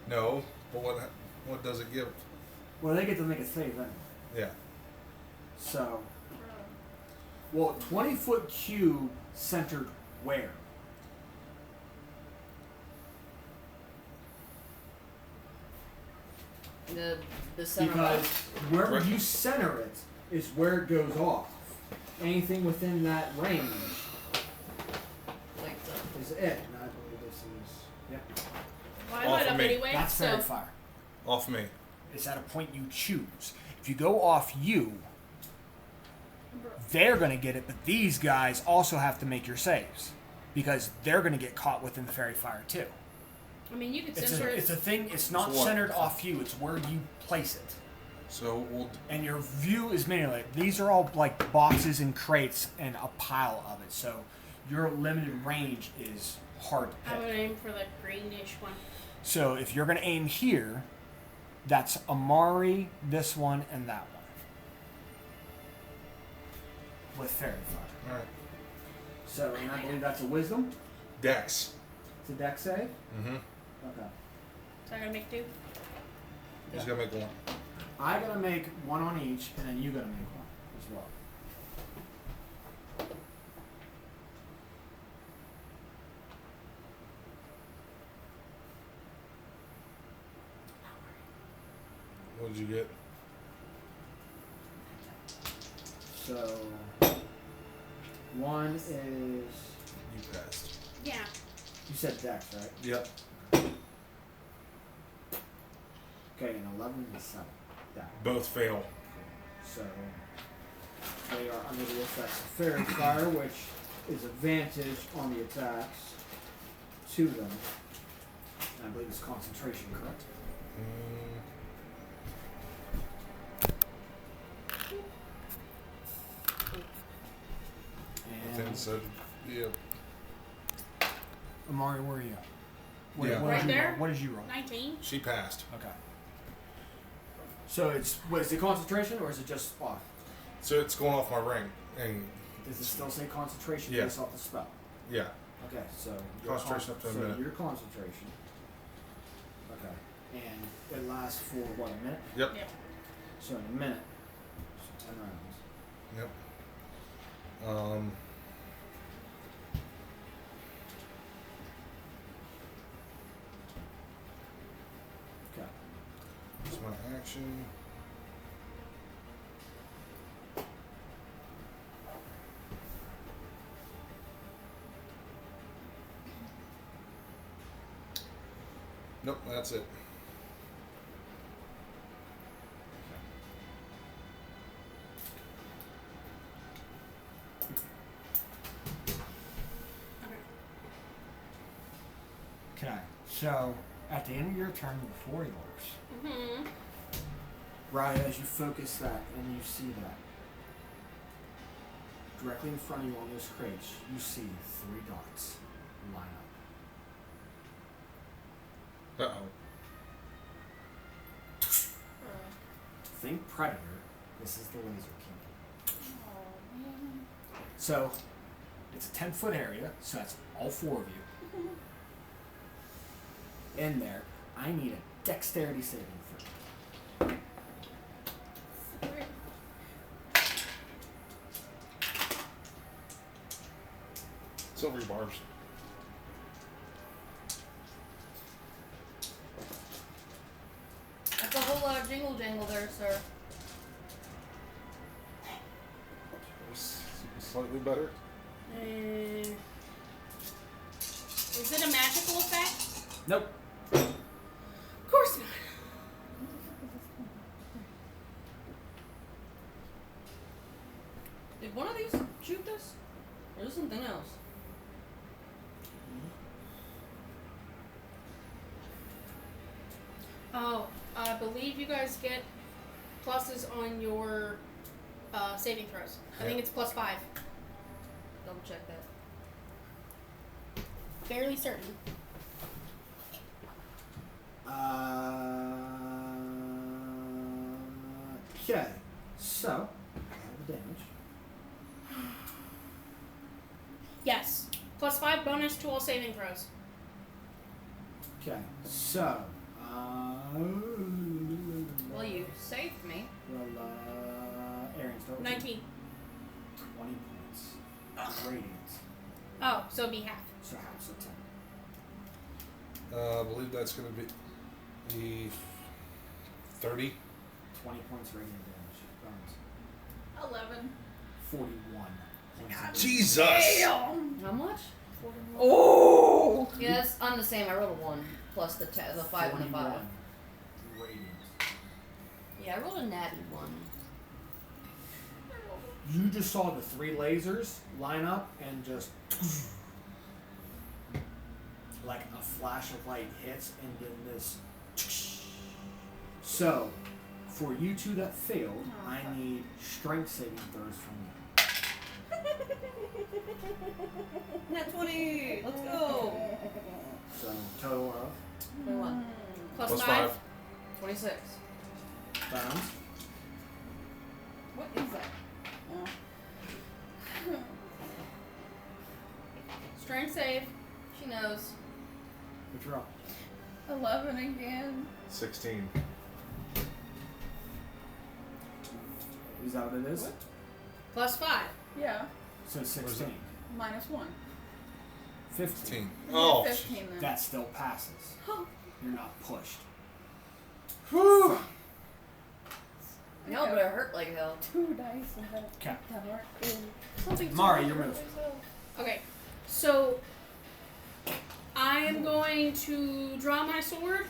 No, but what does it give? Well, they get to make a save anyway. Yeah. So, well, 20-foot cube centered where? The center Because one. wherever Right. you center it is where it goes off. Anything within that range Like the, is it. And I believe this is. Yep. Well, I Off light of up me. anyway, That's so fairy fire. Off me. It's at a point you choose. If you go off you, they're going to get it, but these guys also have to make your saves. Because they're going to get caught within the fairy fire too. I mean, you could It's censor a thing, it's not So what? centered off you, it's where you place it. So we'll And your view is mainly, these are all like boxes and crates and a pile of it. So your limited range is hard to I would pick. aim for the greenish one. So if you're going to aim here, that's Amari, this one, and that one. With fairy fire. all right. So, and I believe that's a wisdom. Dex. It's a dex save. Mm-hmm. Okay. So I gotta make 2. He's gonna make one. I gotta make one on each, and then you gotta make one as well. What did you get? So, one is, You passed. Yeah. you said dex, right? Yep. Okay, and 11 and 7. Dex. Both fail. So, they are under the effects of fairy fire, which is advantage on the attacks to them. And I believe it's concentration, correct? I think so. Yeah. Amari, where are you? Yeah. What Right did you there? roll? What did you roll? 19. She passed. Okay. So it's is it concentration or is it just off? So it's going off my ring, and Does it still say concentration Yeah. based off the spell? yeah, Okay, so Concentration up to a minute. your concentration. Okay, and it lasts for what, a minute? yep, Yep. So in a minute, so 10 rounds. yep. Okay. That's my action. Nope, that's it. Okay, so at the end of your turn before yours, Mm-hmm. right as you focus that and you see that, directly in front of you on those crates, you see 3 dots line up. Uh-oh. Think Predator. This is the laser king. Oh, man. So it's a 10-foot area, so that's all 4 of you. In there, I need a dexterity saving throw. Silvery barbs. That's a whole lot of jingle jangle there, sir. Slightly better. Is it a magical effect? Nope. Of course not. Did one of these shoot this? Or is it something else? Oh, I believe you guys get pluses on your saving throws. I think it's +5. Double check that. Fairly certain. Okay, so I have the damage. Yes. +5 bonus to all saving throws. Okay, so Well, you saved me. Aaron, start with 19. 20 points. Radiant. Oh, so it'd be half. So half, so 10. I believe that's going to be the 30. 20 points radiant damage. Burns. 11. 41 points. of Jesus! How much? 41. Oh! Yes, I'm the same. I rolled a 1 plus the 5 and the 5. 41 radiant. Yeah, I rolled a natty 1. You just saw the 3 lasers line up and just like a flash of light hits and then this. So, for you two that failed, I need strength saving throws from you. Nat 20! Let's go! So, total of 21. Plus Plus 5. 5. 26. bounds. What is that? Strength save. She knows. What's your roll? 11 again. 16. Is that what it is? What? Plus 5. Yeah. So 16. -1. 15. Oh, 15 then. That still passes. You're not pushed. Whew. No, but it hurt like hell. 2 dice and that Okay. worked. Something Mari, your move. Okay, so I am going to draw my sword,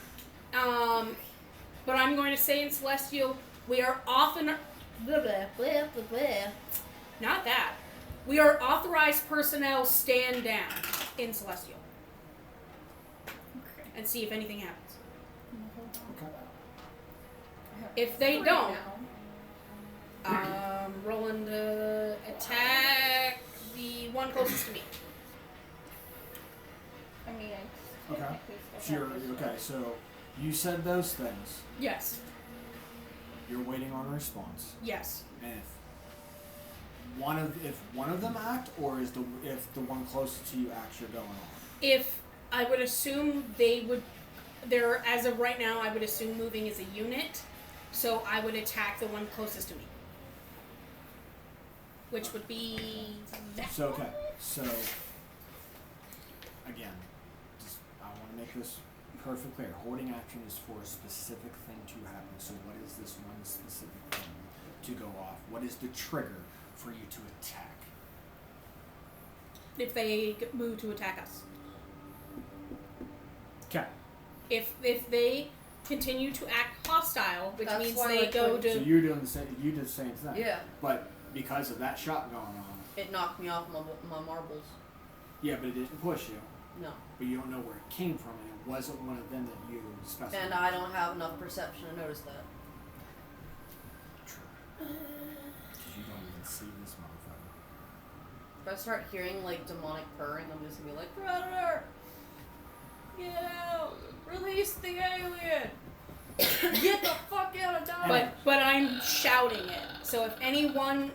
but I'm going to say in Celestial, we are often not that. We are authorized personnel stand down in Celestial Okay. and see if anything happens. Okay. I have If they 3 don't, now. rolling to attack the one closest to me. I mean, I Okay. technically So still you're, have this okay, one. so you said those things. Yes. You're waiting on a response. Yes. And if one of them act, or if the one closest to you acts, you're going off. If I would assume they would, they're as of right now, I would assume moving as a unit, so I would attack the one closest to me, which would be that. So okay. So again, I want to make this perfectly clear. Holding action is for a specific thing to happen. So what is this one specific thing to go off? What is the trigger for you to attack? If they move to attack us. Okay. If they continue to act hostile, which That's means why, they like, go when- So to. you're doing the same. You did the same thing. Yeah. But because of that shot going on, It knocked me off my marbles. yeah, but it didn't push you. No. But you don't know where it came from, and it wasn't one of them that you specified. And I don't have enough perception to notice that. True. Because you don't even see this motherfucker. If I start hearing like demonic purring, I'm just gonna be like, Predator! Get out! Release the alien! Get the fuck out of Dodge! But I'm shouting it. So if anyone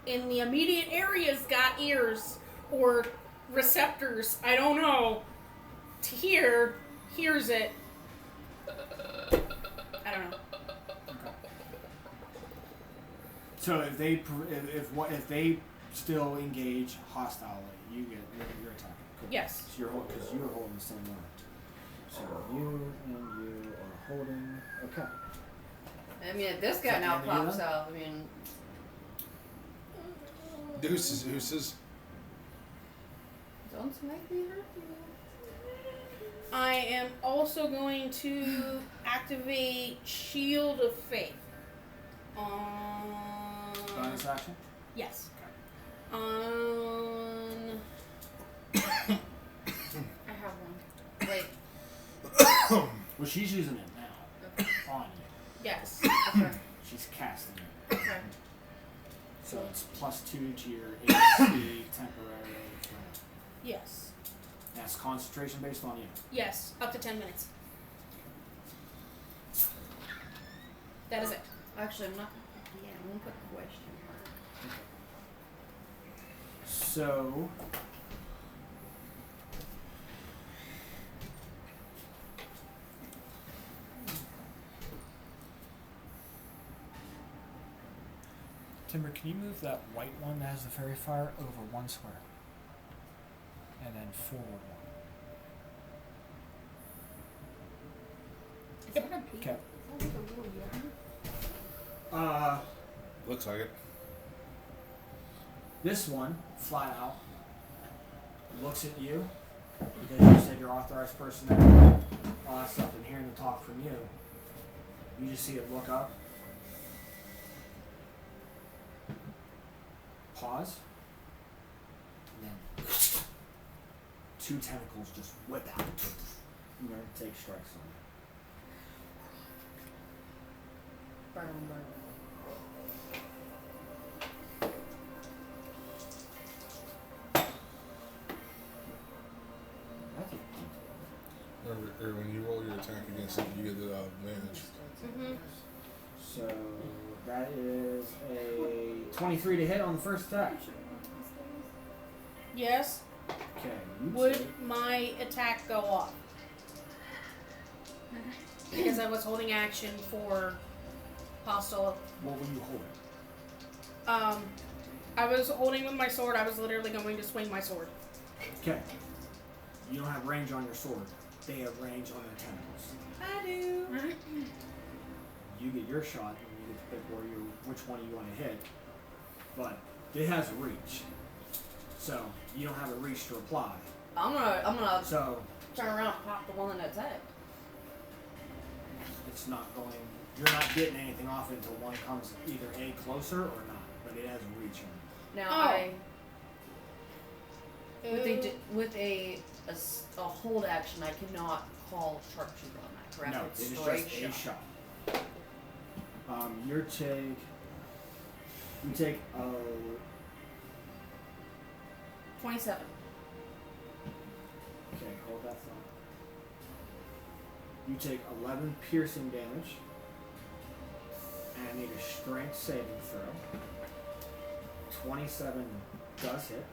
in the immediate area's got ears or receptors, I don't know, to hears it. I don't know. So if they still engage hostilely, you're attacking. Cool. Yes. So you're holding the same line. So you and you are holding. Okay. I mean, if this Is guy that now the end of pops you out, I mean, Deuces. don't make me hurt you. I am also going to activate Shield of Faith. Bonus action. Yes. I have one. Wait. Well, she's using it now on you. Yes. Okay. She's casting it. Okay. So it's +2 to your AC temporary. Yes. That's concentration based on you. Yes. Up to 10 minutes. That is it. Actually, I'm not. Yeah, I'm gonna put question mark. So Timber, can you move that white one that has the fairy fire over one square? And then forward one. Is that a bee? Okay. Is that like a little yeti? Looks like it. This one, flat out, looks at you because you said you're authorized person there. All that stuff, and hearing the talk from you, you just see it look up, pause, and then 2 tentacles just whip out and they're gonna take strikes on you. Burn, burn. That's a Remember, or when you roll your attack against it, you get the advantage. Mm-hmm. So that is a 23 to hit on the first attack. Yes. Okay, you Would take- my attack go off? Because I was holding action for hostile. what were you holding? I was holding with my sword. I was literally going to swing my sword. Okay. You don't have range on your sword. They have range on their tentacles. I do. You get your shot, and you get to pick which one you want to hit. But it has a reach, so you don't have a reach to apply. I'm gonna So turn around and pop the one that attacked. it's not going. You're not getting anything off it until one comes either A, closer or not. But it has a reach on it. Now Oh. with a hold action, I cannot call sharpshooter on that, correct? No, It's it is straight just a shot. You take 27. Okay, hold that thought. You take 11 piercing damage, I need a strength saving throw. 27 does hit.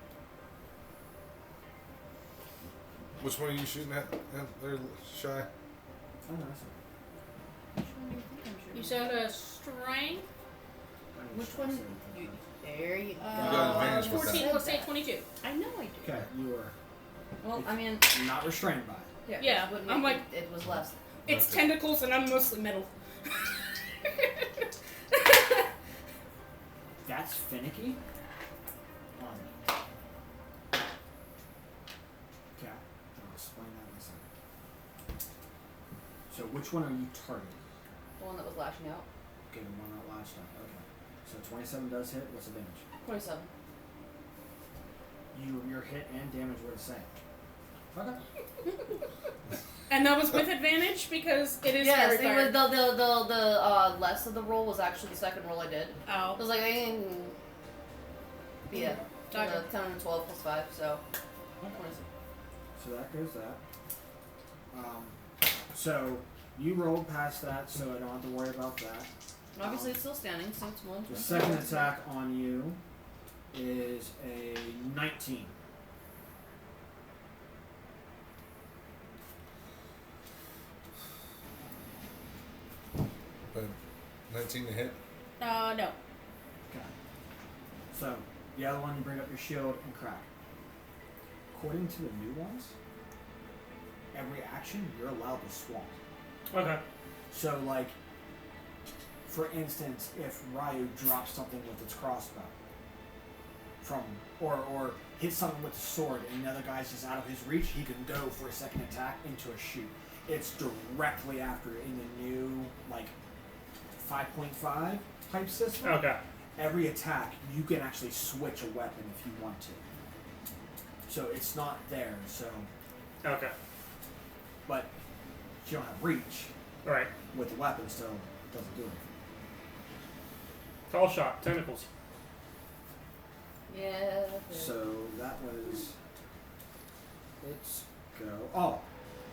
Which one are you shooting at? They're shy. Oh, no, that's Which one do you think I'm shooting? You said a strength. I need Which strength one? saving throw. There you got advantage with 14 that. plus 8, 22. I know I do. Okay, you are Well, I mean, not restrained by it. Yeah, it would I'm make like- it was less. It's Okay. tentacles and I'm mostly metal. That's finicky. Okay, I'll explain that in a second. So, which one are you targeting? The one that was lashing out. Okay, the one that latched on. Okay. So 27 does hit. What's the damage? 27. Your hit and damage were the same. Okay. And that was with advantage because it is Yes, fairy it fire. was the less of the roll was actually the second roll I did. It Oh. was like yeah, Gotcha. 10 and 12 plus 5, so Okay. 26. So that goes that. So you rolled past that, so I don't have to worry about that. Obviously, it's still standing, so it's one. The second attack on you is a 19. But 19 to hit. No. Okay. So the other one, you bring up your shield and crack. According to the new ones, every action you're allowed to swamp. Okay. So, like, for instance, if Ryu drops something with its crossbow, or hits something with the sword, and the other guy's just out of his reach, he can go for a second attack into a shoot. It's directly after in the new, like, 5.5 type system. Okay. Every attack, you can actually switch a weapon if you want to. So it's not there. So, Okay. but you don't have reach All right. with the weapon, so it doesn't do anything. Tall shot. Tentacles. Yeah. So that was. Let's go. Oh,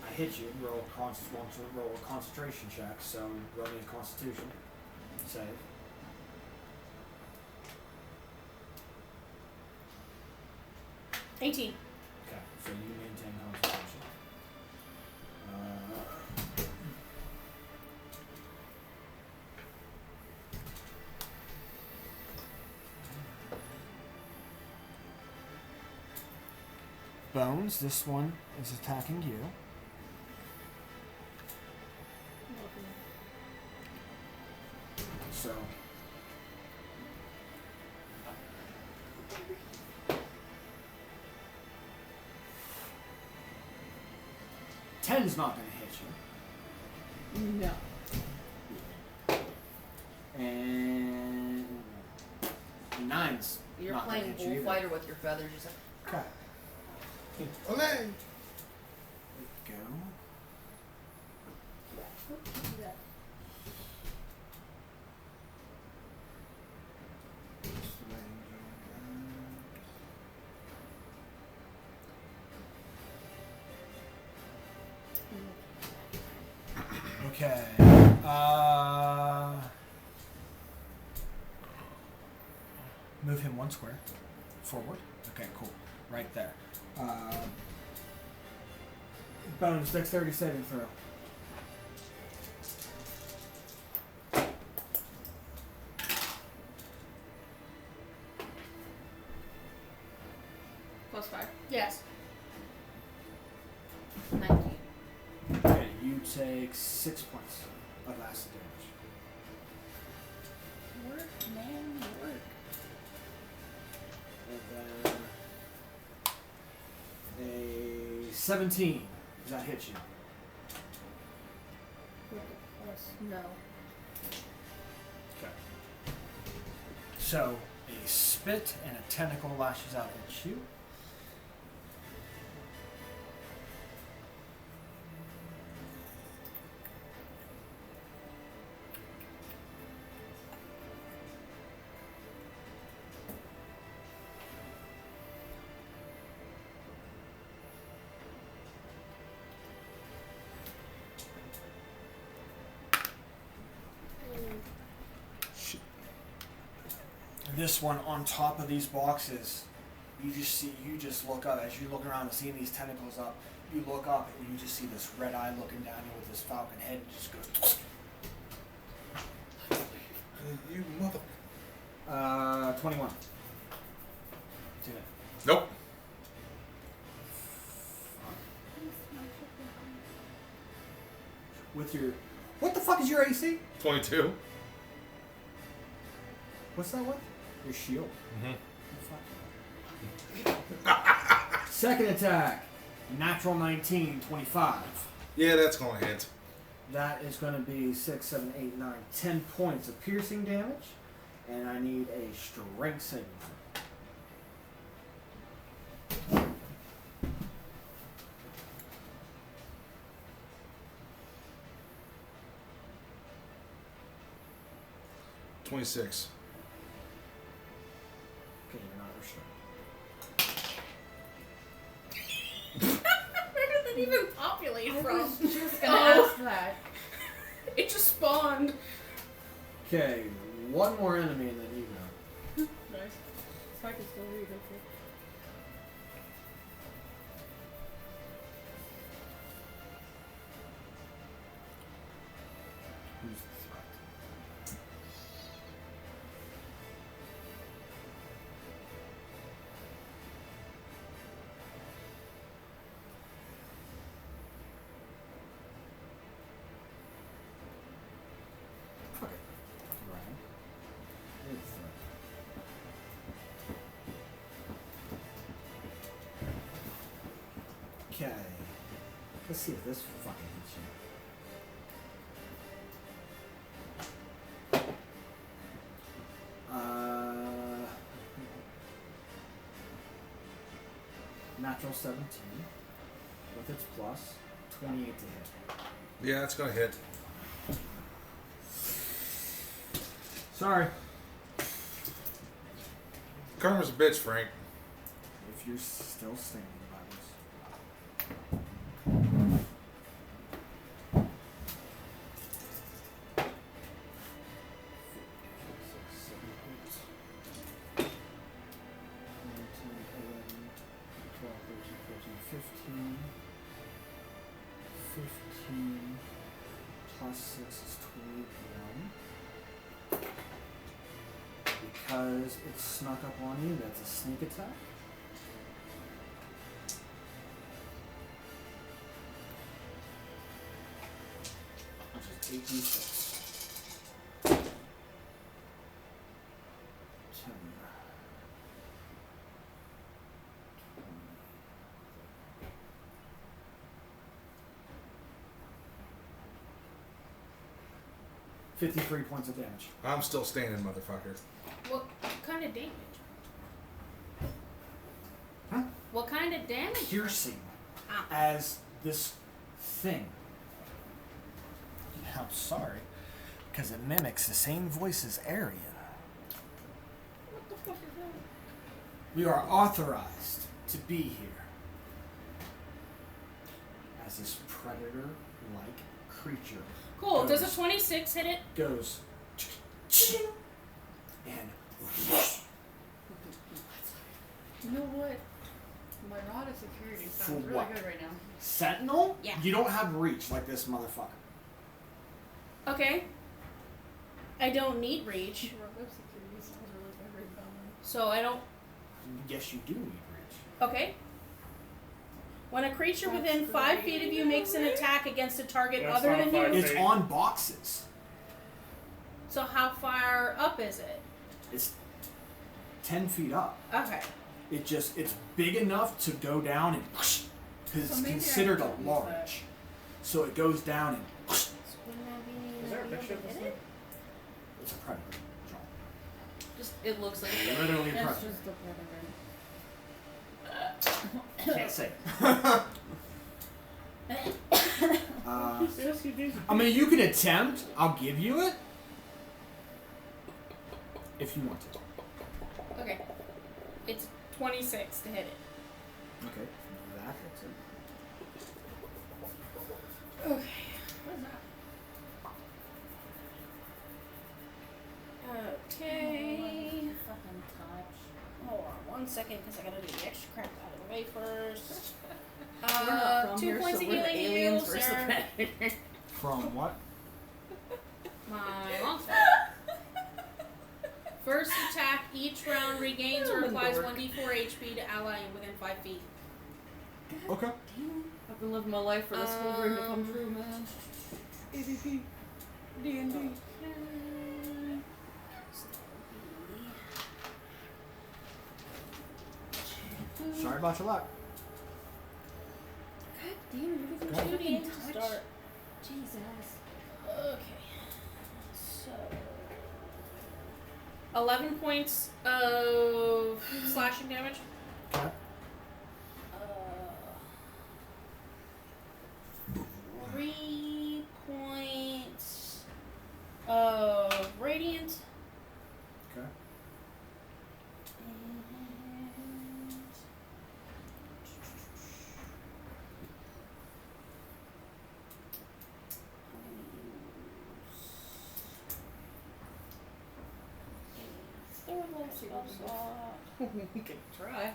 I hit you. Roll a concentration check. So roll me a Constitution save. Okay, so you maintain concentration. Bones, this one is attacking you. So. Ten's not going to hit you. No. And 9's You're not gonna playing hit you either. bullfighter with your feathers. Just like, Okay. Olay! Go. Okay. Move him one square forward. Okay, cool. Right there. Bones, dexterity saving throw. Plus 5. Yes. 19. Okay, you take 6 points of acid damage. Work, man, work. And then a 17. Does that hit you? No. Okay. So a spit and a tentacle lashes out at you. this one on top of these boxes, you just look up as you look around and seeing these tentacles up. You look up and you just see this red eye looking down here with this falcon head, and just goes. You mother. 21. Do it. Nope. With your, what the fuck is your AC? 22. What's that with? Your shield. Mm-hmm. Second attack, natural 19, 25. Yeah, that's gonna hit. That is going to be 6, 7, 8, 9, 10 points of piercing damage, and I need a strength saving throw. $26. Okay, you're not restrained. Where did that even populate I from? was just gonna ask that. It just spawned. Okay, one more enemy and then you go. Nice. So I can still read, okay. Who's the threat? Fuck it. Right. Who's the threat? Okay. Let's see if this fucking hits you. Natural 17 with its plus 28 to hit. Yeah, that's gonna hit. Sorry. Karma's a bitch, Frank. If you're still standing by this. Plus 6 is 21. Because it snuck up on you, that's a sneak attack. Which is 8d6. 10. 53 points of damage. I'm still standing, motherfucker. What kind of damage? Huh? What kind of damage? Piercing Ah. as this thing. I'm sorry, because it mimics the same voice as Aryan. What the fuck is that? We are authorized to be here as this predator-like creature. Cool. Does goes- a 26 hit it? Goes and You know what? My rod of security For sounds really what? good right now. Sentinel? Yeah. You don't have reach like this motherfucker. Okay. I don't need reach, Rod of security sounds really good right now. so I don't. Yes, you do need reach. Okay. When a creature That's within 5 great. feet of you makes an attack against a target That's other not than 5 you. It's on boxes. So how far up is it? It's 10 feet up. Okay. It's big enough to go down and because it's So maybe I considered a don't use large. So it goes down and So wouldn't that be Is there a picture of hit this it? it's a predator. Just it looks like John. Literally a That's predator. just the predator. Can't say. Yes, you do. I mean, you can attempt. I'll give you it if you want to. Okay. It's 26 to hit it. Okay, that hits it. Okay. Okay. Fucking second because I gotta do the extra crap out of the way first. We're not from 2 here, points so of we're the healing aliens you, versus the sir. predator. From what? My longsword. First attack each round regains or I'm a applies dork. 1d4 HP to ally within 5 feet. Okay. I've been living my life for this whole dream to come true, man. AVP. D&D. Sorry about your luck. God damn it, everything's Go. fucking To touch. start. Jesus. Okay. So 11 points of slashing damage. Okay. 3 points of radiant. Okay. And third level spell slot. We could try.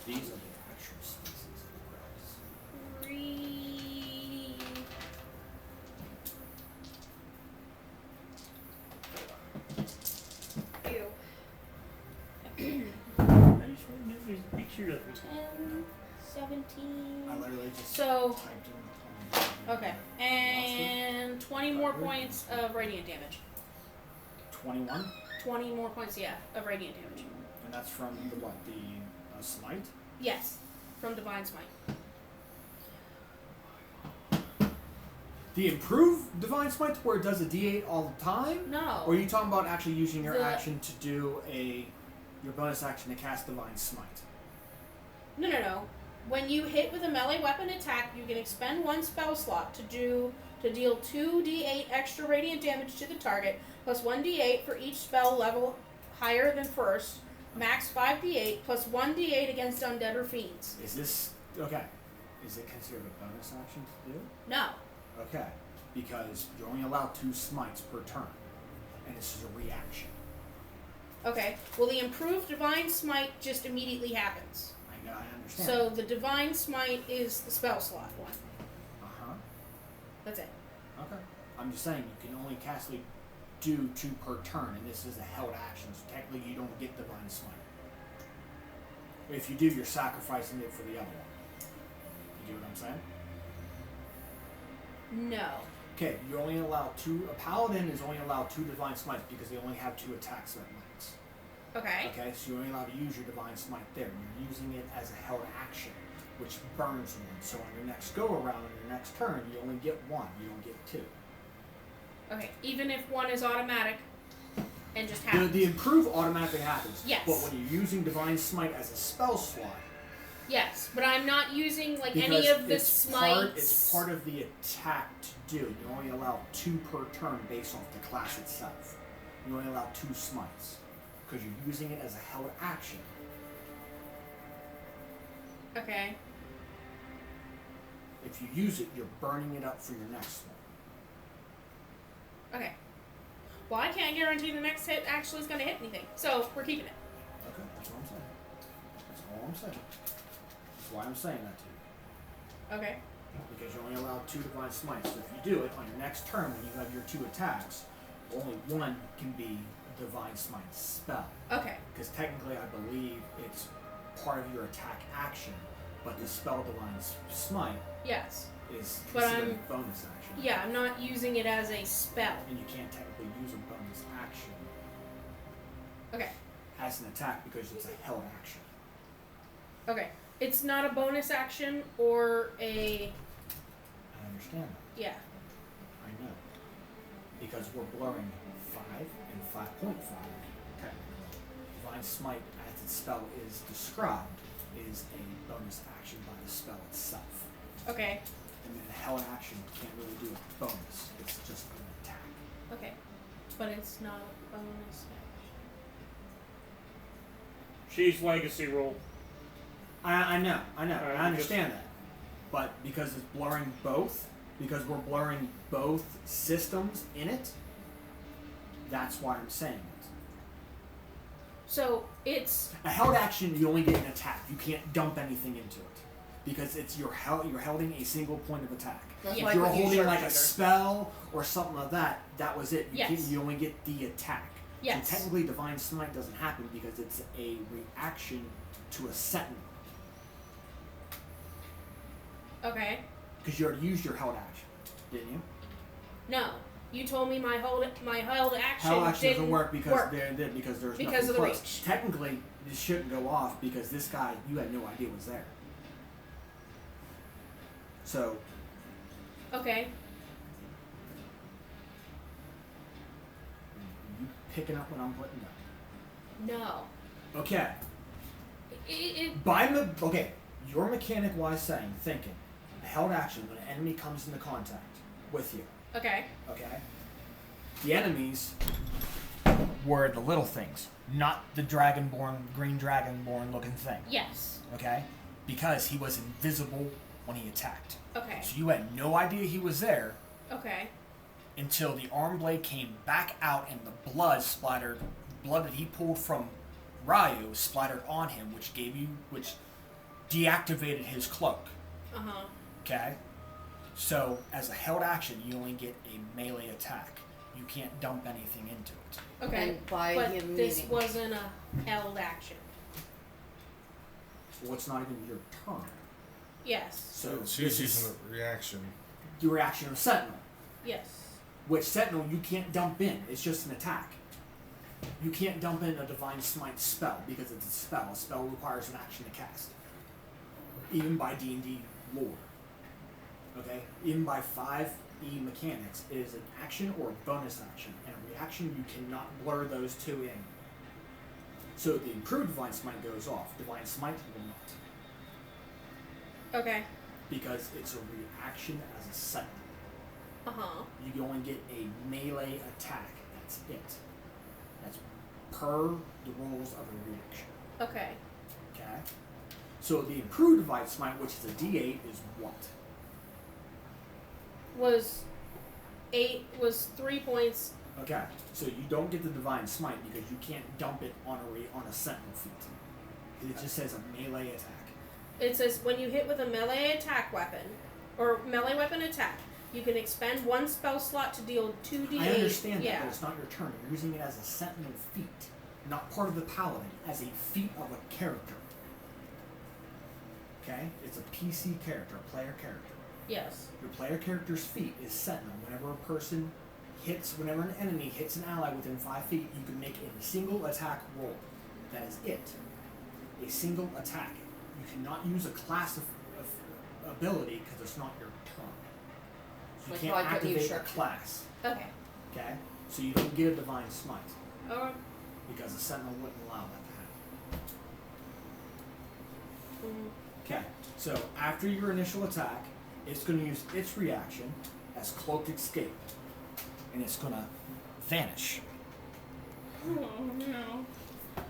These are the actual species of the crabs. 3. Ew. I just want to know there's a picture of it. 10, 17. I literally just So, typed in okay. And 20 more points of radiant damage. 21, 20 more points, yeah, of radiant damage. and that's from the what? The smite. Yes, from Divine Smite. The improved divine smite where it does a D8 all the time. No. Or are you talking about actually using your The- action to do your bonus action to cast divine smite? No. When you hit with a melee weapon attack, you can expend 1 spell slot to deal 2d8 extra radiant damage to the target, plus 1d8 for each spell level higher than first, max 5d8, plus 1d8 against undead or fiends. Is this okay? Is it considered a bonus action to do? No. Okay, because you're only allowed 2 smites per turn, and this is a reaction. Okay. Well, the improved Divine Smite just immediately happens. I understand. So the Divine Smite is the spell slot one. That's it. Okay. I'm just saying you can only do 2 per turn, and this is a held action, so technically you don't get divine smite. If you do, you're sacrificing it for the other one. You get what I'm saying? No. Okay, you only allow 2. A paladin is only allowed 2 divine smites because they only have 2 attacks at max. Okay. Okay, so you're only allowed to use your divine smite there. You're using it as a held action, which burns 1. So on your next go around, on your next turn, you only get 1. You don't get 2. Okay. Even if one is automatic and just The happens. improve automatically happens. Yes. But when you're using divine smite as a spell slot, Yes, but I'm not using like because any of the it's smites. it's part of the attack to do. You only allow 2 per turn based off the class itself. You only allow 2 smites because you're using it as a held action. Okay. If you use it, you're burning it up for your next one. Okay. Well, I can't guarantee the next hit actually is going to hit anything, so we're keeping it. Okay, that's what I'm saying. That's all I'm saying. That's why I'm saying that to you. Okay. Because you're only allowed 2 divine smites. So if you do it on your next turn when you have your 2 attacks, only 1 can be divine smite spell. Okay. Because technically I believe it's part of your attack action, but the spell divine smite Yes. is But considered I'm- a bonus action. Yeah, I'm not using it as a spell. And you can't technically use a bonus action Okay. as an attack because it's a held action. Okay. It's not a bonus action or a. I understand that. Yeah. I know. Because we're blurring 5 and 5.5 technically. Divine Smite, as its spell is described, is a bonus action by the spell itself. Okay. And then held action can't really do a bonus. It's just an attack. Okay. But it's not a bonus action. She's legacy rule. I know. Alright, I understand that. But because it's blurring both, because we're blurring both systems in it, that's why I'm saying it. So it's A held action, you only get an attack. You can't dump anything into it. Because it's you're holding a single point of attack. That's If like you're when you holding like a sharpshooter. spell or something like that, that was it. Yes. You only get the attack. yes. So technically Divine Smite doesn't happen because it's a reaction to a sentinel. Okay. Because you already used your held action, didn't you? No. You told me my held action Held action didn't doesn't work because work. because there's Because nothing of the close. reach. Technically, this shouldn't go off because this guy you had no idea was there. So Okay. you picking up what I'm putting down. No. Okay. It Your mechanic wise thinking, a held action when an enemy comes into contact with you. okay. Okay? The enemies were the little things, not the green dragonborn looking thing. Yes. Okay? Because he was invisible when he attacked. Okay. So you had no idea he was there Okay. until the arm blade came back out and the blood that he pulled from Ryu splattered on him, which deactivated his cloak. Uh-huh. Okay? So, as a held action, you only get a melee attack. You can't dump anything into it. Okay. And by but him this meaning- wasn't a held action. Well, it's not even your turn. Yes. So, she's this is using a reaction. the reaction of Sentinel. Yes. Which Sentinel you can't dump in. It's just an attack. You can't dump in a Divine Smite spell because it's a spell. A spell requires an action to cast. Even by D&D lore. Okay? Even by 5e mechanics, it is an action or a bonus action. And a reaction, you cannot blur those two in. So the improved Divine Smite goes off. Divine Smite will not. Okay. Because it's a reaction as a Sentinel. Uh-huh. You only get a melee attack. That's it. That's per the rules of a reaction. Okay. Okay? So the improved Divine Smite, which is a D8, is what? Was 3 points. Okay. So you don't get the Divine Smite because you can't dump it on a Sentinel feat. It just says a melee attack. It says when you hit with a melee attack weapon, or melee weapon attack, you can expend one spell slot to deal 2d8. I understand yeah. that, but it's not your turn. You're using it as a Sentinel feat, not part of the Paladin, as a feat of a character. Okay? It's a PC character, a player character. Yes. Your player character's feat is Sentinel. Whenever an enemy hits an ally within 5 feet, you can make a single attack roll. That is it. A single attack. You cannot use a class of ability because it's not your turn. So you Like can't why couldn't you activate a sharpshoot? class. Okay. Okay? So you don't get a Divine Smite Alright. because a Sentinel wouldn't allow that to happen. Okay, so after your initial attack, it's going to use its reaction as Cloaked Escape. And it's going to vanish. Oh no.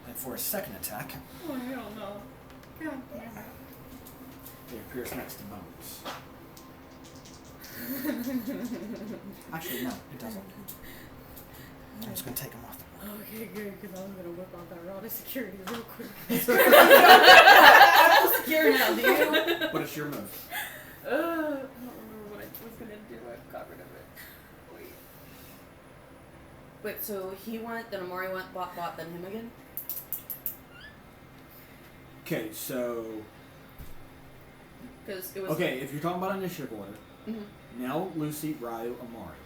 And for a second attack, Oh hell no. God damn it. it appears next to Bones. Actually, no, it doesn't. I'm just going to take him off the board. Okay, good, because I'm gonna whip out that rod of security real quick. I'm secure now, do you? What is your move? I don't remember what I was gonna do. I got rid of it. Wait. Wait, so he went, then Amari went, bot, then him again? Okay, so... Because it was... Okay, if you're talking about initiative order, Mhm. Nell, Lucy, Ryu, Amari.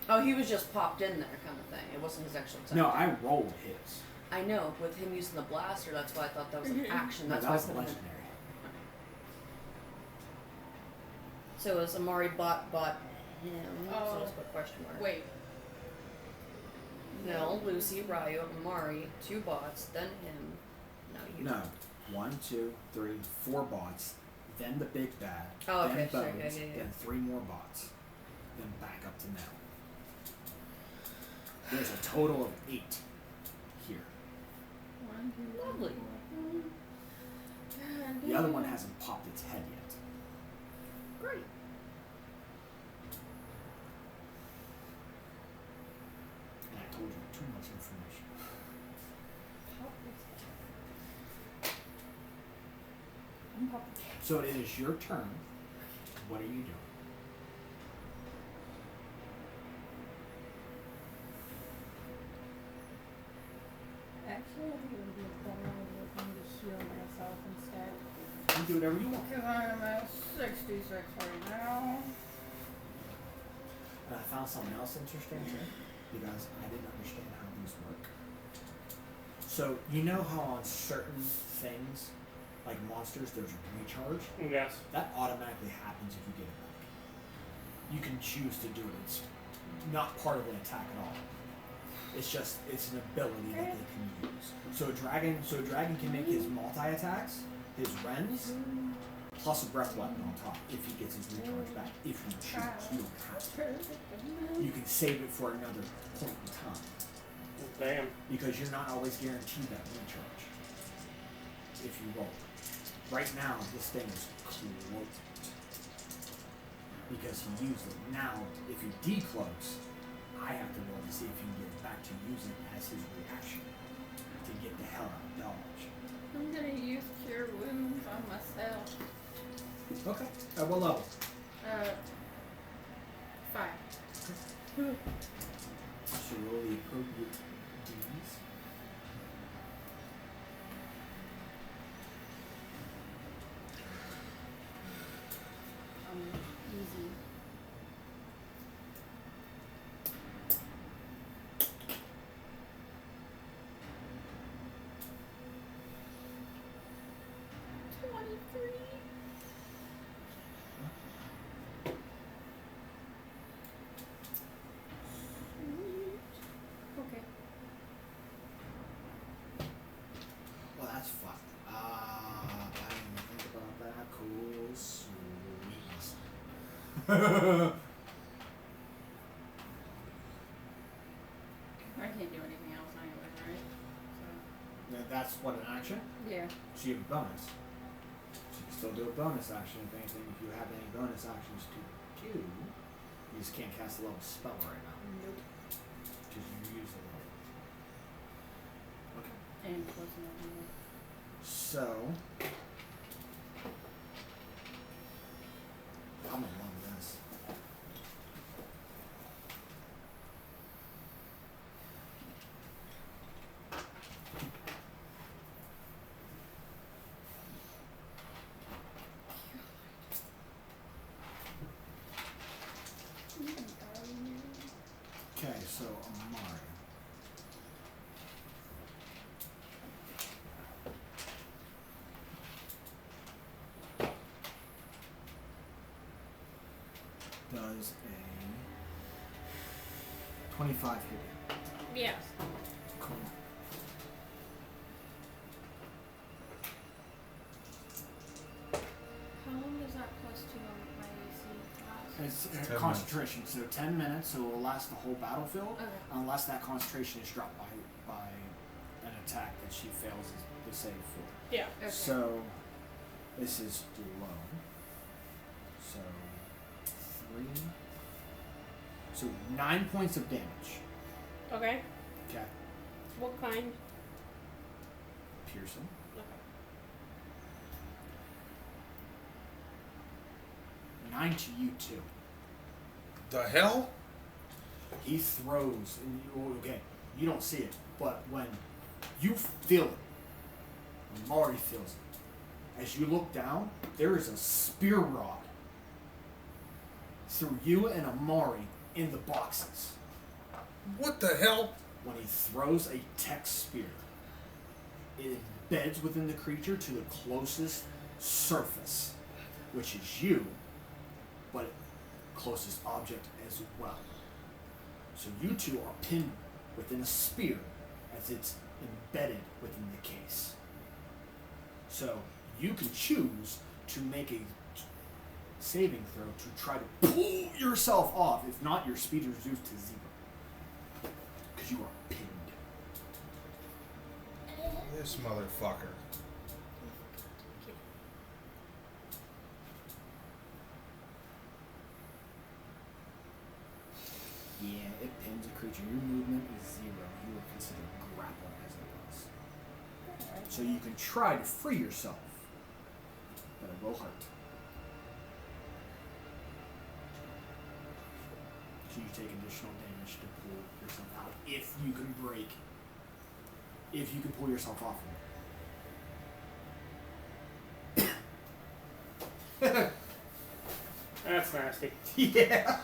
Oh, he was just popped in there kind of thing. It wasn't his actual attack. No, I rolled his. I know, with him using the blaster, that's why I thought that was an action. No, That's that why was I the put him in. legendary. So it was Amari bot him. So Oh. let's put question mark. Wait. Nell, Lucy, Ryu, Amari, 2 bots, then him. Now you. No. 1, 2, 3, 4 bots, then the big bad, Oh, then okay, Bones, sorry, yeah. then 3 more bots, then back up to Nell. There's a total of 8 here. One, two, Lovely. The other one hasn't popped its head yet. Great. And I told you too much information. I'm popping. So it is your turn. What are you doing? Actually, I think it would be a better idea for me to heal myself instead. You do whatever you want. Because I'm at 66 right now. And I found something else interesting too, because I didn't understand how these work. So you know how on certain things, like monsters, there's a recharge? Yes. That automatically happens if you get it back. You can choose to do it. It's not part of an attack at all. It's just it's an ability that they can use. So a dragon can make his multi-attacks, his rends, plus a breath weapon on top if he gets his recharge back. If you choose, you don't have to. You can save it for another point in time. Damn. Because you're not always guaranteed that recharge. If you roll. Right now, this thing is closed. Because he used it. Now, if he decloaks, I have to roll to see if he can get it back to use it as his reaction. To get the hell out of Dodge. I'm gonna use Cure Wounds on myself. Okay. At what level? 5. So roll the appropriate Ds. Easy. Okay. Well, that's fun. I didn't even think about that. Cool. Sweet. I can't do anything else anyway, right? Now that's what an action? So, yeah. So you have a bonus. So you can still do a bonus action if anything. If you have any bonus actions to do, you just can't cast a level spell right now. Nope. Because you use the level. Okay. And close enough anyway. So I'm gonna love this. Okay, so Amari. Does a 25 hit you? Yes. Cool. How long does that plus 2 on my AC last? It's 10 concentration, so 10 minutes, so it will last the whole battlefield, Okay. unless that concentration is dropped by an attack that she fails the save for. Yeah. Okay. So this is low. So 3. So 9 points of damage. Okay. Okay. What kind? Piercing. Okay. 9 to you too. The hell? He throws, and you don't see it, but when you feel it, Amari feels it. As you look down, there is a spear rod through you and Amari in the boxes. What the hell? When he throws a tech spear, it embeds within the creature to the closest surface, which is you, but closest object as well. So you two are pinned within a spear as it's embedded within the case. So you can choose to make a saving throw to try to pull yourself off. If not, your speed is reduced to 0. Because you are pinned. This motherfucker. creature. Your movement is 0. You are considered grappled as it was. So you can try to free yourself, but it will hurt. So you take additional damage to pull yourself out if you can break. If you can pull yourself off of it. That's nasty. Yeah.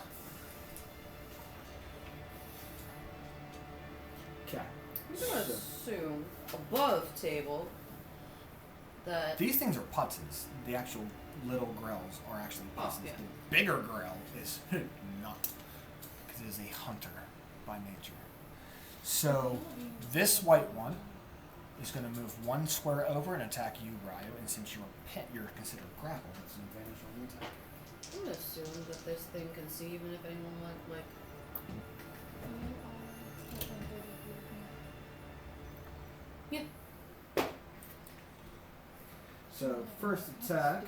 Okay. I'm gonna assume above table that These things are putzes. The actual little grells are actually putzes. yeah. The bigger grell is not, because it is a hunter by nature. So this white one is going to move 1 square over and attack you, Ryo. And since you're considered grappled, it's an advantage on the attack. I'm gonna assume that this thing can see even if anyone like So first attack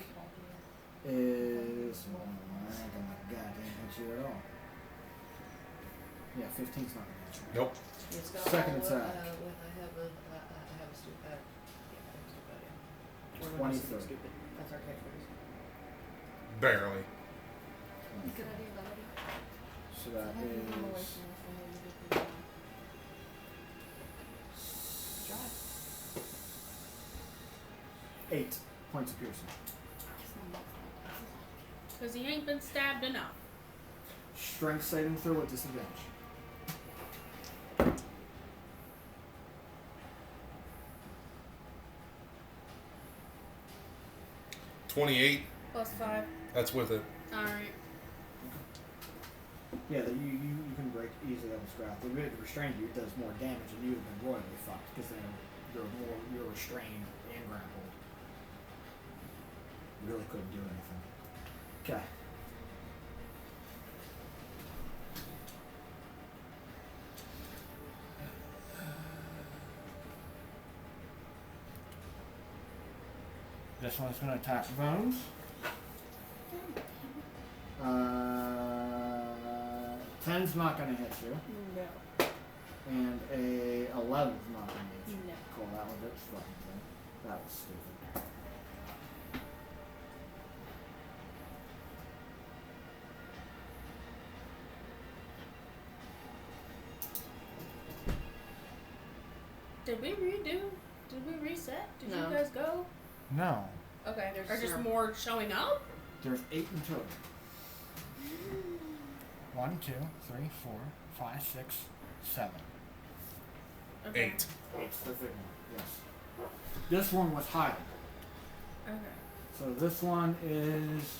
is. Well, I ain't gonna goddamn hit you at all. Yeah, 15's not gonna hit you. Nope. it's got Second all, attack. I have a stupid. Yeah, I have a stupid idea. Or am I 23. stupid? That's our catchphrase. Barely. Good idea, buddy. So that I haven't come away is from this one, maybe we could, drive. 8 points of piercing. Because he ain't been stabbed enough. Strength saving throw with disadvantage. +28. +5. That's with it. Alright. Yeah, you can break easily on this graph. The way to restrain you does more damage, and you have been royally fucked because then you're restrained and grappled. You really couldn't do anything. Okay. This one's going to attack Bones. 10's not going to hit you. No. And a 11's not going to hit you. No. Cool, that was its fucking thing. That was stupid. Did we redo? Did we reset? Did No. you guys go? No. Okay. There's Or just zero. more showing up? There's 8 in total. 1, 2, 3, 4, 5, 6, 7. Okay. 8. 8's the big one, yes. This one was higher. Okay. So this one is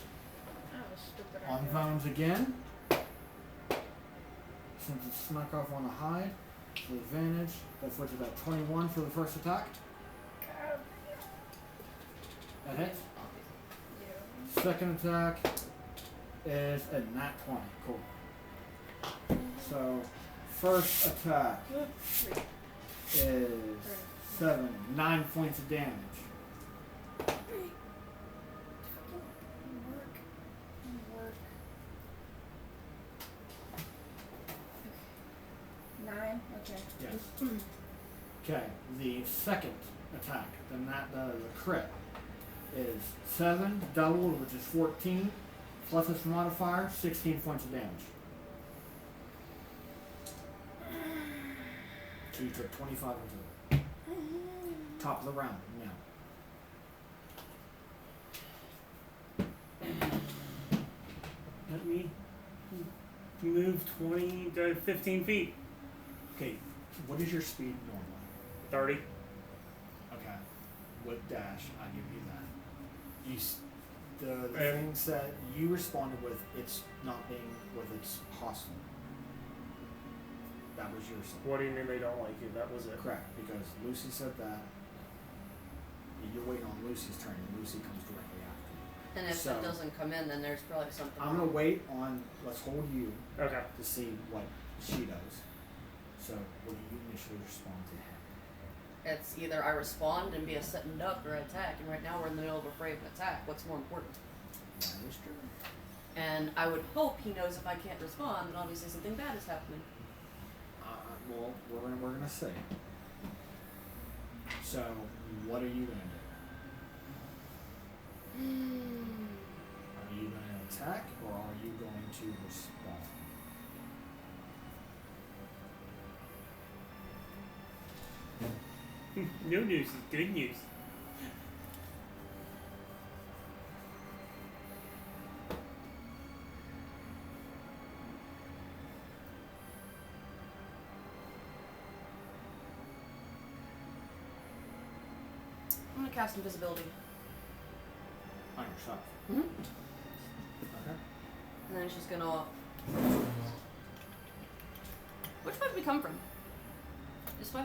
That was stupid. on idea. Bones again. Since it snuck off on the hide, it's an advantage. That's what's about 21 for the first attack. That hits. Second attack is a nat 20. Cool. So, first attack is 9 points of damage. Nine? Okay. Yes. Okay, the second attack, then that does a crit, is 7 doubled, which is 14, plus its modifier, 16 points of damage. So you took 25 into it. Top of the round, now. Let me move 20 to 15 feet. Okay, what is your speed normally? 30. Okay, with dash, I give you that. The And- things that you responded with, it's not being with its hostile. That was yours. What do you mean they don't like you? That was it. Correct, because Lucy said that. You're waiting on Lucy's turn, and Lucy comes directly after you. And if So- it doesn't come in, then there's probably something I'm gonna wrong. wait on, let's hold you Okay. to see what she does. So, when you initially respond to him. It's either I respond and be a sit and duck or attack, and right now we're in the middle of a frame attack. What's more important? That is true. And I would hope he knows if I can't respond, then obviously something bad is happening. Well, we're gonna see. So, what are you gonna do? Are you gonna attack or are you going to respond? No news is good news. I'm gonna cast invisibility. On yourself. Mm-hmm. Okay. And then she's gonna. Which way did we come from? This way?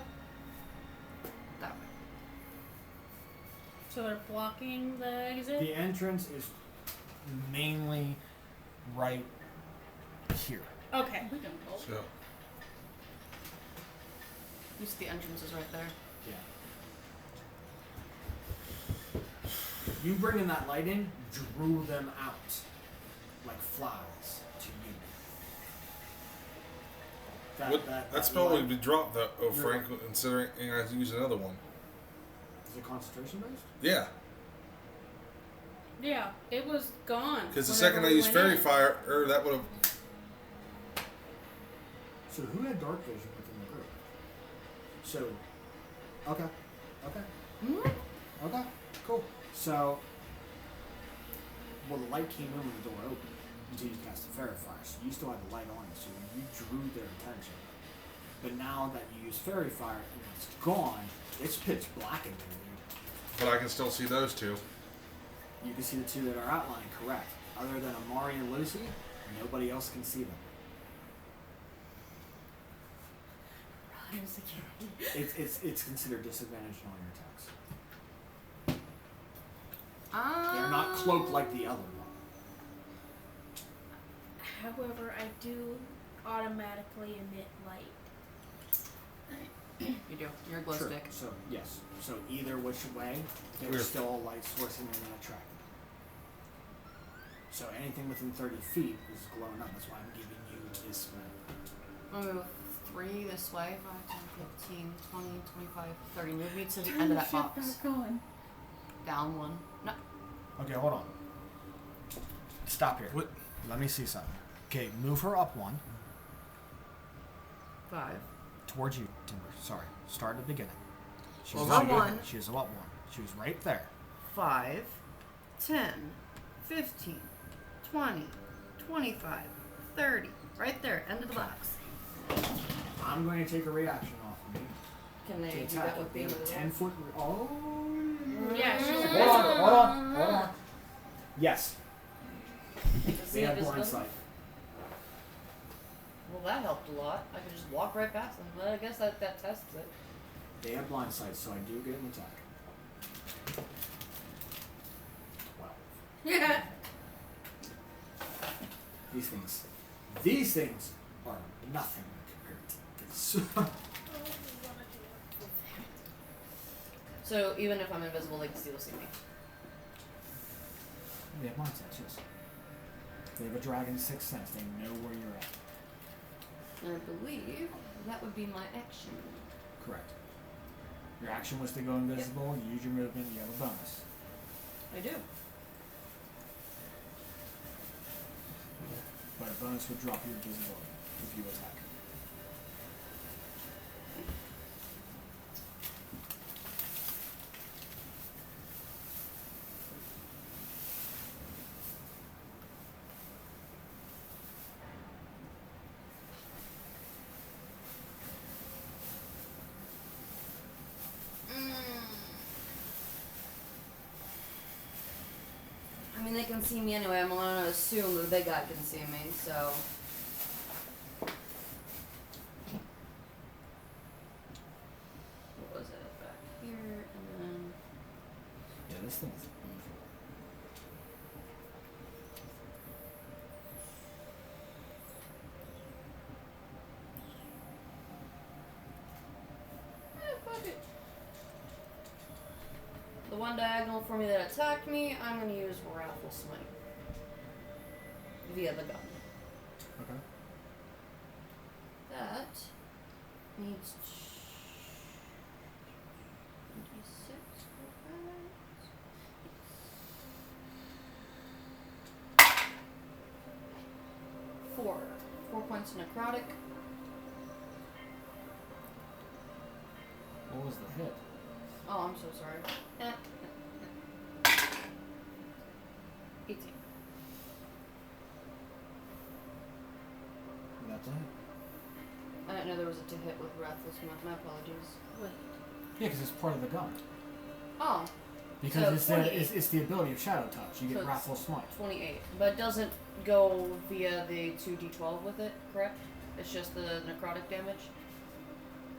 That way. So they're blocking the exit? The entrance is mainly right here. Okay. We can go. So, You see the entrance is right there. Yeah. You bringing that light in drew them out like flies to you. that spell light- would be dropped, though, You're Frank, considering I have to use another one. Is it concentration based? Yeah, Yeah, it was gone. because the whenever second I we used went Fairy in. Fire, that would have. So who had dark vision within the group? So, okay, okay, cool. So, well, the light came in when the door opened until you cast the Fairy Fire. So you still had the light on, so you drew their attention. But now that you use Fairy Fire and it's gone, it's pitch black in there, dude. But I can still see those two. You can see the two that are outlined, correct. Other than Amari and Lucy, nobody else can see them. It's considered disadvantaged on your attacks. They're not cloaked like the other one. However, I do automatically emit light. You do. You're a glow Sure. stick. So yes. So either which way, there's Weird. still a light source and they're not attracted. So anything within 30 feet is glowing up. That's why I'm giving you this one. I'm gonna move 3 this way. 5, 10, 15, 20, 25, 30. Move me to the end of that box. Going. Down 1. No. Okay, hold on. Stop here. What? Let me see something. Okay, move her up 1 5. towards you, Timber. Sorry. Start at the beginning. She Well, was not up one. She was up 1. She was right there. 5, 10, 15, 20, 25, 30. Right there. End of the box. I'm going to take a reaction off of me. Can they To do attack. that with They being have a invisible? 10-foot. Oh. Yeah, she's Hold invisible. on. Hold on. Hold on. Yes. Is They he have blind invisible? sight. Well, that helped a lot. I could just walk right past them. Well, I guess that tests it. They have blind sight, so I do get an attack. 12. Yeah. These things are nothing compared to this. So even if I'm invisible, they can still see me. They have blind sight, yes. They have a dragon's sixth sense. They know where you're at. And I believe that would be my action. Correct. Your action was to go invisible. You use your movement. You have a bonus. I do. But a bonus would drop your invisibility if you attack. I mean, they can see me anyway. I'm going to assume the big guy can see me, so. What was it? Back here, and then. Yeah, this thing is evil. Fuck it. The one diagonal for me that attacked me, I'm going to use Wrathful Smite. Via the gun. Okay. That needs 26. 4 points necrotic. What was the hit? Oh, I'm so sorry. 18. That's a hit. I didn't know there was a to hit with Wrathful Smite. My apologies. Wait. Yeah, because it's part of the gun. Oh, Because So, 28. it's the ability of Shadow Touch. You So get it's- Wrathful Smite. 28. But it doesn't go via the 2d12 with it, correct? It's just the necrotic damage?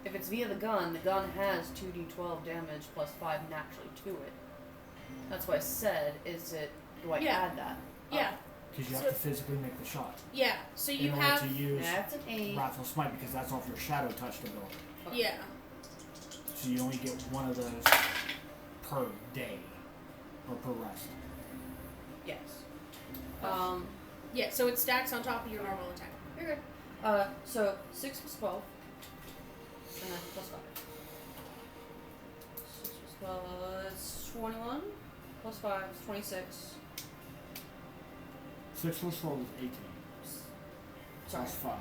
If it's via the gun has 2d12 damage plus 5 naturally to it. That's why I said, do I Yeah. add that? Yeah. Because you have So- to physically make the shot. Yeah. So you in order have. to use That's an 8. Wrathful Smite because that's off your Shadow Touch ability. Yeah. So you only get one of those per day or per rest. Yes. Yeah. So it stacks on top of your normal attack. You're good. So 6 plus 12. And then plus 5. 6 plus 12 is 21. Plus 5 is 26. 6 plus 12 is 18. Sorry. Plus 5.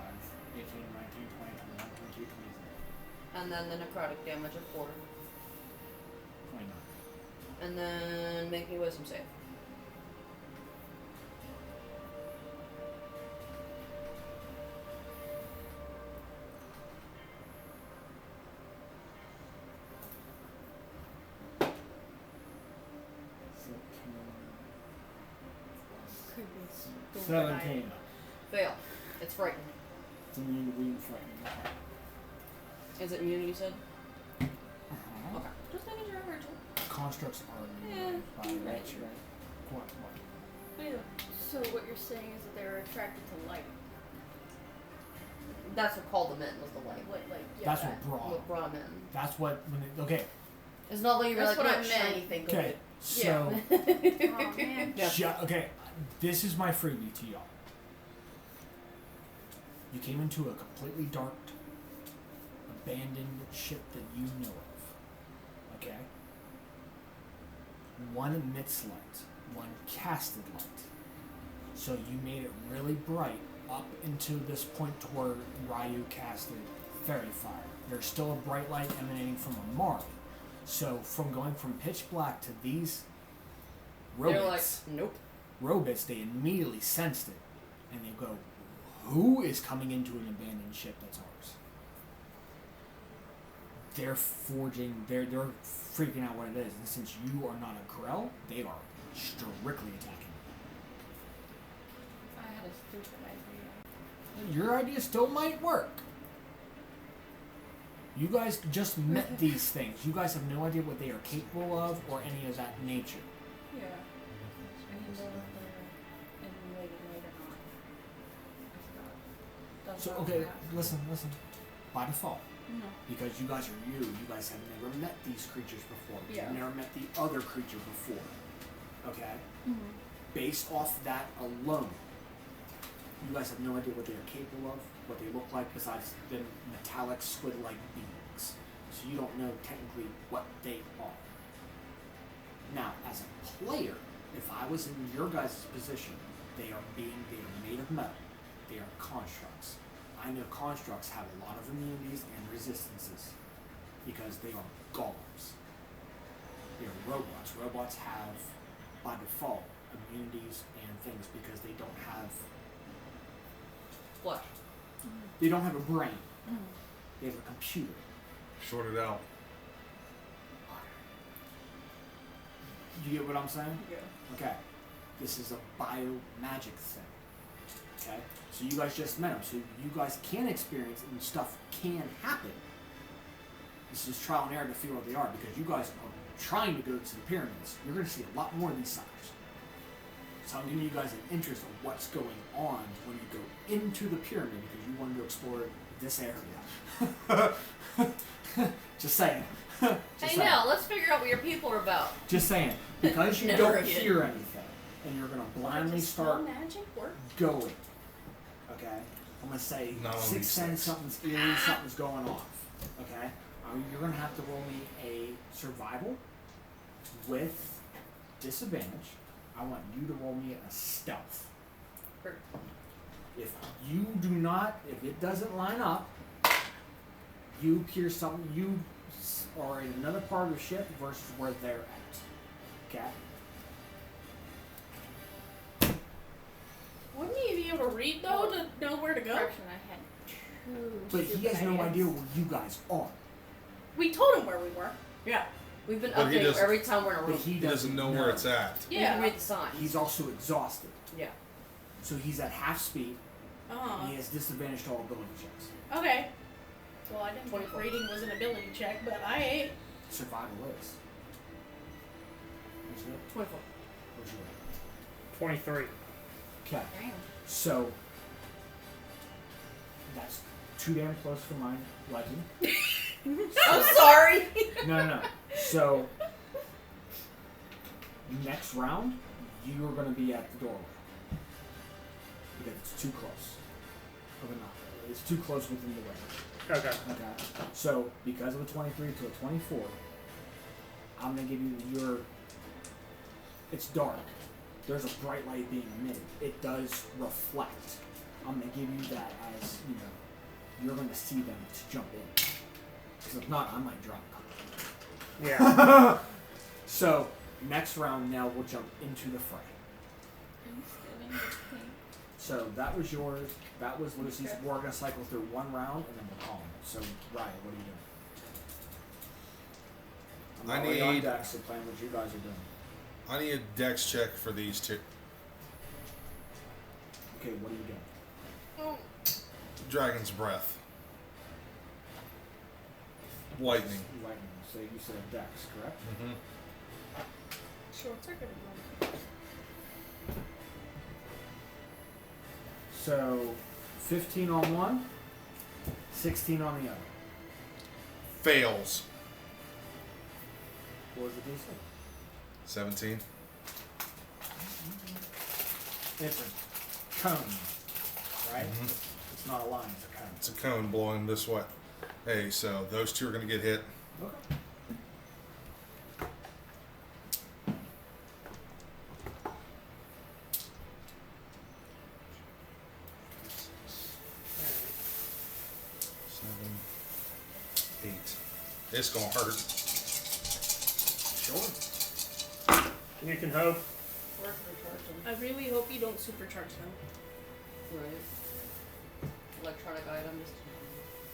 18, 19, 20, 21, 22, 23. And then the necrotic damage of 4. 29. And then make me a wisdom save. Could be stupid. 17. Fail. It's frightened. It's immune to wound frightening. Is it immune, you said? Uh-huh. Okay. Just making sure I heard you. Constructs are immune by right, nature. What? So what you're saying is that they're attracted to light. That's what called them in, was the light. Like yeah, That's that. what brought. What brought them in. That's what. When it, okay. It's not like you're That's like, what I look, meant. shiny thing. go Okay. get So. Oh man. Yeah. Okay. This is my freebie to y'all. You came into a completely dark, abandoned ship that you know of. Okay? One emits light, one casted light. So you made it really bright up into this point to where Ryu casted Fairy Fire. There's still a bright light emanating from Amari. So from going from pitch black to these They're like, robots, nope. they immediately sensed it. And they go, who is coming into an abandoned ship that's ours? They're they're freaking out what it is. And since you are not a Grell, they are strictly attacking I had a stupid idea. you. Your idea still might work. You guys just met these things. You guys have no idea what they are capable of or any of that nature. Yeah. I didn't know if they're emulated light or not. I forgot. So, Doesn't okay, matter. listen. By default, No. because you guys are you guys have never met these creatures before. Yeah. You've never met the other creature before. Okay? Mm-hmm. Based off that alone, you guys have no idea what they are capable of, what they look like, besides the metallic squid-like beings. So you don't know technically what they are. Now, as a player, if I was in your guys' position, they are made of metal. They are constructs. I know constructs have a lot of immunities and resistances because they are golems. They are robots. Robots have, by default, immunities and things because they don't have Flesh. a brain. They have a computer. Short it out. You get what I'm saying? Yeah. Okay. This is a bio-magic thing. Okay? So you guys just met them. So you guys can experience and stuff can happen. This is trial and error to figure out what they are because you guys are trying to go to the pyramids. You're going to see a lot more of these suckers. So I'm giving you guys an interest of what's going on when you go into the pyramid because you wanted to explore this area. Just saying. Just Hey, saying. now, let's figure out what your people are about. Just saying. Because you Never don't again. hear anything and you're going to blindly Does spell start magic work? going. Okay? I'm going to say Not on sixth these sense, things. something's eerie, something's going off. Okay? You're going to have to roll me a survival with disadvantage. I want you to roll me a stealth. Sure. If you do not, if it doesn't line up, you hear something, you are in another part of the ship versus where they're at. Okay? Wouldn't he be able to read though to know where to go? Correction, I had two. But he has no idea where you guys are. We told him where we were. Yeah. We've been But he updating doesn't- every time we're in a But room. he He doesn't know where it's at. You can Yeah. read the signs. He's also exhausted. Yeah. So he's at half speed. Oh. And he has disadvantage to all ability checks. Okay. Well, I didn't think 24. reading was an ability check, but I ate. Survival is. What's it? 24. What's your 23. Okay. Damn. So that's too damn close for my liking. I'm sorry. No. So next round, you are going to be at the doorway because it's too close. Or not. It's too close within the range. Okay. Okay. So because of a 23 to a 24, I'm going to give you your. It's dark. There's a bright light being emitted. It does reflect. I'm going to give you that as, you're going to see them to jump in. Because if not, I might drop a couple. Yeah. So, next round now we'll jump into the fray. So, that was yours. That was Lucy's. Okay. We're going to cycle through one round and then we'll call it. So, Riot, what are you doing? I'm I already on need- deck, so plan what you guys are doing. I need a dex check for these two. Okay, what are you doing? Oh. Dragon's Breath. Lightning. Lightning. So, you said a dex, correct? Mm-hmm. Shorts are good. So, 15 on one, 16 on the other. Fails. What was the DC? 17. It's a cone, right? Mhm. It's not a line, it's a cone. It's a cone blowing this way. Hey, so those two are going to get hit. Okay. Seven, 8. It's going to hurt. Sure. You can hope. Worth recharging. I really hope you don't supercharge them. Right. Electronic items.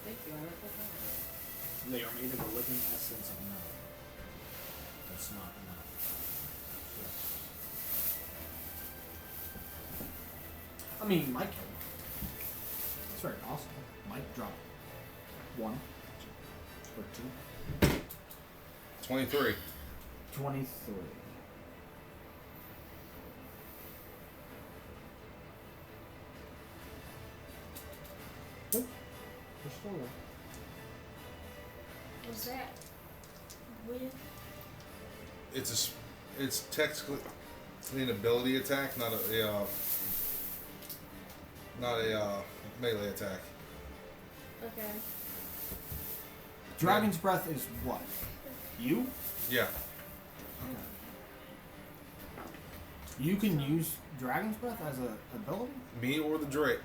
Thank you. I like that. They are made of a living essence of metal. That's not enough. I mean, Mike. It's very possible. Mike dropped 1 or 2. 23. 23. Oh, they're still there. Was that with? It's technically an ability attack, not a melee attack. Okay. Dragon's Breath is what? You? Yeah. You can use Dragon's Breath as a ability? Me or the Drake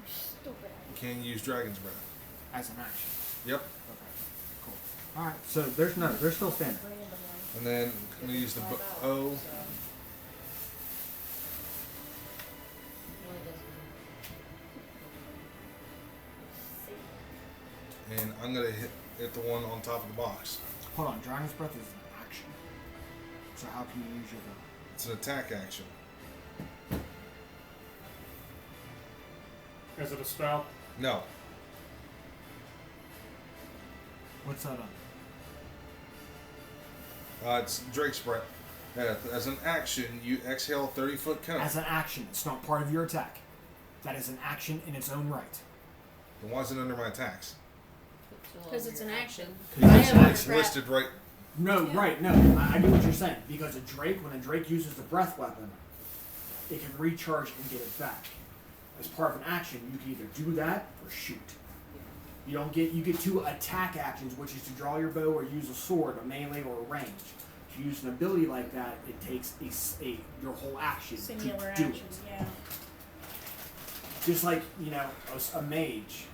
Stupid. can use Dragon's Breath. As an action. Yep. Okay. Cool. Alright, so they're still standing. And then I'm going to use the bow. And I'm going to hit the one on top of the box. Hold on, Dragon's Breath is an action. So how can you use your ability? It's an attack action. Is it a spell? No. What's that on? It's Drake's Breath. As an action, you exhale a 30-foot cone. As an action, it's not part of your attack. That is an action in its own right. Then why is it under my attacks? Because it's an action. Because I it's have an a It's trap. listed right. No, Yeah. right, no. I get what you're saying. Because when a Drake uses the breath weapon, it can recharge and get it back. As part of an action, you can either do that or shoot. You get 2 attack actions, which is to draw your bow or use a sword, a melee or a range. If you use an ability like that, it takes your whole action Singular to do action, it. yeah. Just like, a mage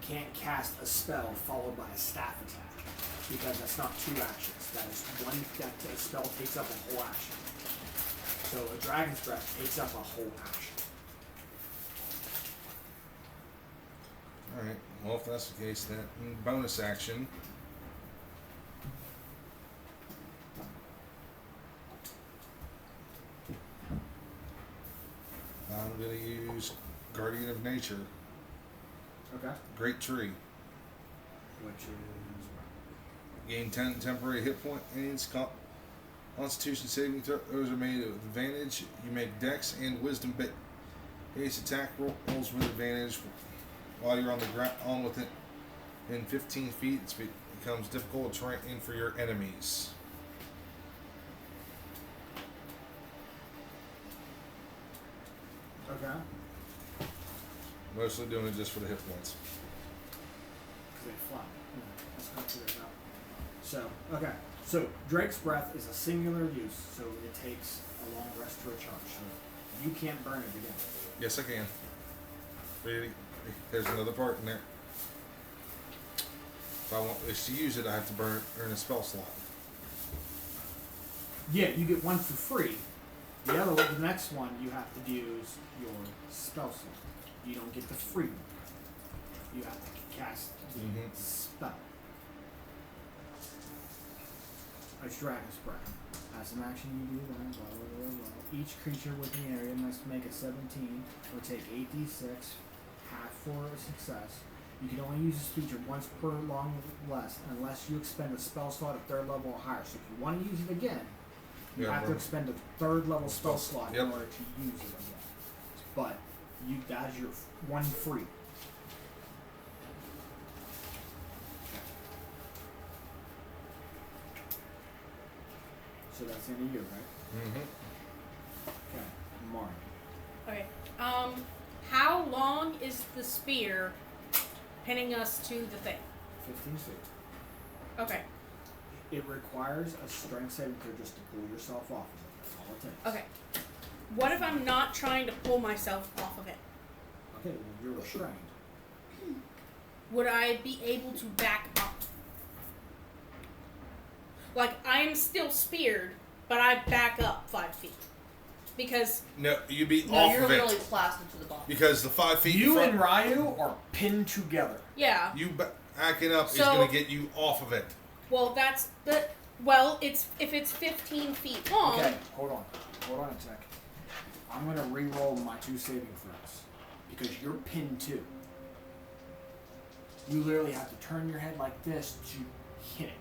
can't cast a spell followed by a staff attack, because that's not 2 actions. That is one. That spell takes up a whole action. So a Dragon's Breath takes up a whole action. Alright, well, if that's the case, then bonus action. I'm going to use Guardian of Nature, Okay. Great Tree. Which is Gain 10 temporary hit points. Constitution saving throws are made with advantage. You make Dex and Wisdom base attack rolls with advantage while you're on the ground within 15 feet. It becomes difficult terrain for your enemies. okay. Mostly doing it just for the hit points. Because they fly. Let's go figure it out. So, okay. So, Drake's Breath is a singular use, so it takes a long rest to recharge. So, you can't burn it again. Yes, I can. Really? There's another part in there. If I want to use it, I have to earn a spell slot. Yeah, you get one for free. The next one, you have to use your spell slot. You don't get the free one. You have to cast the spell. It's Dragon's Breath. As an action you do that, blah, blah, blah, blah. Each creature within the area must make a 17 or take 8d6, half for a success. You can only use this feature once per long rest unless you expend a spell slot at 3rd level or higher. So if you want to use it again, you have to expend a 3rd level spell slot in order to use it again. But that is your one free. So that's the end of you, right? Mm-hmm. Okay, Mark. Okay. How long is the spear pinning us to the thing? 15 feet. Okay. It requires a strength saving throw just to pull yourself off of it. That's all it takes. Okay. What if I'm not trying to pull myself off of it? Okay, well, you're restrained. Would I be able to back up? Like, I am still speared, but I back up 5 feet. Because... No, you'd be No, off you're of it. literally plastered to the bottom. Because the 5 feet You front, and Ryu are pinned together. Yeah. you backing up is So- going to get you off of it. Well, that's the... Well, if it's 15 feet long... Okay, hold on. Hold on a sec. I'm going to re-roll my 2 saving throws. Because you're pinned too. You literally have to turn your head like this to hit it.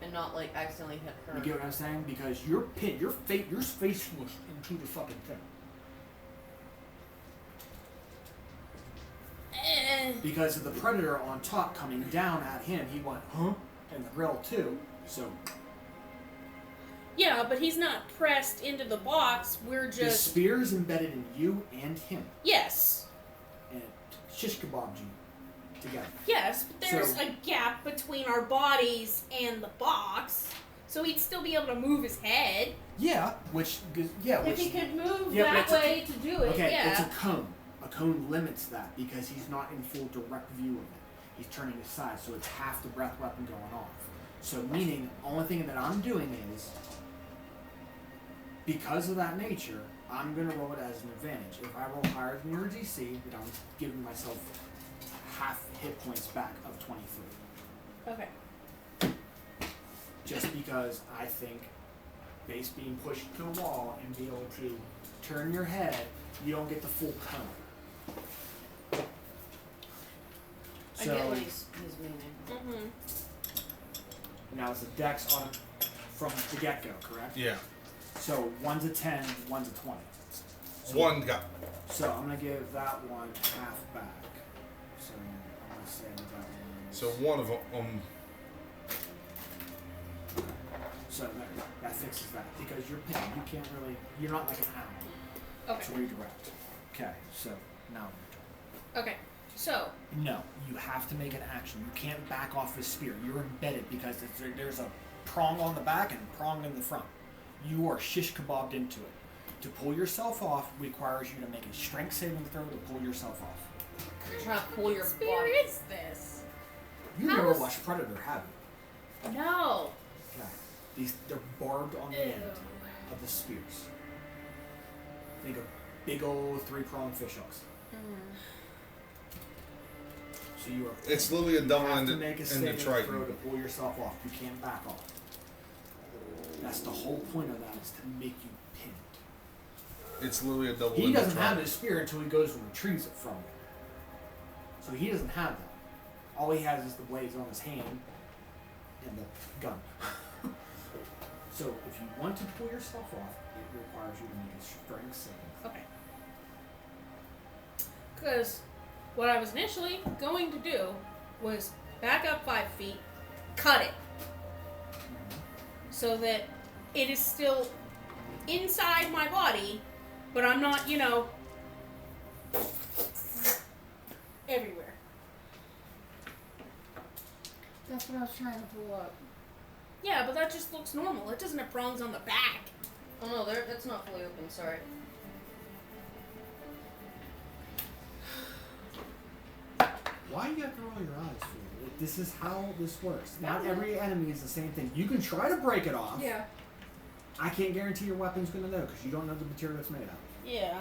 And not, like, accidentally hit her. You get what I'm saying? Because you're pinned. Your face smushed into the fucking thing. Because of the predator on top coming down at him, he went, huh? And the grill too. So Yeah, but he's not pressed into the box. We're the just... spear's embedded in you and him. Yes. And it shish kebabbed you together. Yes, but there's So- a gap between our bodies and the box. So he'd still be able to move his head. Yeah, which If he could move Yeah, but that it's a- way to do it, okay, yeah. it's a cone. A cone limits that because he's not in full direct view of it. He's turning aside, so it's half the breath weapon going off. So meaning, only thing that I'm doing is, because of that nature, I'm going to roll it as an advantage. If I roll higher than your DC, then I'm giving myself half hit points back of 23. Okay. Just because I think, base being pushed to the wall and be able to turn your head, you don't get the full cone. I get what he's meaning. Mm-hmm. Now it's a dex on from the get-go, correct? Yeah. So one's a 10, one's a 20. So, One got. So I'm gonna give that one half back. So I'm gonna say that one. So one of them. So that fixes that because you're pinned. You can't really. You're not like an animal. Okay. To redirect. Okay. So now. Okay. So, No, you have to make an action. You can't back off the spear. You're embedded because there's a prong on the back and a prong in the front. You are shish kebabbed into it. To pull yourself off requires you to make a strength saving throw to pull yourself off. You're trying to pull your Spear body. is this? You How never is- watched Predator, have you? No. Okay. They're barbed on the end of the spears. Think of big old 3-pronged fish hooks. So you are. It's literally a double have to ended make a in the saving throw to Triton. pull yourself off. You can't back off. That's the whole point of that, is to make you pinned. It's literally a double He ended doesn't have Triton. his spear until he goes and retrieves it from you. So he doesn't have that. All he has is the blades on his hand and the gun. So if you want to pull yourself off, it requires you to make a strength saving. Okay. Because what I was initially going to do was back up 5 feet, cut it, so that it is still inside my body, but I'm not, everywhere. That's what I was trying to pull up. Yeah, but that just looks normal. It doesn't have prongs on the back. Oh no, that's not fully open. Sorry. Why you got to roll your eyes for? This is how this works. Not every enemy is the same thing. You can try to break it off. Yeah. I can't guarantee your weapon's going to know because you don't know the material it's made of. Yeah.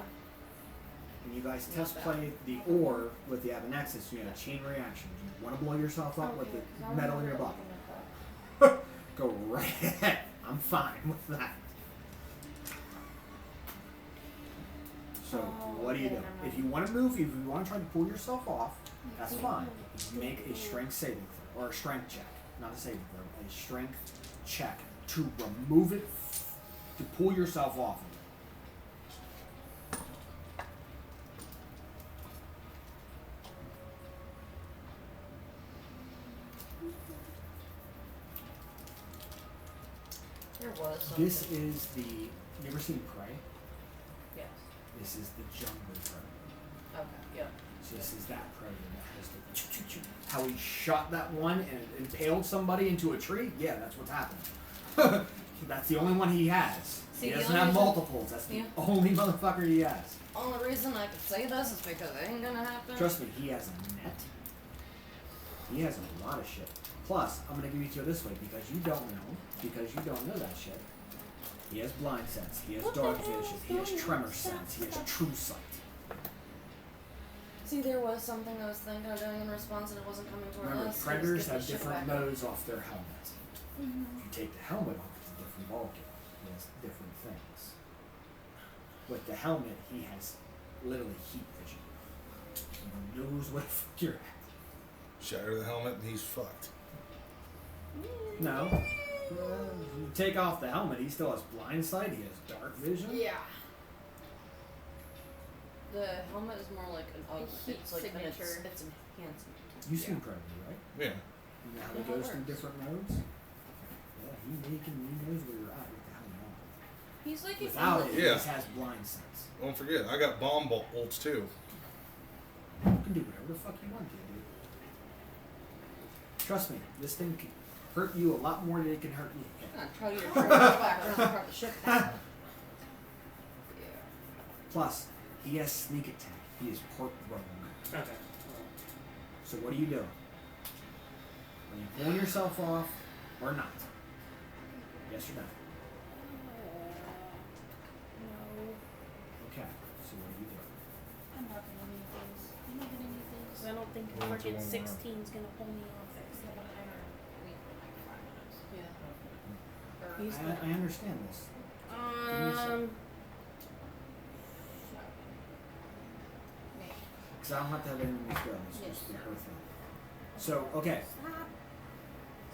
And you guys test play the ore with the Abenexus, you get a chain reaction. You want to blow yourself up with the metal in your body. Go right ahead. I'm fine with that. So, what do you do? If you want to move, if you want to try to pull yourself off, that's fine. Make a strength saving throw, or a strength check. Not a saving throw, a strength check to remove it, to pull yourself off of it. There was something. This is the. You ever seen Prey? Yes. This is the jungle Prey. Okay. Yeah. So this is that Predator that has the. How he shot that one and impaled somebody into a tree? Yeah, that's what's happening. That's the only one he has. See, He the doesn't only have reason- multiples. That's the Yeah. only motherfucker he has. Only reason I could say this is because it ain't gonna happen. Trust me, he has a net. He has a lot of shit. Plus, I'm gonna give it to you this way because you don't know that shit. He has blind sense. He has dark vision. He has tremor sense. He has true sight. See, there was something I was thinking of doing in response, and it wasn't coming toward Remember, us. predators Get have the shit different back. modes off their helmets. If you take the helmet off, it's a different ballgame. He has different things. With the helmet, he has literally heat vision. He knows where the fuck you're at. Shatter the helmet and he's fucked. No. You take off the helmet, he still has blind sight, he has dark vision. Yeah. The helmet is more like an augment. heat It's like signature. it's enhancement. You've seen Predator, right? Yeah. You know how Yeah, he how it goes through works. different modes? Yeah, he knows where you're at with the helmet on. He's like Without it, he Yeah. just has blind sense. Don't forget, I got bomb bolts too. You can do whatever the fuck you want to, dude. Trust me, this thing can hurt you a lot more than it can hurt you. I'm gonna try you to turn back around and part the ship down. Yeah. Plus, he has sneak attack. He is port rogue. Okay. So what do you do? Are you pulling yourself off or not? Yes or no? No, Okay. So what do you do? I'm not gonna need these. I'm not gonna need these. I don't think Well, it's a freaking one 16 is gonna pull me off it. Yeah. He's I understand this. Because I don't have to have enemies go. It's just the her thing. So, okay.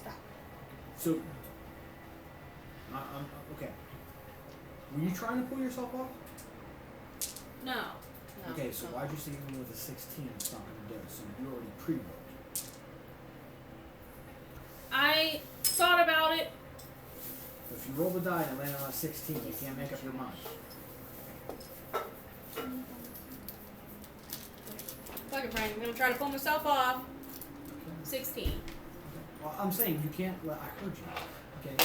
Stop. So, okay. Were you trying to pull yourself off? No. No, Okay, so no. why'd you say even with a 16 it's not going to do it? So you already pre-rolled. I thought about it. If you roll the die and land on a 16, you can't make up your mind. Fuck second, Frank. I'm gonna try to pull myself off. 16. Well, I'm saying you can't. I heard you. Okay,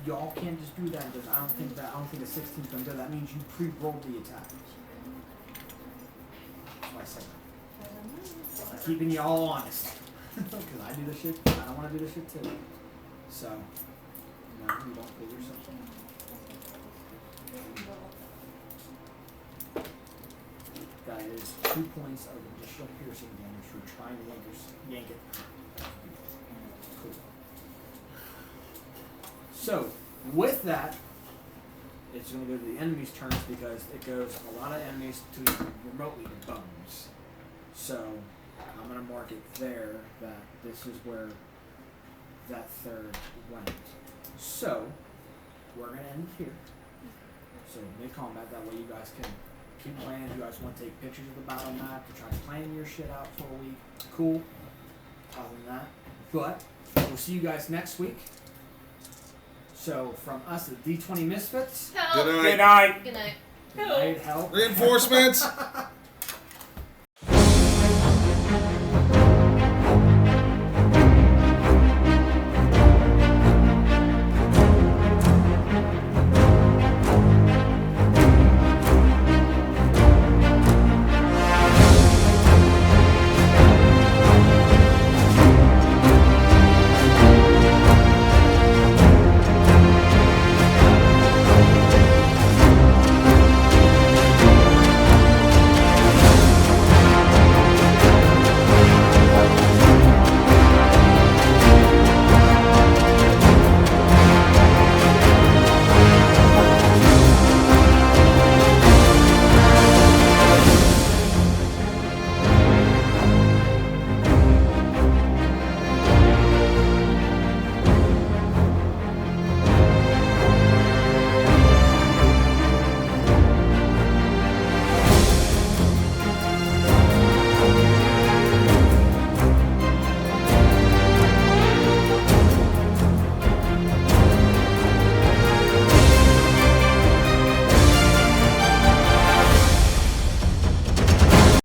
y'all can't just do that. Because I don't think a 16 is gonna go. That means you pre-rolled the attack. That's why I said that. I'm keeping y'all honest. Because I do this shit. I don't want to do this shit too. So, no, you don't pull yourself. That is 2 points of additional piercing damage for trying to yank it. Cool. So, with that, it's going to go to the enemy's turns because it goes a lot of enemies to remotely to bones. So, I'm going to mark it there that this is where that third went. So, we're going to end here. So, mid-combat, that way you guys can keep playing. If you guys want to take pictures of the battle map to try to plan your shit out for a week, cool. Other than that, but we'll see you guys next week. So from us at D20 Misfits. Help. Good Good night. night. Good night. Good night, help. Reinforcements.